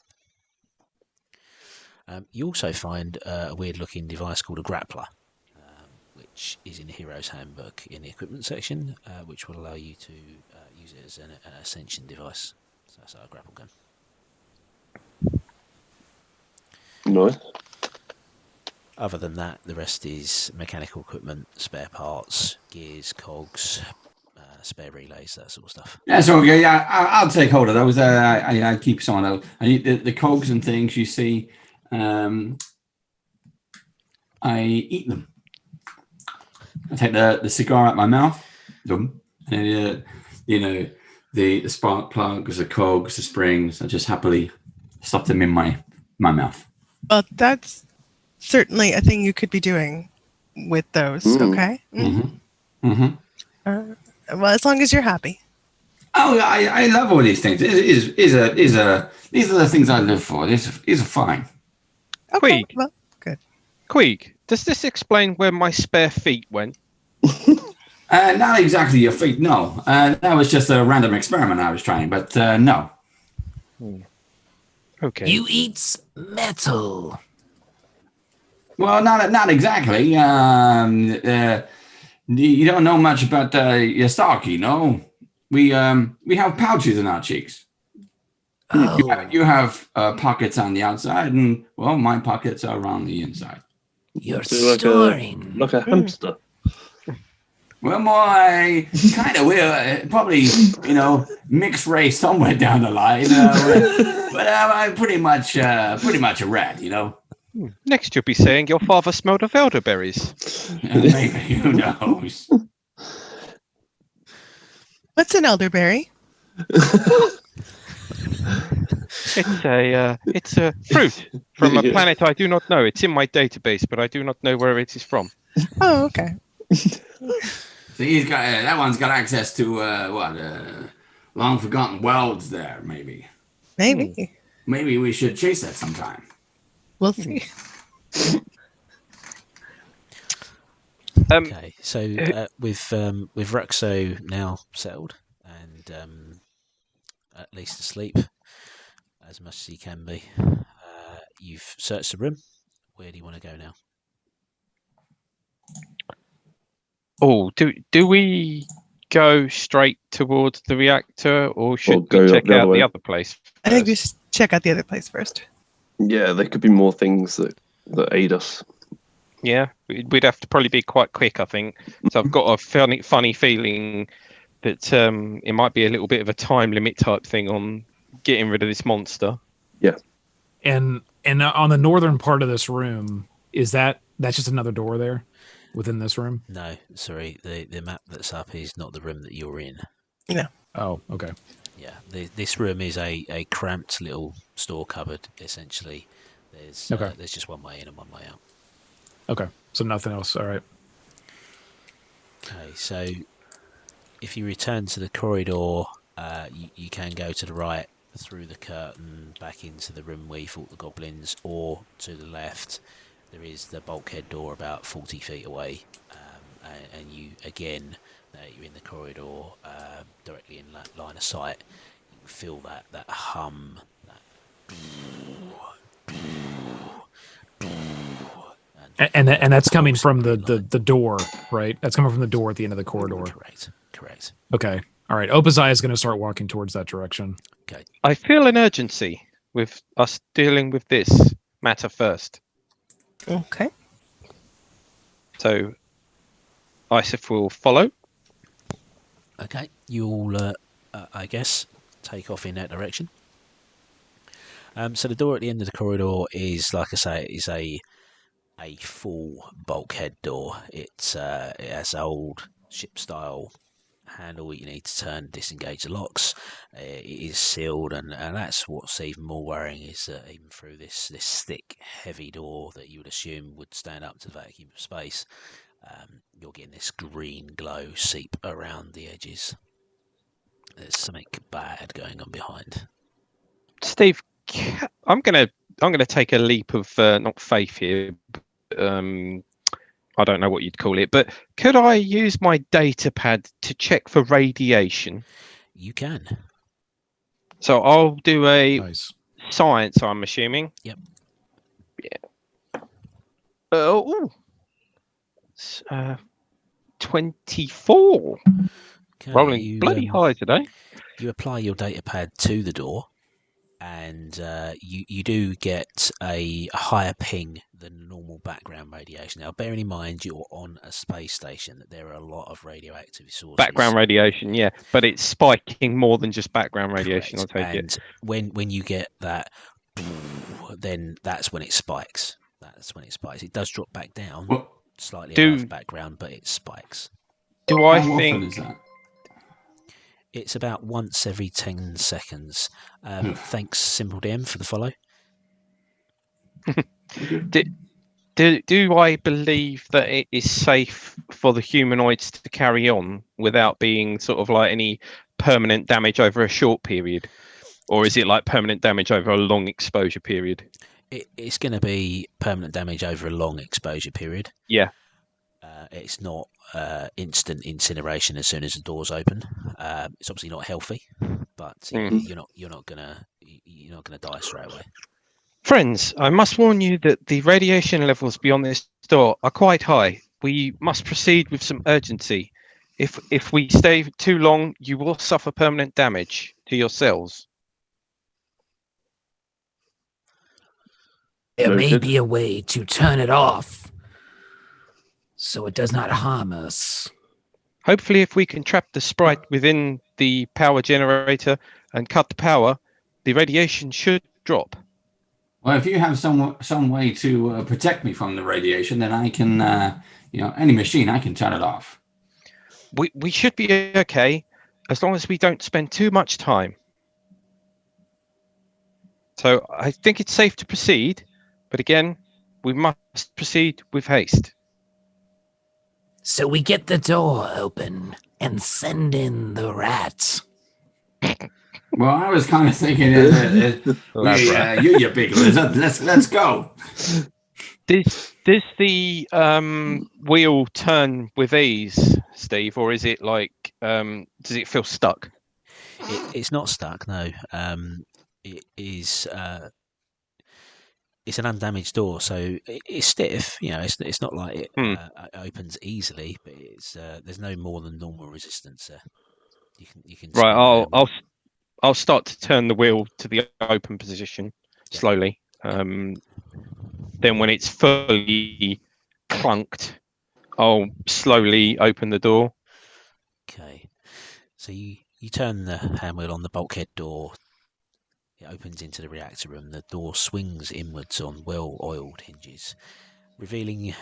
You also find a weird-looking device called a grappler, which is in the Hero's Handbook in the equipment section, which will allow you to use it as an ascension device. So that's our grapple gun. Nice. Other than that, the rest is mechanical equipment, spare parts, gears, cogs, spare relays, that sort of stuff. That's all good. Yeah, I'll take hold of those. I keep some of those. I need the cogs and things you see. I eat them. I take the cigar out my mouth. And the spark plugs, the cogs, the springs. I just happily stuff them in my mouth. Well, that's certainly a thing you could be doing with those. Okay. Well, Well, as long as you're happy. Oh, I love all these things. These are the things I live for. These are fine. Okay. Well, good. Queeg, does this explain where my spare feet went? Not exactly your feet. No, that was just a random experiment I was trying. But no. Okay. You eat metal. Well, not exactly. You don't know much about Yasaki, no? We have pouches in our cheeks. Oh. You have pockets on the outside, and well, my pockets are around the inside. You're So storing. like a hamster. Well, my kind of will probably mixed race somewhere down the line, but I'm pretty much a rat, Next, you'll be saying your father smelled of elderberries. Maybe, who knows? What's an elderberry? It's a fruit from a planet I do not know. It's in my database, but I do not know where it is from. Oh, okay. So he's got that one's got access to long forgotten worlds there. Maybe we should chase that sometime. We'll see. Okay, so with Ruxo now settled and at least asleep, as much as he can be. You've searched the room. Where do you want to go now? Oh, do we go straight towards the reactor, or should go we up check the other out way? the other place? I think we first? should check out the other place first. Yeah, there could be more things that aid us. Yeah, we'd have to probably be quite quick, I think. So I've got a funny feeling that it might be a little bit of a time limit type thing on getting rid of this monster. Yeah. And on the northern part of this room, that's just another door there within this room? No, sorry. The map that's up is not the room that you're in. No. Oh, okay. Yeah, this room is a cramped little store cupboard, essentially. There's just one way in and one way out. Okay, so nothing else. All right. Okay, so if you return to the corridor, you can go to the right through the curtain back into the room where you fought the goblins, or to the left. There is the bulkhead door about 40 feet away, and you again, you're in the corridor directly in line of sight. You can feel that hum, And that's coming from the door, right? That's coming from the door at the end of the corridor. Correct. Okay. All right. Opazai is going to start walking towards that direction. Okay. I feel an urgency with us dealing with this matter first. Okay. So Isif will follow. Okay, you'll, I guess, take off in that direction. So the door at the end of the corridor is, like I say, is a full bulkhead door. It has old ship-style handle you need to turn, disengage the locks. It is sealed, and that's what's even more worrying is that even through this thick, heavy door that you would assume would stand up to the vacuum of space, you're getting this green glow seep around the edges. There's something bad going on behind. Steve, I'm gonna take a leap of not faith here. I don't know what you'd call it, but could I use my data pad to check for radiation? You can. So I'll do a Nice. science, I'm assuming. Yep. Yeah. 24. Okay, Rolling bloody high today. You apply your data pad to the door, and you do get a higher ping than normal background radiation. Now, bearing in mind you're on a space station, that there are a lot of radioactive sources. Background radiation, yeah, but it's spiking more than just background radiation. Correct. I'll take and it. when you get that, then that's when it spikes. It does drop back down slightly above background, but it spikes. Do I How think? often is that? It's about once every 10 seconds. Thanks, Simple DM, for the follow. Do I believe that it is safe for the humanoids to carry on without being sort of like any permanent damage over a short period? Or is it like permanent damage over a long exposure period? It's going to be permanent damage over a long exposure period. Yeah. It's not instant incineration as soon as the doors open. It's obviously not healthy, but you're not gonna die straight away. Friends, I must warn you that the radiation levels beyond this door are quite high. We must proceed with some urgency. If we stay too long, you will suffer permanent damage to your cells. There may be a way to turn it off so it does not harm us. Hopefully, if we can trap the sprite within the power generator and cut the power, the radiation should drop. Well, if you have some way to protect me from the radiation, then I can, any machine, I can turn it off. We should be okay as long as we don't spend too much time. So I think it's safe to proceed, but again, we must proceed with haste. So we get the door open and send in the rats. Well, I was kind of thinking, you big lizard, let's go. Does the wheel turn with ease, Steve, or is it like does it feel stuck? It's not stuck, no. it is it's an undamaged door, so it's stiff. You know, it's not like it opens easily, but it's there's no more than normal resistance there. You can Right, swing the I'll start to turn the wheel to the open position slowly. Then when it's fully clunked, I'll slowly open the door. Okay, so you turn the handwheel on the bulkhead door. It opens into the reactor room. The door swings inwards on well-oiled hinges, revealing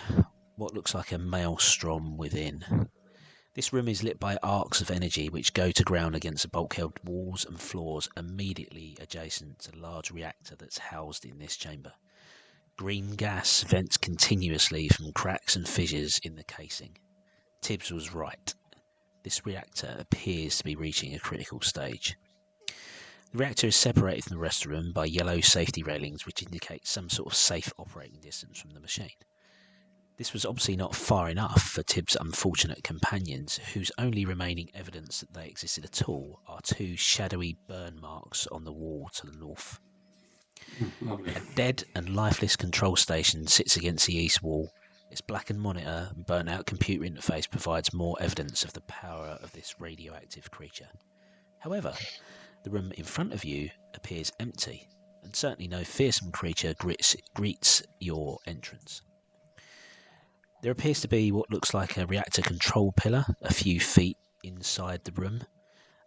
what looks like a maelstrom within. This room is lit by arcs of energy which go to ground against the bulkhead walls and floors immediately adjacent to the large reactor that's housed in this chamber. Green gas vents continuously from cracks and fissures in the casing. Tibbs was right. This reactor appears to be reaching a critical stage. The reactor is separated from the rest of the room by yellow safety railings which indicate some sort of safe operating distance from the machine. This was obviously not far enough for Tibbs' unfortunate companions, whose only remaining evidence that they existed at all are two shadowy burn marks on the wall to the north. Lovely. A dead and lifeless control station sits against the east wall. Its blackened monitor and burnt-out computer interface provides more evidence of the power of this radioactive creature. However, the room in front of you appears empty, and certainly no fearsome creature greets your entrance. There appears to be what looks like a reactor control pillar a few feet inside the room,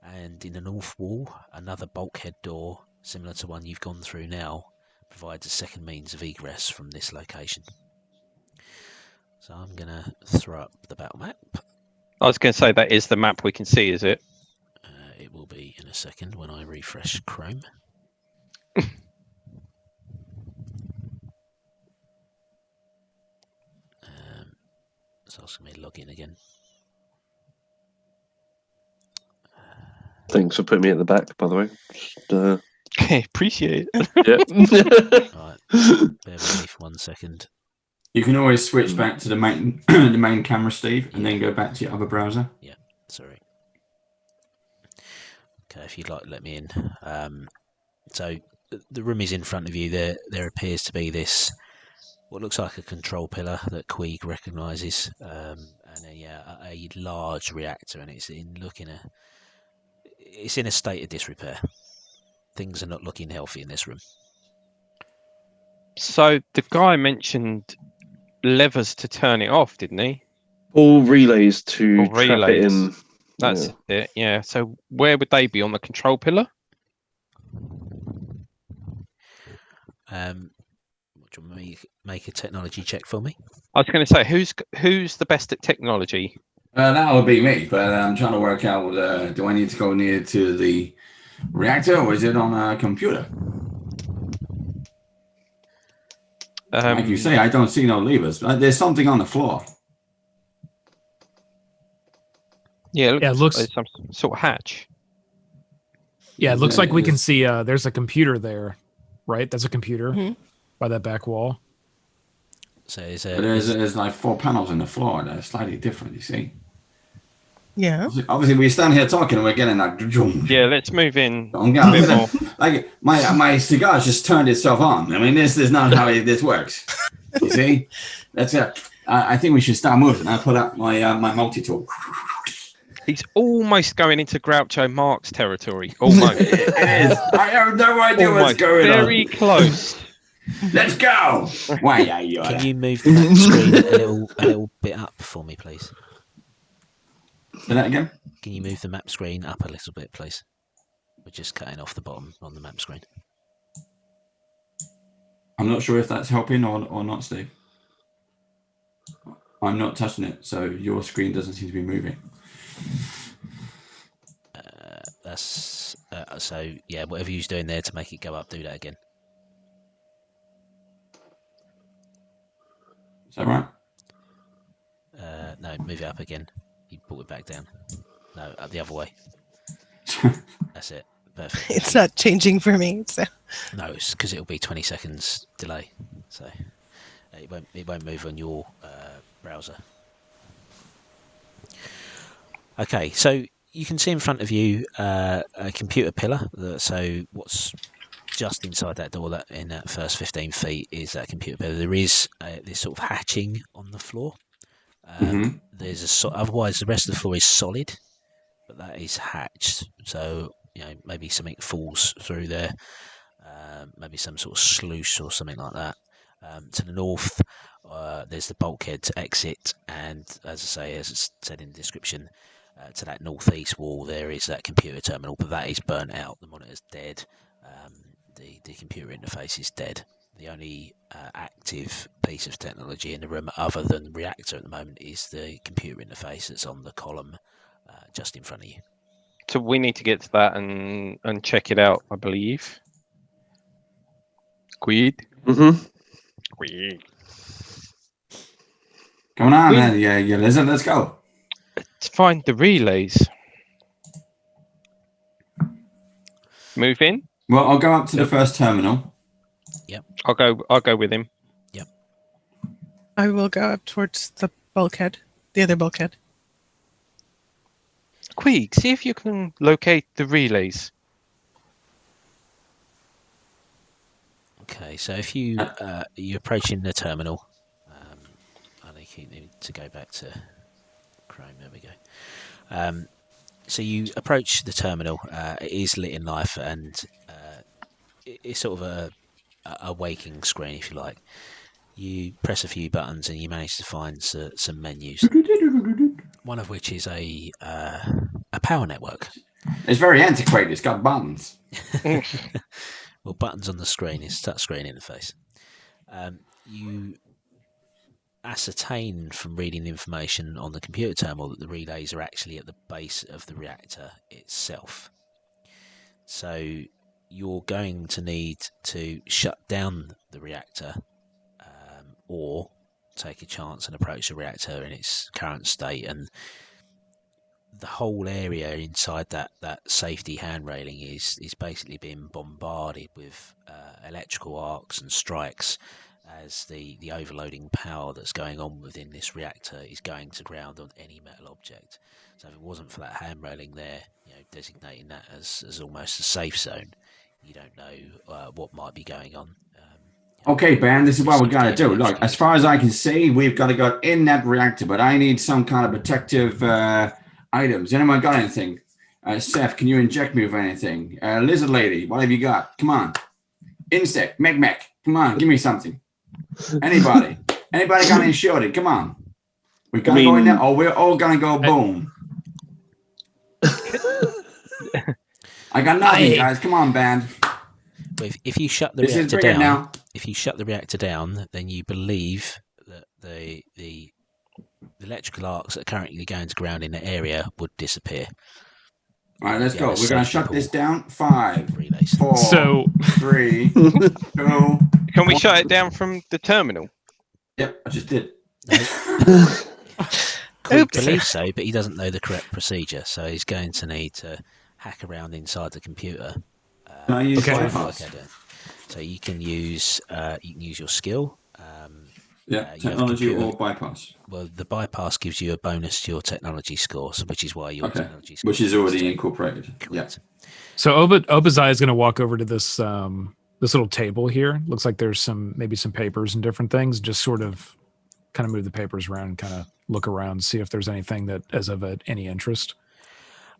and in the north wall, another bulkhead door, similar to one you've gone through now, provides a second means of egress from this location. So I'm going to throw up the battle map. I was going to say that is the map we can see, is it? It will be in a second when I refresh Chrome. It's asking me to log in again. Thanks for putting me at the back, by the way. Just, appreciate it. Yeah. Right, bear with me for 1 second. You can always switch back to the main the main camera, Steve, and then go back to your other browser. Yeah, sorry. Okay, if you'd like to let me in. So the room is in front of you. There appears to be this, what looks like a control pillar that Queeg recognises, and a large reactor, and it's in a state of disrepair. Things are not looking healthy in this room. So the guy mentioned levers to turn it off, didn't he? All relays to Or trap it relays. in. That's it, yeah. So where would they be? On the control pillar? Do you want me to make a technology check for me? I was going to say, who's the best at technology? That would be me, but I'm trying to work out, do I need to go near to the reactor or is it on a computer? Like you say, I don't see no levers. There's something on the floor. Yeah, it looks like some sort of hatch. Yeah, it looks like we can see there's a computer there, right? That's a computer by that back wall. So there's like 4 panels in the floor that are slightly different, you see? Yeah. Obviously, we stand here talking and we're getting like... Yeah, let's move in a bit more. Like, my cigar just turned itself on. I mean, this is not how this works. You see? That's it. I think we should start moving. I pull out my multi-tool. He's almost going into Groucho Marx territory. Almost. It is. I have no idea what's going on. Very close. Let's go. Why are you? Can you move the map screen a little bit up for me, please? Say that again? Can you move the map screen up a little bit, please? We're just cutting off the bottom on the map screen. I'm not sure if that's helping or not, Steve. I'm not touching it, so your screen doesn't seem to be moving. So yeah, whatever you're doing there to make it go up, do that again. Is that right? No, move it up again. You pull it back down. No, up the other way. That's it. Perfect. It's not changing for me. So. No, it's because it'll be 20 seconds delay, so it won't move on your browser. Okay, so you can see in front of you a computer pillar. So what's just inside that door, that in that first 15 feet, is that computer bed. There is this sort of hatching on the floor. There's otherwise the rest of the floor is solid, but that is hatched. So maybe something falls through there. Maybe some sort of sluice or something like that. To the north, there's the bulkhead to exit, and as I say, as it's said in the description, to that northeast wall there is that computer terminal, but that is burnt out. The monitor's dead. The computer interface is dead. The only active piece of technology in the room, other than the reactor at the moment, is the computer interface that's on the column just in front of you. So we need to get to that and check it out, I believe. Quid. Quid. Come on, man. Yeah, lizard. Let's go. To find the relays. Move in. Well, I'll go up to the first terminal. Yep. I'll go with him. Yep. I will go up towards the bulkhead, the other bulkhead. Queeg, see if you can locate the relays. Okay, so if you're approaching the terminal, I need to go back to Chrome. There we go. So you approach the terminal. It is lit in life, and it's sort of a waking screen, if you like. You press a few buttons, and you manage to find some menus. One of which is a power network. It's very antiquated. It's got buttons. Well, buttons on the screen is touchscreen interface. You ascertain from reading information on the computer terminal that the relays are actually at the base of the reactor itself. So you're going to need to shut down the reactor or take a chance and approach the reactor in its current state. And the whole area inside that safety hand railing is basically being bombarded with electrical arcs and strikes as the overloading power that's going on within this reactor is going to ground on any metal object. So if it wasn't for that hand railing there, designating that as almost a safe zone, you don't know what might be going on. Okay, Ben, this is what we got to do. Look, as far as I can see, we've got to go in that reactor, but I need some kind of protective items. Anyone got anything? Seth, can you inject me with anything? Lizard lady, what have you got? Come on. Insect, mech. Come on, give me something. Anybody? Anybody got any shorty? Come on. We got to go in there, or we're all going to go boom. I got nothing, guys. Come on, band. If you shut the reactor down, if you shut the reactor down, then you believe that the electrical arcs that are currently going to ground in the area would disappear. All right, let's go. We're going to shut this down. 5, 4, 3, 2. Can we shut it down from the terminal? Yep, I just did. I believe so, but he doesn't know the correct procedure, so he's going to need to hack around inside the computer. Can I use bypass? So you can use your skill. Technology or bypass. Well, the bypass gives you a bonus to your technology score, which is why your technology score, which is already incorporated. Yeah. So Obadiah is going to walk over to this this little table here. Looks like there's maybe some papers and different things. Just sort of kind of move the papers around and kind of look around, see if there's anything that is of any interest.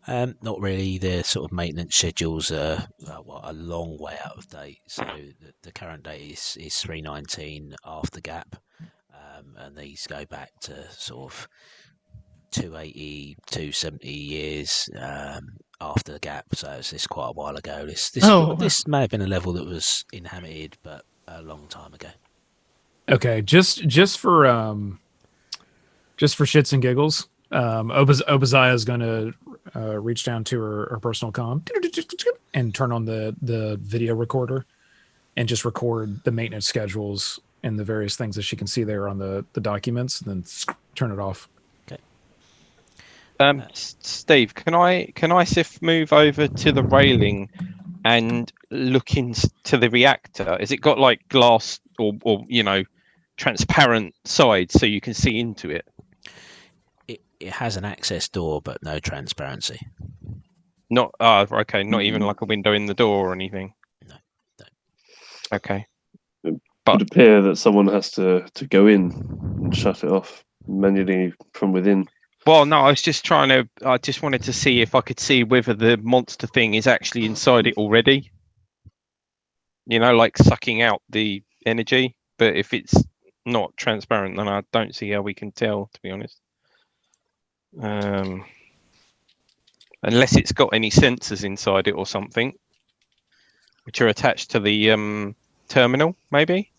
Not really. The sort of maintenance schedules are a long way out of date. So the current date is 319 after gap, and these go back to sort of 280, 270 years after the gap. So it's quite a while ago. This may have been a level that was inhabited, but a long time ago. Okay, just for shits and giggles, Obadiah is going to reach down to her personal comm and turn on the video recorder and just record the maintenance schedules and the various things that she can see there on the documents, and then turn it off. Okay. Steve, can I move over to the railing and look into the reactor? Has it got like glass or transparent sides so you can see into it? It has an access door, but no transparency. Not okay. Not even like a window in the door or anything. No. Okay. It would appear that someone has to go in and shut it off manually from within. Well, no, I just wanted to see if I could see whether the monster thing is actually inside it already. You know, like sucking out the energy. But if it's not transparent, then I don't see how we can tell, to be honest. Unless it's got any sensors inside it or something, which are attached to the terminal, maybe.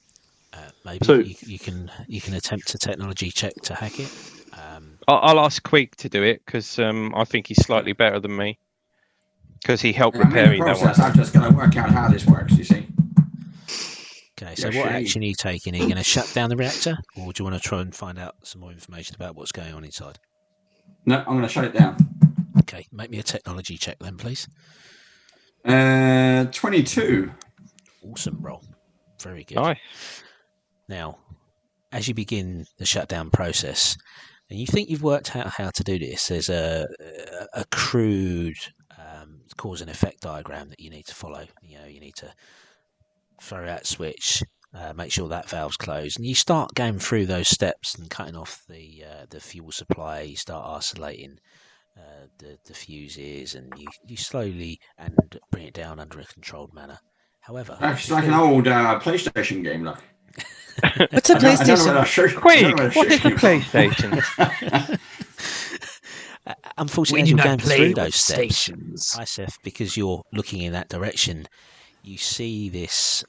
Maybe So- you can attempt a technology check to hack it. I'll ask Quig to do it because I think he's slightly better than me because he helped I'm in repair the me that one. process. I'm just going to work out how this works, you see. Okay, so Yeah, what sure. action are you taking? Are you going to shut down the reactor, or do you want to try and find out some more information about what's going on inside? No, I'm going to shut it down. Okay, make me a technology check then, please. 22. Awesome roll. Very good. Nice. Now, as you begin the shutdown process, and you think you've worked out how to do this, there's a crude cause and effect diagram that you need to follow. You know, you need to throw that switch, make sure that valve's closed, and you start going through those steps and cutting off the fuel supply. You start isolating the fuses, and you slowly and bring it down under a controlled manner. However, It's like an old PlayStation game, look. What's a I don't know PlayStation? where that shirt. Quig, what is a PlayStation? Unfortunately, We as do you're not going play through with those steps, stations. Isef, because you're looking in that direction, you see this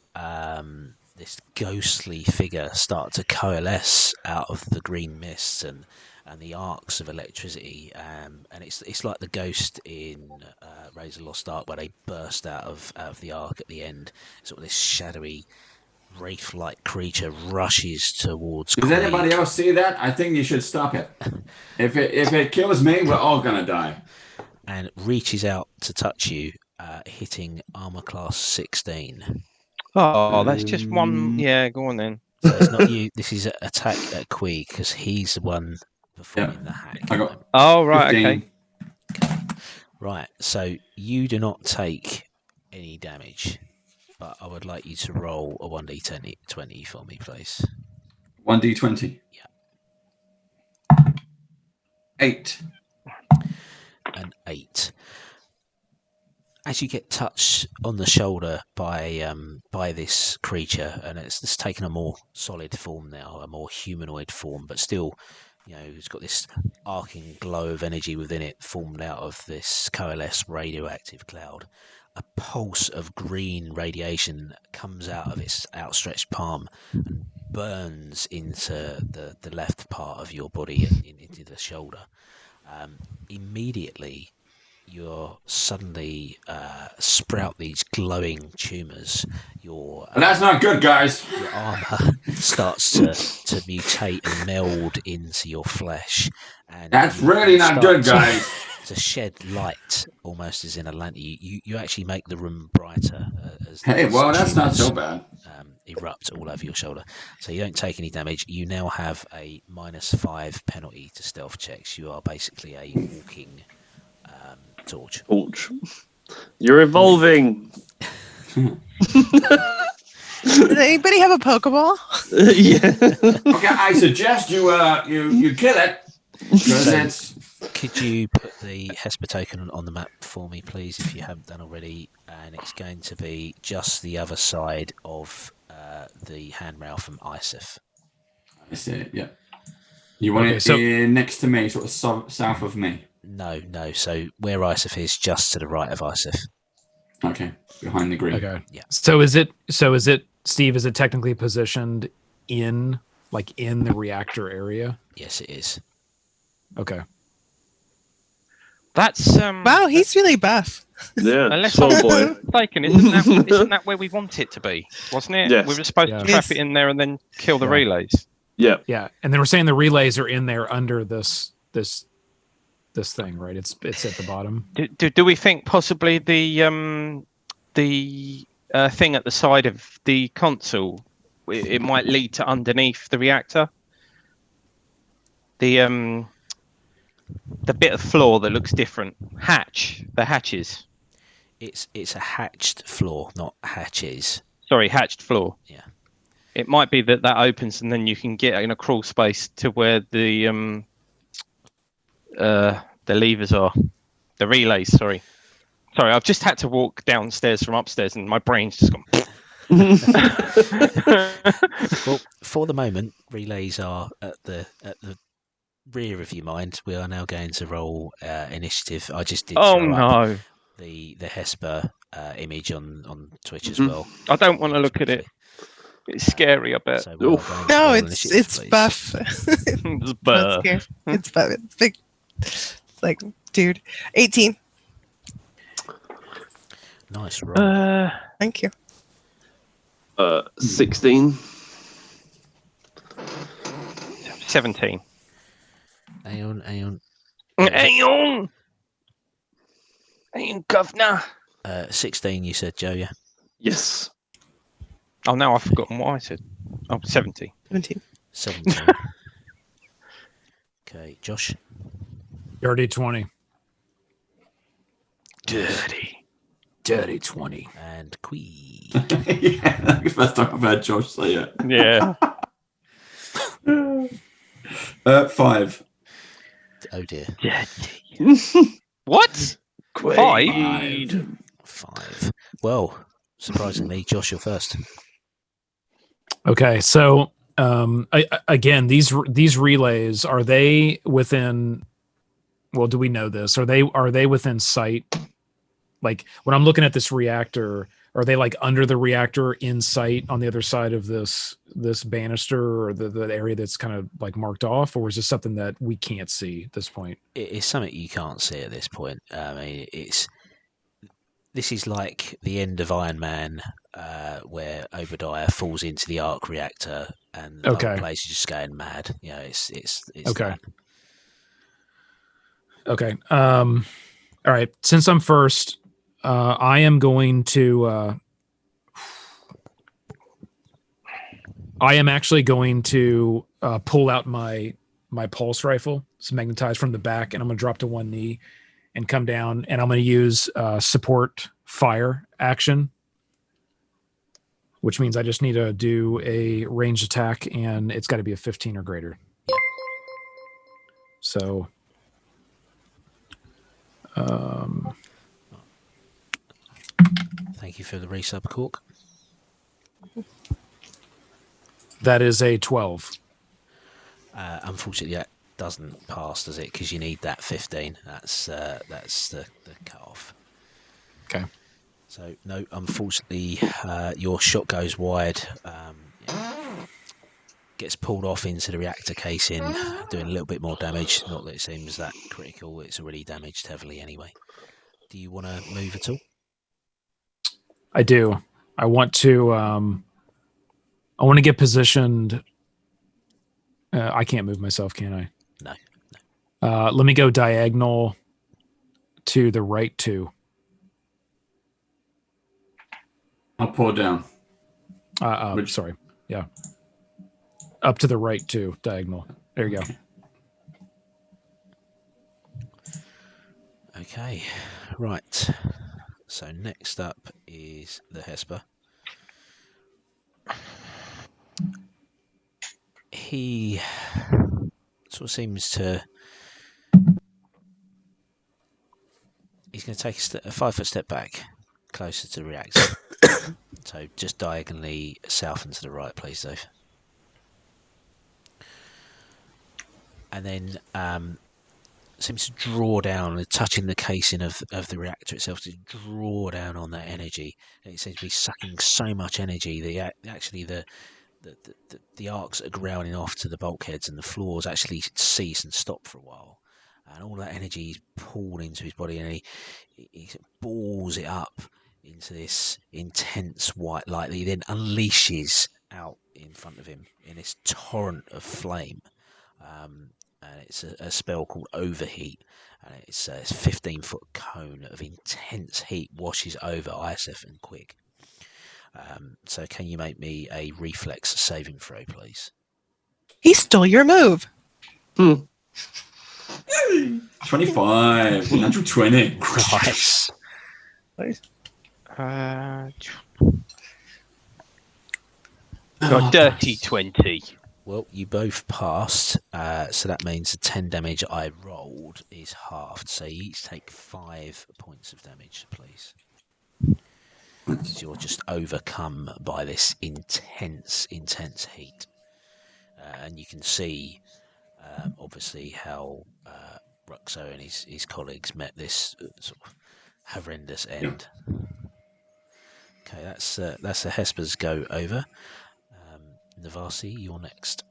this ghostly figure start to coalesce out of the green mists and the arcs of electricity, and it's like the ghost in Razor Lost Ark, where they burst out of the arc at the end. Sort of this shadowy, wraith-like creature rushes towards. Does Quig. anybody else see that? I think you should stop it. If it kills me, we're all gonna die. And reaches out to touch you, hitting armor class 16. Oh, that's just one. Yeah, go on then. So it's not you. This is an attack at Quig because he's the one performing the hack. I got Oh, right, 15. okay. Right. So you do not take any damage, but I would like you to roll a 1d20 for me, please. 1d20. Yeah. 8. An 8. As you get touched on the shoulder by this creature, and it's taken a more solid form now, a more humanoid form, but still, you know, it's got this arcing glow of energy within it, formed out of this coalesced radioactive cloud. A pulse of green radiation comes out of its outstretched palm and burns into the left part of your body and into the shoulder. Immediately, you're suddenly sprout these glowing tumours. Well, that's not good, guys. Your armour starts to mutate and meld into your flesh. And That's you really not start good, guys. To shed light, almost as in a lantern. You actually make the room brighter. As Hey, these well, that's not tumours, so bad. erupt all over your shoulder. So you don't take any damage. You now have a -5 penalty to stealth checks. You are basically a walking torch. You're evolving. Does anybody have a Pokeball? Yeah. Okay, I suggest you kill it. 'Cause So- it's Could you put the Hesper token on the map for me, please, if you haven't done already? And it's going to be just the other side of the handrail from Isif. I see it, yeah. You want Okay, it so- in next to me, sort of south of me. No. So where Isif is, just to the right of Isif. Okay, behind the green. Okay. Yeah. So is it Steve? Is it technically positioned in the reactor area? Yes, it is. Okay. That's Wow, he's really buff. Yeah. Unless Small I'm boy. mistaken, isn't that where we want it to be? Wasn't it? Yes. We were supposed Yeah. to trap Yes. it in there and then kill the Yeah. relays. Yeah. Yeah, and then we're saying the relays are in there under this thing, right? It's at the bottom. Do we think possibly the thing at the side of the console, it might lead to underneath the reactor? The bit of floor that looks different. The hatches. It's a hatched floor, not hatches. Sorry, hatched floor. Yeah. It might be that opens and then you can get in a crawl space to where the levers are, the relays. Sorry, I've just had to walk downstairs from upstairs and my brain's just gone. Well, for the moment, relays are at the rear of your mind. We are now going to roll initiative. I just did throw up the Hesper image on Twitch as well. I don't want to look at it. It's scary, I bet. So no, it's buff. It's buff. It's buff. It's big. It's like, dude, 18. Nice roll. Thank you. 16. 17. Aeon, governor. 16, you said, Joe, yeah? Yes. Oh, now I've forgotten what I said. Oh, 70. 17. Okay, Josh? Dirty 20. Dirty 20. And Quee. Yeah, that's the first time I've heard Josh say it. Yeah. 5. Oh dear. What? 5. Well, surprisingly, Josh, you're first. Okay, so again, these relays, are they within? Well, do we know this? Are they within sight? Like when I'm looking at this reactor, are they like under the reactor in sight on the other side of this banister or the area that's kind of like marked off, or is this something that we can't see at this point? It's something you can't see at this point. I mean, this is like the end of Iron Man, where Obadiah falls into the arc reactor and the whole place is just going mad. You know, it's okay. Okay. All right. Since I'm first, I am going to. I am actually going to pull out my pulse rifle. It's magnetized from the back, and I'm going to drop to one knee and come down, and I'm going to use support fire action, which means I just need to do a ranged attack, and it's got to be a 15 or greater. So, thank you for the resub, Cork. That is a 12. Unfortunately, that doesn't pass, does it? Because you need that 15. That's the cut-off. Okay. So, no, unfortunately, your shot goes wide, gets pulled off into the reactor casing, doing a little bit more damage. Not that it seems that critical. It's already damaged heavily anyway. Do you want to move at all? I do. I want to get positioned. I can't move myself, can I? No. Let me go diagonal to the right 2. I'll pour down. Sorry. Yeah. Up to the right 2, diagonal. There you go. Okay. Right. So next up is the Hesper. He sort of seems to. He's going to take a 5-foot step back, closer to the reactor. So just diagonally south and to the right, please, Dave. And then seems to draw down, touching the casing of the reactor itself, to draw down on that energy. And it seems to be sucking so much energy that actually the arcs are grounding off to the bulkheads, and the floors actually cease and stop for a while. And all that energy is pulled into his body, and he balls it up into this intense white light that he then unleashes out in front of him in this torrent of flame. And it's a spell called Overheat, and it's a 15-foot cone of intense heat washes over Isef and Quick. So can you make me a reflex saving throw, please? He stole your move. 25. Natural 20. Nice. Got dirty 20. Well, you both passed, so that means the 10 damage I rolled is halved. So you each take 5 points of damage, please. Because you're just overcome by this intense heat. And you can see, obviously, how Ruxo and his colleagues met this sort of horrendous end. Okay, that's the Hesper's go over. Navasi, you're next.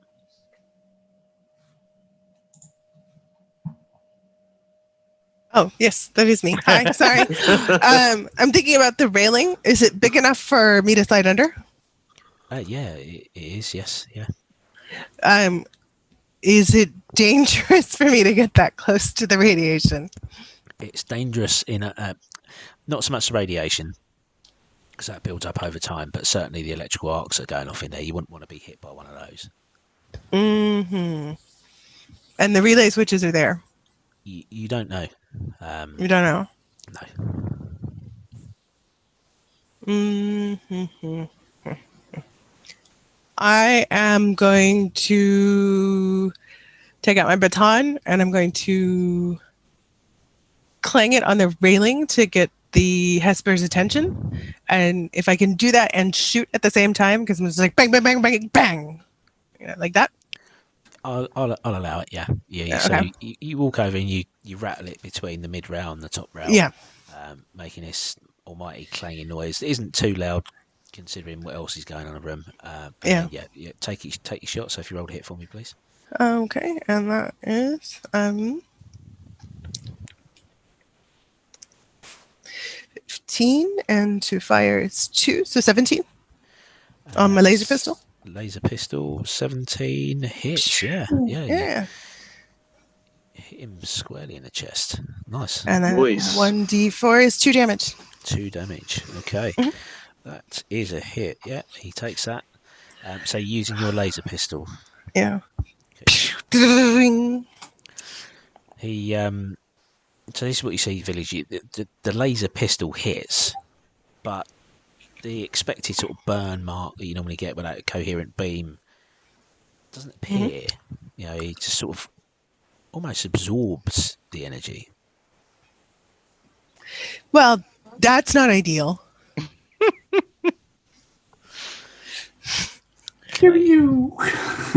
Oh, yes, that is me. Hi, sorry. I'm thinking about the railing. Is it big enough for me to slide under? Yeah, it is, yes, yeah. Is it dangerous for me to get that close to the radiation? It's dangerous in not so much the radiation, because that builds up over time, but certainly the electrical arcs are going off in there. You wouldn't want to be hit by one of those. Mm-hmm. And the relay switches are there? You don't know. You don't know? No. Mm-hmm. I am going to take out my baton and I'm going to clang it on the railing to get the Hesper's attention. And if I can do that and shoot at the same time, because I'm just like bang, bang, bang, bang, bang, you know, like that. I'll allow it. Yeah. Okay. So you walk over and you rattle it between the mid rail and the top rail. Yeah. Making this almighty clanging noise. It isn't too loud considering what else is going on in the room. Yeah. Yeah. Take your shot. So if you roll a hit for me, please. Okay, and that is 15, and to fire is 2, so 17 on my laser pistol. Laser pistol, 17 hits. Yeah. Yeah. Hit him squarely in the chest. Nice. And then 1d4 is 2 damage. 2 damage. Okay. Mm-hmm. That is a hit. Yeah, he takes that. So using your laser pistol. Yeah. Okay. He so this is what you see, Village. The laser pistol hits, but the expected sort of burn mark that you normally get with that coherent beam doesn't appear. Mm-hmm. You know, it just sort of almost absorbs the energy. Well, that's not ideal. You.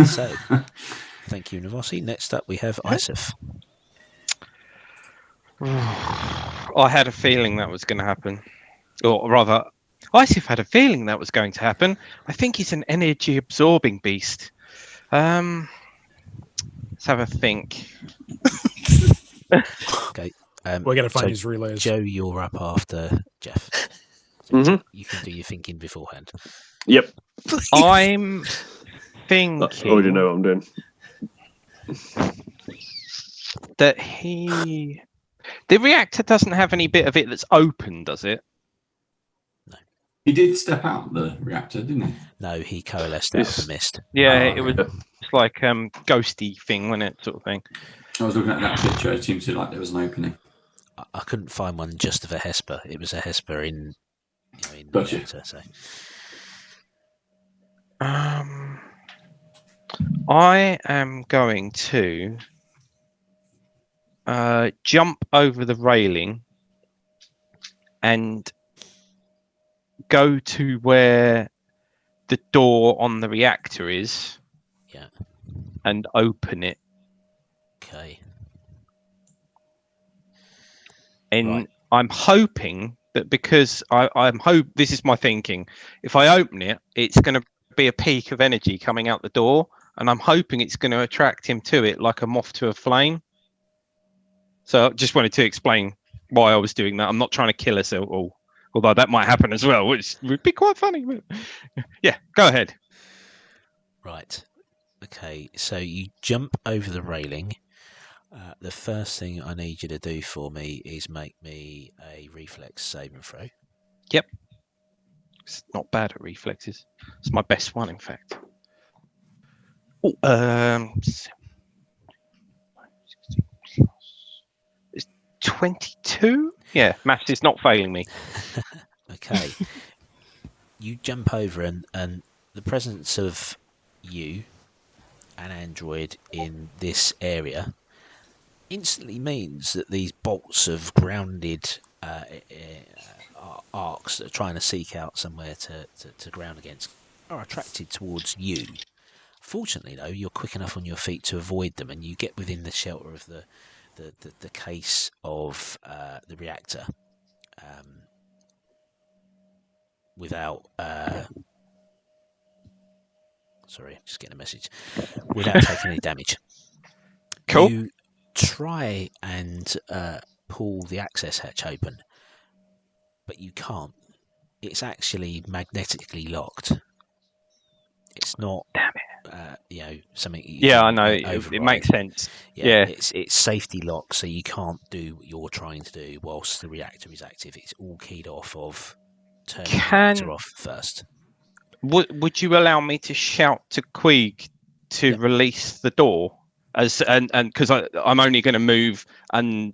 So, thank you, Navasi. Next up, we have Isif. I had a feeling that was going to happen. Or rather, Isif had a feeling that was going to happen. I think he's an energy-absorbing beast. Let's have a think. Okay. We got to find these relays. Joe, you're up after Jeff. Mm-hmm. You can do your thinking beforehand. Yep. I'm thinking. I already know what I'm doing. That the reactor doesn't have any bit of it that's open, does it? No. He did step out the reactor, didn't he? No, he coalesced out of the mist. Yeah, it was like ghosty thing, wasn't it, sort of thing. I was looking at that picture. It seemed to like there was an opening. I couldn't find one just of a Hesper. It was a Hesper in Gotcha. Reactor, so. I am going to jump over the railing and go to where the door on the reactor is. Yeah. And open it. Okay. And right. I'm hoping that because this is my thinking. If I open it, it's going to be a peak of energy coming out the door, and I'm hoping it's going to attract him to it like a moth to a flame. So I just wanted to explain why I was doing that. I'm not trying to kill us all, although that might happen as well, which would be quite funny. But yeah, go ahead. Right. Okay, so you jump over the railing. The first thing I need you to do for me is make me a reflex saving throw. Yep. It's not bad at reflexes. It's my best one, in fact. It's 22? Yeah, maths is not failing me. Okay. You jump over and the presence of you, an android, in this area instantly means that these bolts of grounded arcs that are trying to seek out somewhere to ground against are attracted towards you. Fortunately, though, you're quick enough on your feet to avoid them, and you get within the shelter of the case of the reactor without... sorry, just getting a message. Without taking any damage. Cool. You try and pull the access hatch open, but you can't. It's actually magnetically locked. It's not, something. I know. It makes sense. Yeah. It's safety locked, so you can't do what you're trying to do whilst the reactor is active. It's all keyed off of turning the reactor off first. Would you allow me to shout to Queeg to release the door? And because I'm only going to move, and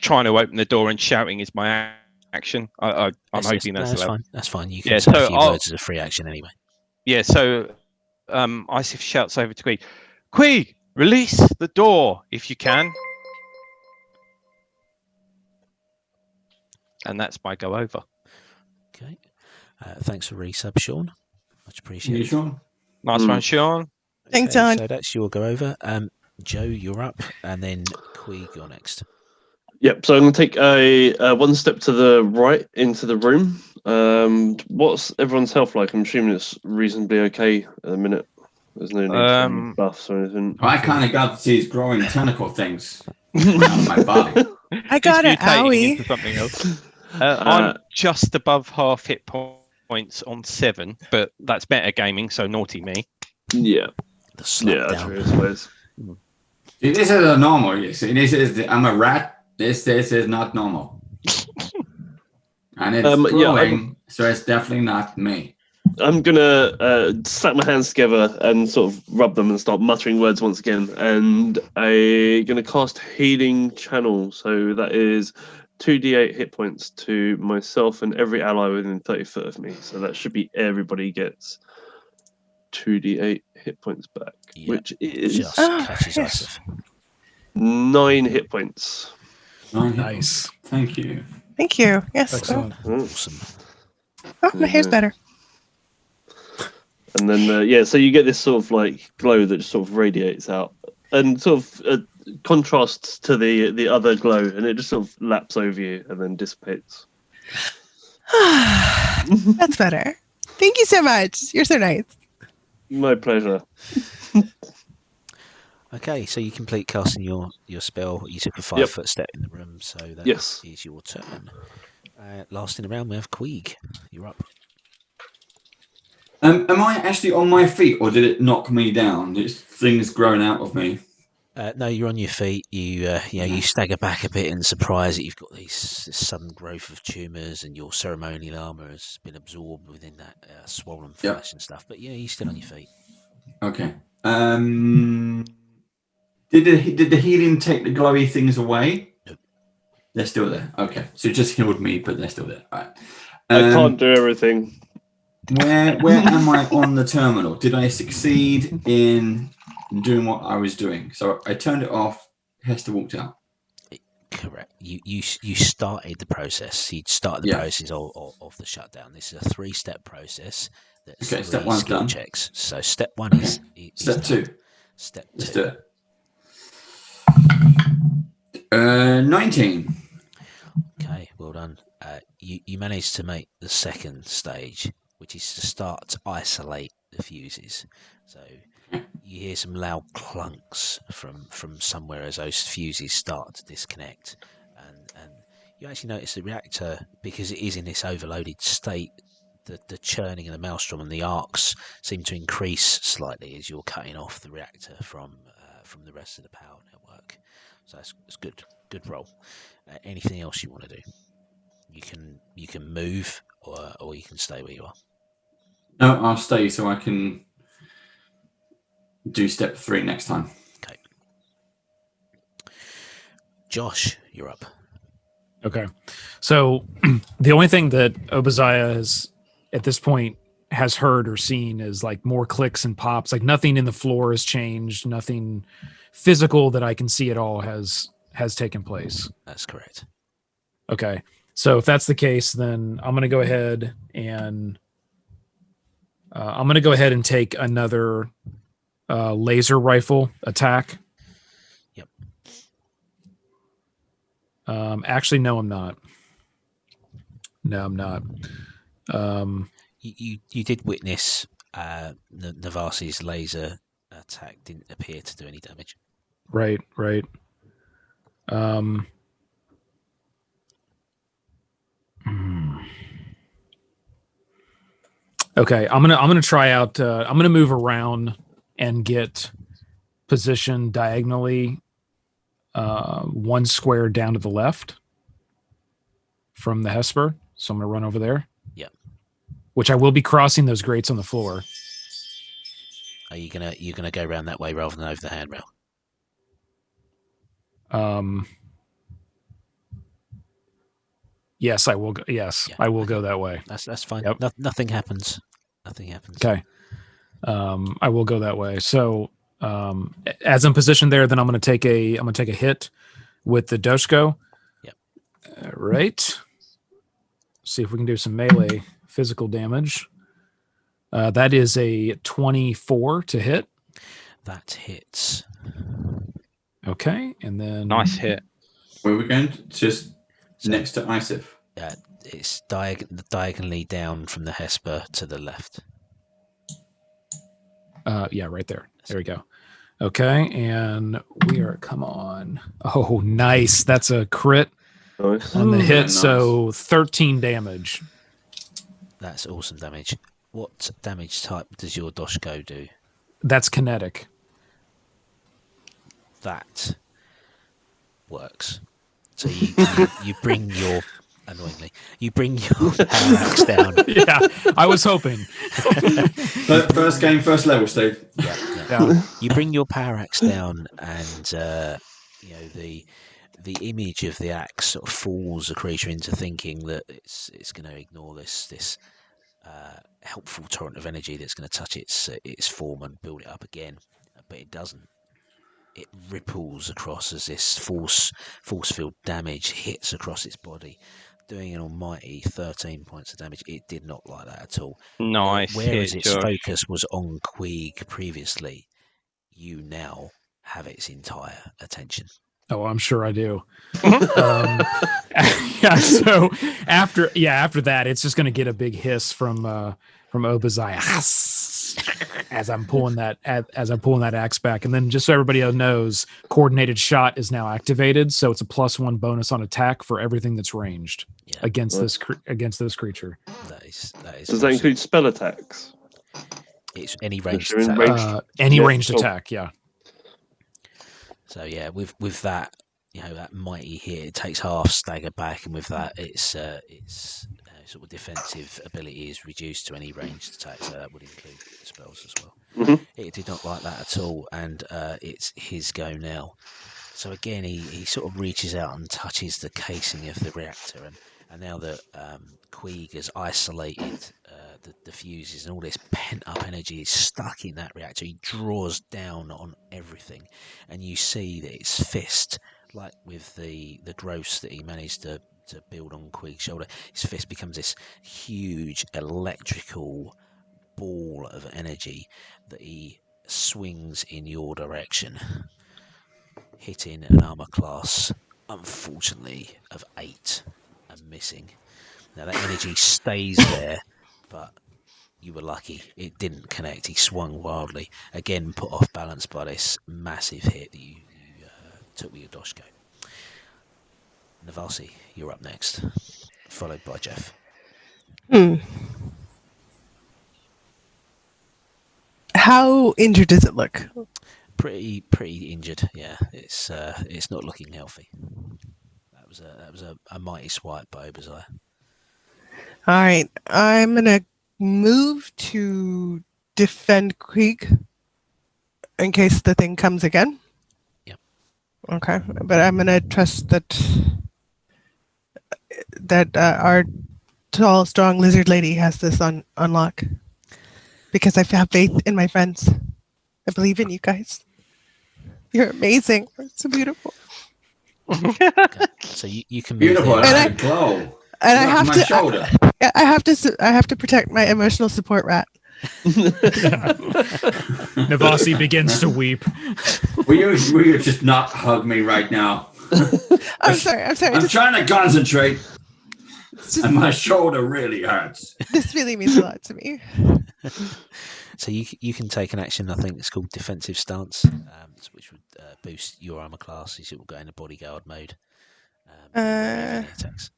trying to open the door and shouting is my action. I'm hoping that's allowed. Fine. That's fine. You can say a few words as a free action anyway. Yeah. So Isif shouts over to Queeg. Queeg, release the door if you can. And that's my go over. Okay. Thanks for resub, Sean. Much appreciated. Sean. Nice one, Sean. Thanks, John. So that's your go over. Joe, you're up, and then Queeg, you're next. Yep. So I'm going to take a one step to the right into the room. What's everyone's health like? I'm assuming it's reasonably okay at the minute. There's no need for buffs or anything. I kind of got these growing tentacle things out of my body. I got an owie. Into something else. I'm just above half hit points on 7, but that's better gaming, so naughty me. Yeah. That's true, I suppose. This is a normal. You see, I'm a rat. This is not normal. And it's growing, so it's definitely not me. I'm gonna slap my hands together and sort of rub them and start muttering words once again. And I'm gonna cast Healing Channel. So that is 2d8 hit points to myself and every ally within 30 foot of me. So that should be everybody gets 2d8 hit points back, which is just catches us. 9 hit points. Nice. Thank you. Thank you. Yes. Excellent. Awesome. Oh, my hair's better. And then, so you get this sort of like glow that just sort of radiates out and sort of contrasts to the other glow, and it just sort of laps over you and then dissipates. That's better. Thank you so much. You're so nice. My pleasure. Okay, so you complete casting your spell. You took a 5-foot step in the room, so that is your turn. Last in the round, we have Queeg. You're up. Am I actually on my feet, or did it knock me down? It's things growing out of me. No, you're on your feet. You stagger back a bit in surprise that you've got this sudden growth of tumours, and your ceremonial armour has been absorbed within that swollen flesh and stuff. But you're still on your feet. Okay. Did the healing take the glowy things away? No. They're still there. Okay, so it just healed me, but they're still there. All right. I can't do everything. Where am I on the terminal? Did I succeed in doing what I was doing? So I turned it off. Hester walked out. Correct. You started the process. You started the process of the shutdown. This is a 3-step process. Okay, step 1's done. Checks. So step 1 is step 2. Step 2. Let's do it. 19. Okay, well done. You managed to make the second stage, which is to start to isolate the fuses. So you hear some loud clunks from somewhere as those fuses start to disconnect, and you actually notice the reactor, because it is in this overloaded state, the churning and the maelstrom and the arcs seem to increase slightly as you're cutting off the reactor from the rest of the power network. So it's good roll. Anything else you want to do? You can move, or you can stay where you are. No, I'll stay so I can do step 3 next time. Okay. Josh, you're up. Okay. So the only thing that Obadiah has at this point has heard or seen is like more clicks and pops. Like nothing in the floor has changed. Nothing physical that I can see at all has taken place. That's correct. Okay. So if that's the case, then I'm going to go ahead and take another laser rifle attack. Yep. Actually, no, I'm not. No, I'm not. You did witness Navasi's laser attack didn't appear to do any damage. Right. Okay, I'm gonna try out. I'm gonna move around and get positioned diagonally, one square down to the left from the Hesper. So I'm gonna run over there. Yep. Which I will be crossing those grates on the floor. Are you gonna go around that way rather than over the handrail? Yes, I will. Yes, yeah. I will go that way. That's fine. Yep. Nothing happens. Nothing happens. Okay. I will go that way. So, as I'm positioned there, then I'm going to take a hit with the Doshko. Yep. Right. See if we can do some melee physical damage. That is a 24 to hit. That hits. Okay, and then nice hit. Where are we going? Just next to Isif. It's diagonally down from the Hesper to the left. Yeah, right there. There we go. Okay, and we are. Come on. Oh, nice. That's a crit on the hit. Nice. So 13 damage. That's awesome damage. What damage type does your Doshko do? That's kinetic. That works. So you bring your annoyingly you bring your power axe down. Yeah, I was hoping. First game, first level, Steve. Yeah. You bring your power axe down, and the image of the axe sort of fools the creature into thinking that it's going to ignore this helpful torrent of energy that's going to touch its form and build it up again, but it doesn't. It ripples across as this force field damage hits across its body, doing an almighty 13 points of damage. It did not like that at all. Nice. Whereas its focus was on Queeg previously, you now have its entire attention. Oh, I'm sure I do. Yeah. So after that, it's just going to get a big hiss from Obadiah as I'm pulling that axe back, and then just so everybody knows, coordinated shot is now activated, so it's a +1 bonus on attack for everything that's ranged against this creature. That is. Does that include spell attacks? It's any ranged attack. Any ranged attack, yeah. So yeah, with that, that mighty hit, it takes half stagger back, and with that, its sort of defensive ability is reduced to any ranged attack. So that would include spells as well. Mm-hmm. It did not like that at all, and it's his go now. So again, he sort of reaches out and touches the casing of the reactor, and now that Queeg has isolated the fuses and all this pent-up energy is stuck in that reactor, he draws down on everything, and you see that its fist, like with the gross that he managed to build on Queeg's shoulder, his fist becomes this huge electrical ball of energy that he swings in your direction, hitting an armor class, unfortunately, of 8 and missing. Now that energy stays there, but you were lucky. It didn't connect. He swung wildly. Again, put off balance by this massive hit that you took with your Doshko. Navasi, you're up next, followed by Jeff. How injured does it look? Pretty injured. Yeah, it's not looking healthy. That was a mighty swipe by Obadiah. All right, I'm gonna move to defend Queeg in case the thing comes again. Yep. Okay, but I'm gonna trust that our tall, strong lizard lady has this on lock. because I have faith in my friends. I believe in you guys. You're amazing. It's so beautiful. Okay. So you can move Beautiful. there. I And like the glow. And I have my to. shoulder. I have to protect my emotional support rat. Navasi begins to weep. Will you just not hug me right now? I'm sorry. I'm Just, trying to concentrate, just, and my shoulder really hurts. this really means a lot to me. So you can take an action. I think it's called defensive stance, which would boost your armor class. It will go into bodyguard mode. Any attacks.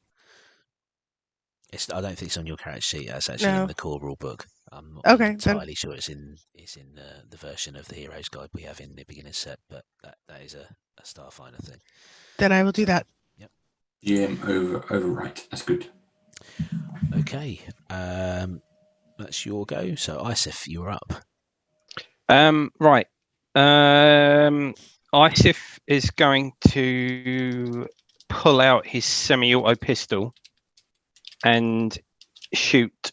I don't think it's on your character sheet. That's actually in the core rule book. I'm not entirely sure it's in the version of the Heroes Guide we have in the beginner's set, but that is a Starfinder thing. Then I will do that. Yep. Overwrite. That's good. Okay. That's your go. So Isif, you're up. Right. Isif is going to pull out his semi-auto pistol and shoot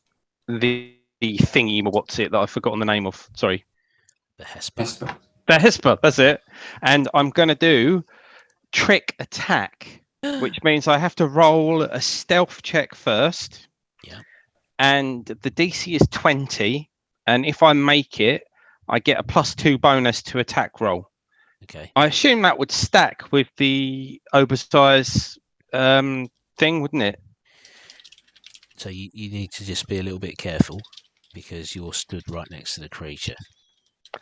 the thingy. What's it that I've forgotten the name of? Sorry. The Hesper. The Hesper. That's it. And I'm going to do trick attack, which means I have to roll a stealth check first. Yeah. And the DC is 20. And if I make it, I get a +2 bonus to attack roll. Okay. I assume that would stack with the oversize thing, wouldn't it? So you need to just be a little bit careful because you're stood right next to the creature.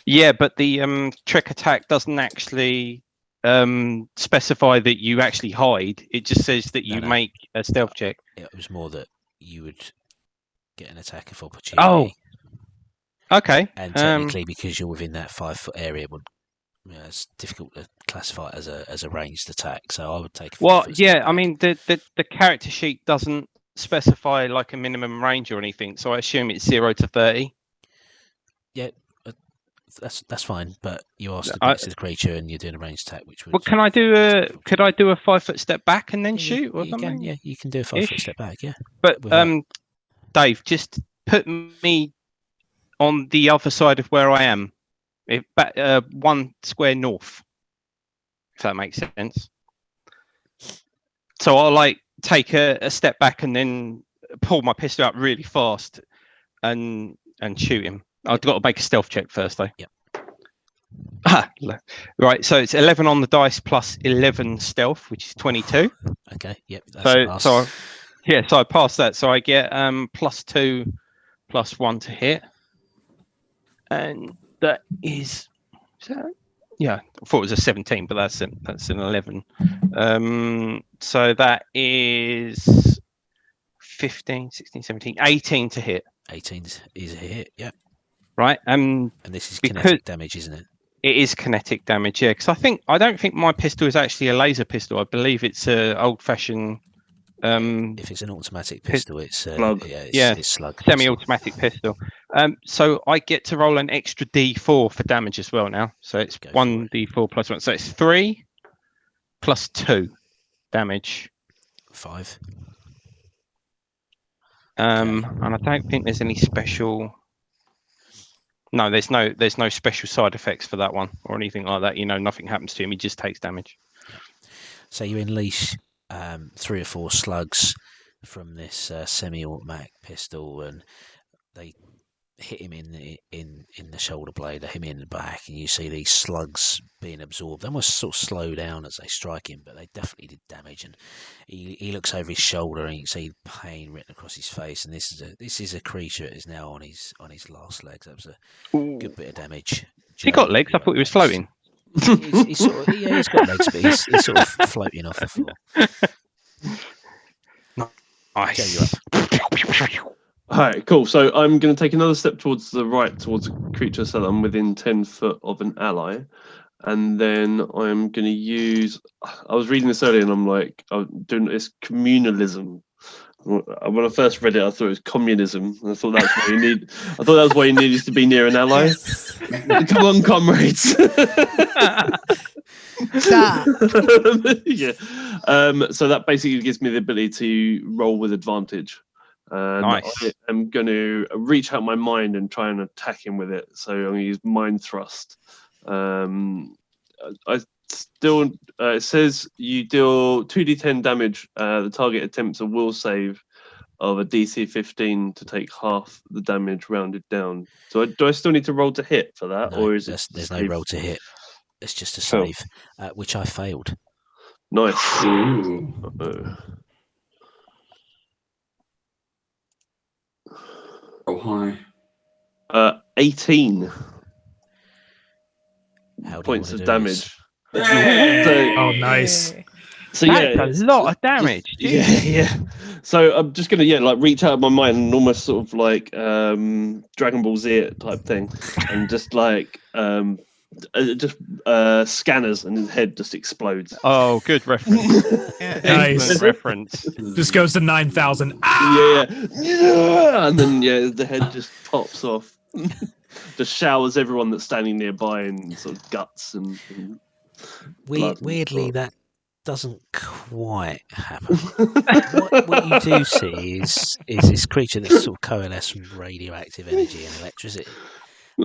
Yeah, but the trick attack doesn't actually specify that you actually hide. It just says that you make a stealth check. It was more that you would get an attack of opportunity. Oh, okay. And technically, because you're within that 5-foot area, it's difficult to classify it as a ranged attack. So I would take. I mean, the character sheet doesn't specify like a minimum range or anything, so I assume it's 0 to 30. Yeah, that's fine. But you are stood next to the creature and you're doing a ranged attack, which would. Well, could I do a 5-foot step back and then shoot or something? You can do a 5-foot step back. Yeah. But Dave, just put me on the other side of where I am, one square north, if that makes sense. So I'll take a step back and then pull my pistol out really fast and shoot him. I've got to make a stealth check first, though. Yep. Right, so it's 11 on the dice plus 11 stealth, which is 22. Okay. Yep. That's so I passed that. So I get +2 +1 to hit, and that is I thought it was a 17, but that's an 11. So that is 15, 16, 17, 18 to hit. 18 is a hit. Yeah. Right. And this is kinetic damage, isn't it? It is kinetic damage. Yeah, because I don't think my pistol is actually a laser pistol. I believe it's a old-fashioned. If it's an automatic pistol, it's slug. It's slug. Semi-automatic pistol. So I get to roll an extra D4 for damage as well now. So it's 1d4 plus 1. So it's 3 plus 2 damage. 5. And I don't think there's any special. No, there's no special side effects for that one or anything like that. Nothing happens to him. He just takes damage. So you unleash 3 or 4 slugs from this semi-automatic pistol, and they hit him in the shoulder blade, they hit him in the back, and you see these slugs being absorbed. They almost sort of slow down as they strike him, but they definitely did damage. And he looks over his shoulder, and you can see pain written across his face. And this is a creature that is now on his last legs. That was a good bit of damage. He got legs. I thought he was floating. He's got legs, but he's sort of floating off the floor. Nice. All right, cool. So I'm going to take another step towards the right, towards a creature, so that I'm within 10 foot of an ally. And then I'm going to use. I was reading this earlier, and I'm doing this communalism. When I first read it, I thought it was communism. And I thought that's why you need. I thought that's why you needed to be near an ally. Yes. Come on, comrades. Yeah. So that basically gives me the ability to roll with advantage. And Nice. I am going to reach out my mind and try and attack him with it. So I'm going to use mind thrust. I still it says you deal 2d10 damage. The target attempts a will save of a DC 15 to take half the damage rounded down. So do I still need to roll to hit for that, No, or is there's it no roll to hit. It's just a Cool. save, which I failed. Nice. Ooh. Oh, hi. 18 How do points you of want to do damage. Hey! Oh, nice. So That's a lot of damage. Yeah. So I'm just gonna reach out of my mind and almost sort of like Dragon Ball Z type thing, and just like scanners, and his head just explodes. Oh, good reference. Nice. Excellent reference. Just goes to 9,000. Yeah, and then the head just pops off. Just showers everyone that's standing nearby in sort of guts and blood and Weirdly, stuff. that doesn't quite happen. what you do see is this creature that's sort of coalesced from radioactive energy and electricity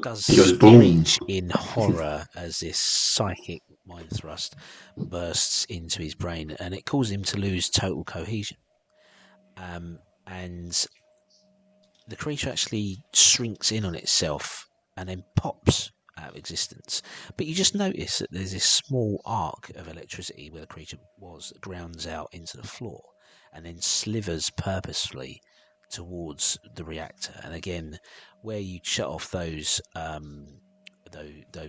does He goes boom. screech in horror as this psychic mind thrust bursts into his brain, and it causes him to lose total cohesion. And the creature actually shrinks in on itself and then pops out of existence. But you just notice that there's this small arc of electricity where the creature was that grounds out into the floor and then slivers purposefully towards the reactor. And again, where you shut off those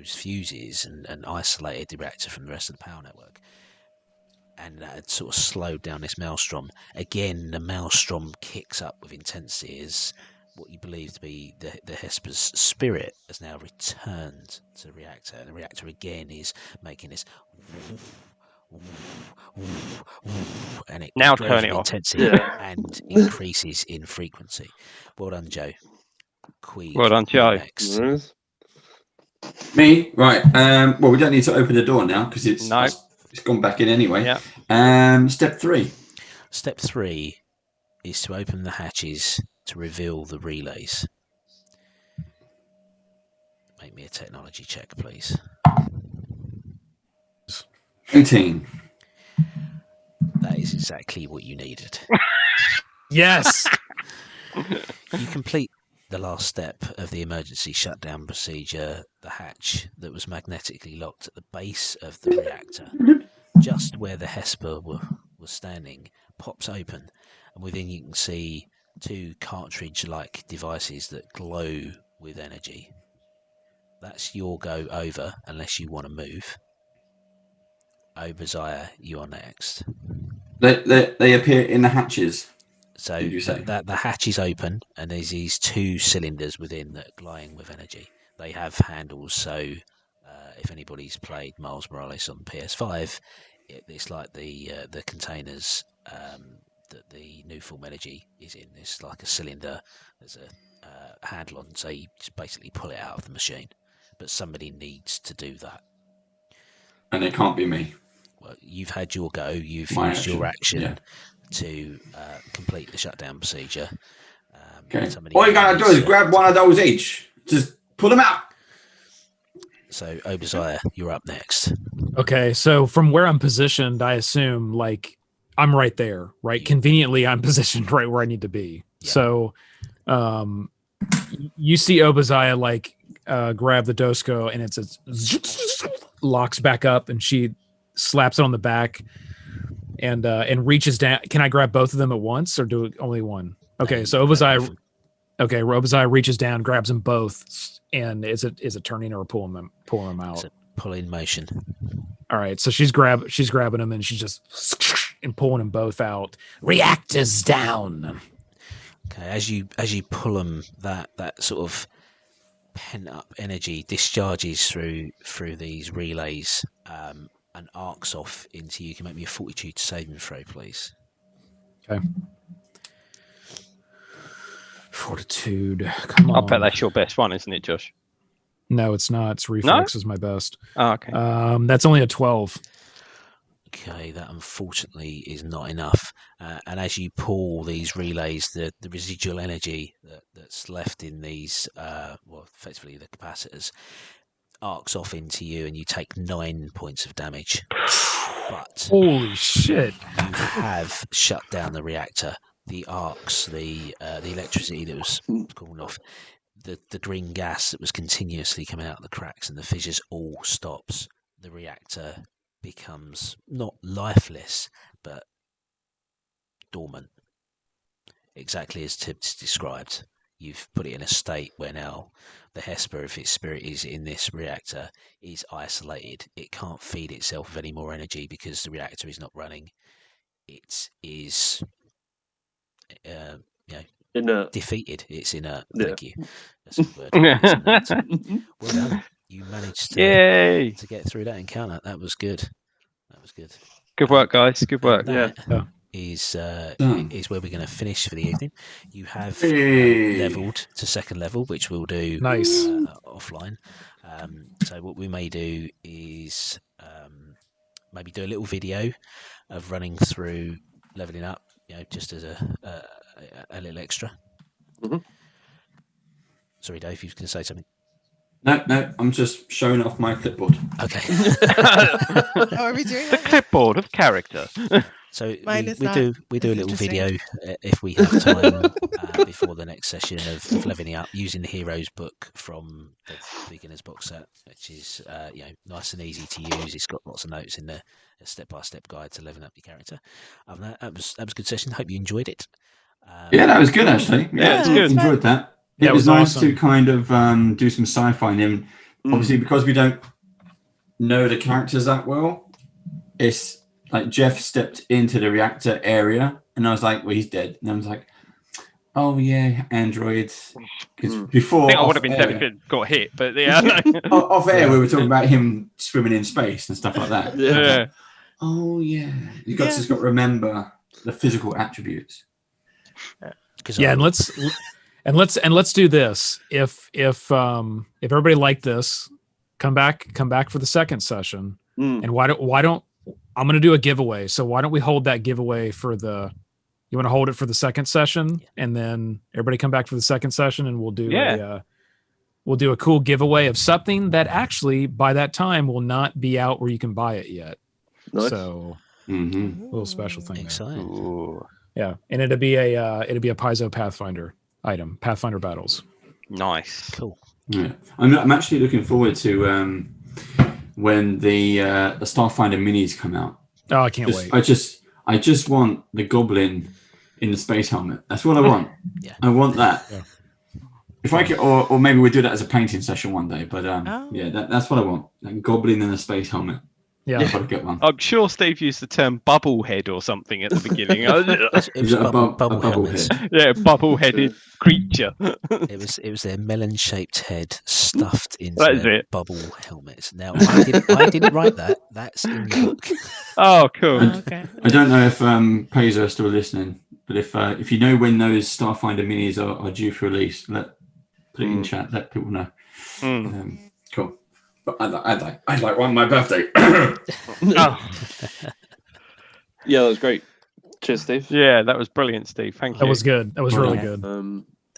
fuses and isolated the reactor from the rest of the power network, and that had sort of slowed down this maelstrom. Again, the maelstrom kicks up with intensity as what you believe to be the Hesper's spirit has now returned to the reactor, and the reactor again is making this and it Now grows turn it in off. intensity and increases in frequency. Well done, Joe. Queeg, Well done, Joe. next. Me? Right. Well, we don't need to open the door now because it's gone back in anyway. Yeah. Step 3. Step 3 is to open the hatches to reveal the relays. Make me a technology check, please. 18. That is exactly what you needed. Yes. You complete the last step of the emergency shutdown procedure. The hatch that was magnetically locked at the base of the reactor, just where the Hesper was standing, pops open, and within you can see 2 cartridge-like devices that glow with energy. That's your go over, unless you want to move. Obadiah, you are next. They appear in the hatches. So Did you say? the hatch is open, and there's these 2 cylinders within that are glowing with energy. They have handles, so if anybody's played Miles Morales on PS5, it's like the containers that the new form energy is in. It's like a cylinder. There's a handle on, so you just basically pull it out of the machine. But somebody needs to do that. And it can't be me. Well, you've had your go. You've My used your action, action to complete the shutdown procedure. Okay. All you gotta do is grab one of those each. Just pull them out. So, Obadiah, you're up next. Okay, so from where I'm positioned, I assume like I'm right there, right? Conveniently, I'm positioned right where I need to be. Yeah. So, you see Obadiah like grab the Dosco, and it's locks back up, and she slaps it on the back, and reaches down. Can I grab both of them at once, or do only one? Okay, so Obadiah reaches down, grabs them both, and is it turning or pulling them out? It's a pull in motion. All right, so she's grabbing them, and she's just and pulling them both out. Reactors down. Okay, as you pull them, that sort of pent up energy discharges through these relays and arcs off into you. Can make me a fortitude saving throw, please. Okay. Fortitude. Come on. I bet that's your best one, isn't it, Josh? No, it's not. It's reflex is my best. Oh, okay. That's only a 12. Okay, that unfortunately is not enough. And as you pull these relays, the residual energy that's left in these, effectively the capacitors, arcs off into you, and you take 9 points of damage. But Holy shit! You have shut down the reactor. The arcs, the electricity that was cooling off, the green gas that was continuously coming out of the cracks and the fissures all stops. The reactor becomes not lifeless, but dormant. Exactly as Tibbs described. You've put it in a state where now the Hesper, if its spirit is in this reactor, is isolated. It can't feed itself with any more energy because the reactor is not running. It is, inert. Defeated. It's inert. Yeah. Thank you. That's a good word. Well done. You managed to get through that encounter. That was good. Good work, guys. Good work. That Yeah. is where we're going to finish for the evening. You have leveled to second level, which we'll do offline. So what we may do is maybe do a little video of running through leveling up, just as a little extra. Mm-hmm. Sorry, Dave, you was going to say something. No, I'm just showing off my clipboard. Okay. Are we doing the clipboard of character? So we do a little video if we have time before the next session of leveling up, using the heroes book from the beginner's box set, which is nice and easy to use. It's got lots of notes in there, a step-by-step guide to leveling up your character. That was a good session. Hope you enjoyed it. Yeah, that was good actually. Yeah, it's good. Enjoyed that. It was nice to kind of do some sci-fi, and obviously because we don't know the characters that well, it's like Jeff stepped into the reactor area, and I was like, "Well, he's dead," and I was like, "Oh yeah, androids." Because before, I think I would have been dead if it got hit, but yeah. Off air, we were talking about him swimming in space and stuff like that. Yeah. Like, oh yeah, you just got to remember the physical attributes. Yeah, and let's do this. If everybody liked this, come back for the second session. And why don't I'm going to do a giveaway. So why don't we hold that giveaway for you want to hold it for the second session, and then everybody come back for the second session, and we'll do a cool giveaway of something that actually by that time will not be out where you can buy it yet. Nice. So a little special thing. Exciting. Yeah, and it'll be a Paizo Pathfinder item, Pathfinder Battles. Nice. Cool. Yeah. I'm actually looking forward to when the Starfinder minis come out. Oh, I can't wait. I just want the Goblin in the space helmet. That's what I want. Yeah. I want that. Yeah. If I could, or maybe we'll do that as a painting session one day. But that's what I want. That Goblin in a space helmet. Yeah, I've got to get one. I'm sure Steve used the term bubblehead or something at the beginning. It was bubble helmets. Yeah, bubble-headed creature. It was their melon-shaped head stuffed into bubble helmets. Now I didn't write that. That's in the book. Oh, cool. Okay. I don't know if Paizo are still listening, but if you know when those Starfinder minis are due for release, put it in chat. Let people know. Cool. But I'd like one on my birthday. Oh. Yeah, that was great. Cheers, Steve. Yeah, that was brilliant, Steve. Thank you. that was good. That was really good.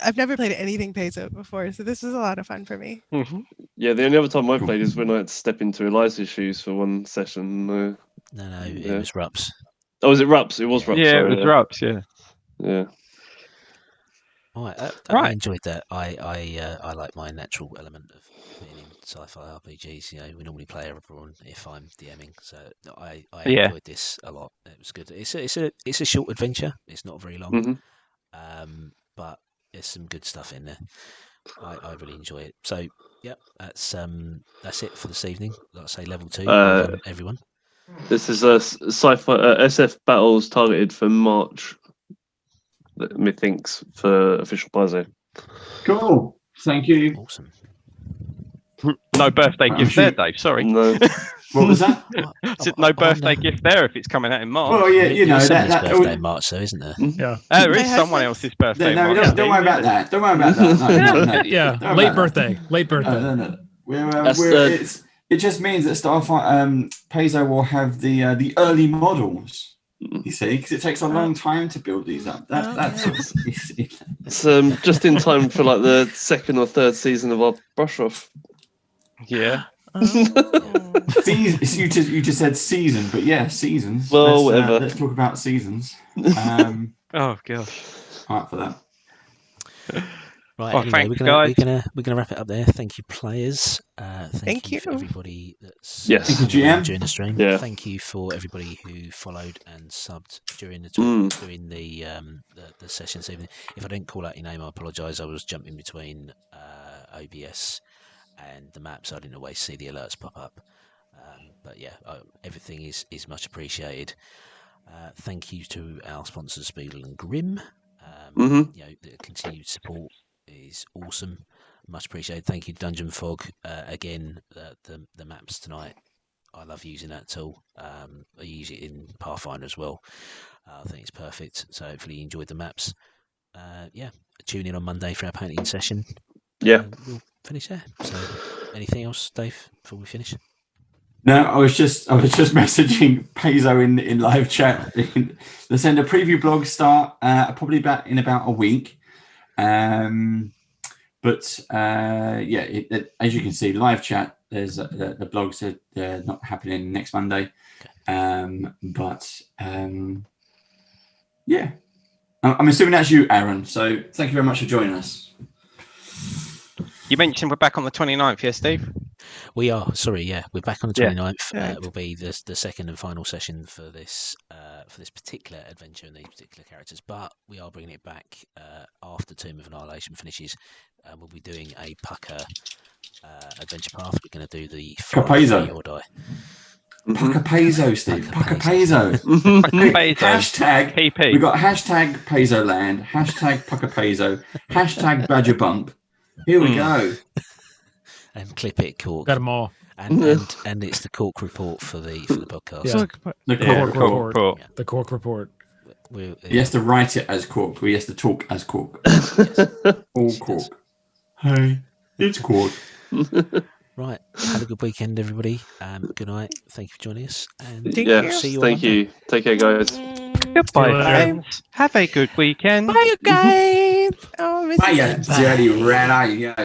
I've never played anything Paizo before, so this was a lot of fun for me. Yeah, the only other time I played is when I had to step into Eliza's shoes for one session. No, it was Rups. Oh, was it Rups? It was Rups. Yeah, sorry, it was Rups, yeah. Yeah. I enjoyed that. I like my natural element of being in sci-fi RPGs. We normally play everyone if I'm DMing, so I enjoyed this a lot. It was good. It's a short adventure. It's not very long, but there's some good stuff in there. I really enjoy it. So yeah, that's it for this evening. Like I say, level 2. Well done, everyone. This is a sci-fi SF battles targeted for March. Methinks for official Paizo. Cool. Thank you. Awesome. No birthday gift there, Dave. Sorry. No. What was that? No birthday gift there if it's coming out in March. Well, yeah, Someone's birthday in March, though, isn't there? Yeah. There is someone else's birthday. No, in March. don't worry about that. Don't worry about that. No. Yeah, Don't late worry about birthday. that. No. It just means that Paizo will have the early models. You see, because it takes a long time to build these up. It's just in time for like the 2nd or 3rd season of our brush off. Yeah. You just said season, but yeah, seasons. Well, whatever. Let's talk about seasons. Oh gosh. All right for that. Right, Oh, anyway, thank we're you, gonna, guys. we're gonna wrap it up there. Thank you, players. Thank you for everybody that's Yes. Thank you, GM. during the stream. Yeah. Thank you for everybody who followed and subbed during the during the session this evening. If I didn't call out your name, I apologise. I was jumping between OBS and the map, so I didn't always see the alerts pop up. But yeah, everything is much appreciated. Thank you to our sponsors, Spiegel and Grimm. You know, the continued support is awesome, much appreciated. Thank you, Dungeon Fog. Again, the maps tonight, I love using that tool. I use it in Pathfinder as well. I think it's perfect. So hopefully you enjoyed the maps. Yeah, tune in on Monday for our painting session. Yeah, we'll finish there. So, anything else, Dave, before we finish? No, I was just messaging Paizo in live chat. They send a preview blog start probably in about a week. But as you can see, live chat. There's the blogs are not happening next Monday. Yeah, I'm assuming that's you, Aaron. So thank you very much for joining us. You mentioned we're back on the 29th, yes, Steve? We are. Sorry, yeah, we're back on the 29th. Yeah. It will be the second and final session for this particular adventure and these particular characters. But we are bringing it back after Tomb of Annihilation finishes. We'll be doing a Pucker adventure path. We're going to do the Paizo. or die. Pucker Paizo, Steve. Pucker Paizo. Hashtag PP. We got hashtag Paizo Land. Hashtag Pucker Paizo. Hashtag Badger Bump. Here we go. And clip it, Cork. Got them all. And it's the Cork report for the podcast. Yeah. The Cork report. Yeah. The Cork report. He has to write it as Cork. He has to talk as Cork. All Cork. Hey, it's Cork. Right. Have a good weekend, everybody. Good night. Thank you for joining us. And yes, see you thank you. Take care, guys. Goodbye, friends. Have a good weekend. Bye, you guys. Oh, Bye, you dirty rat eye.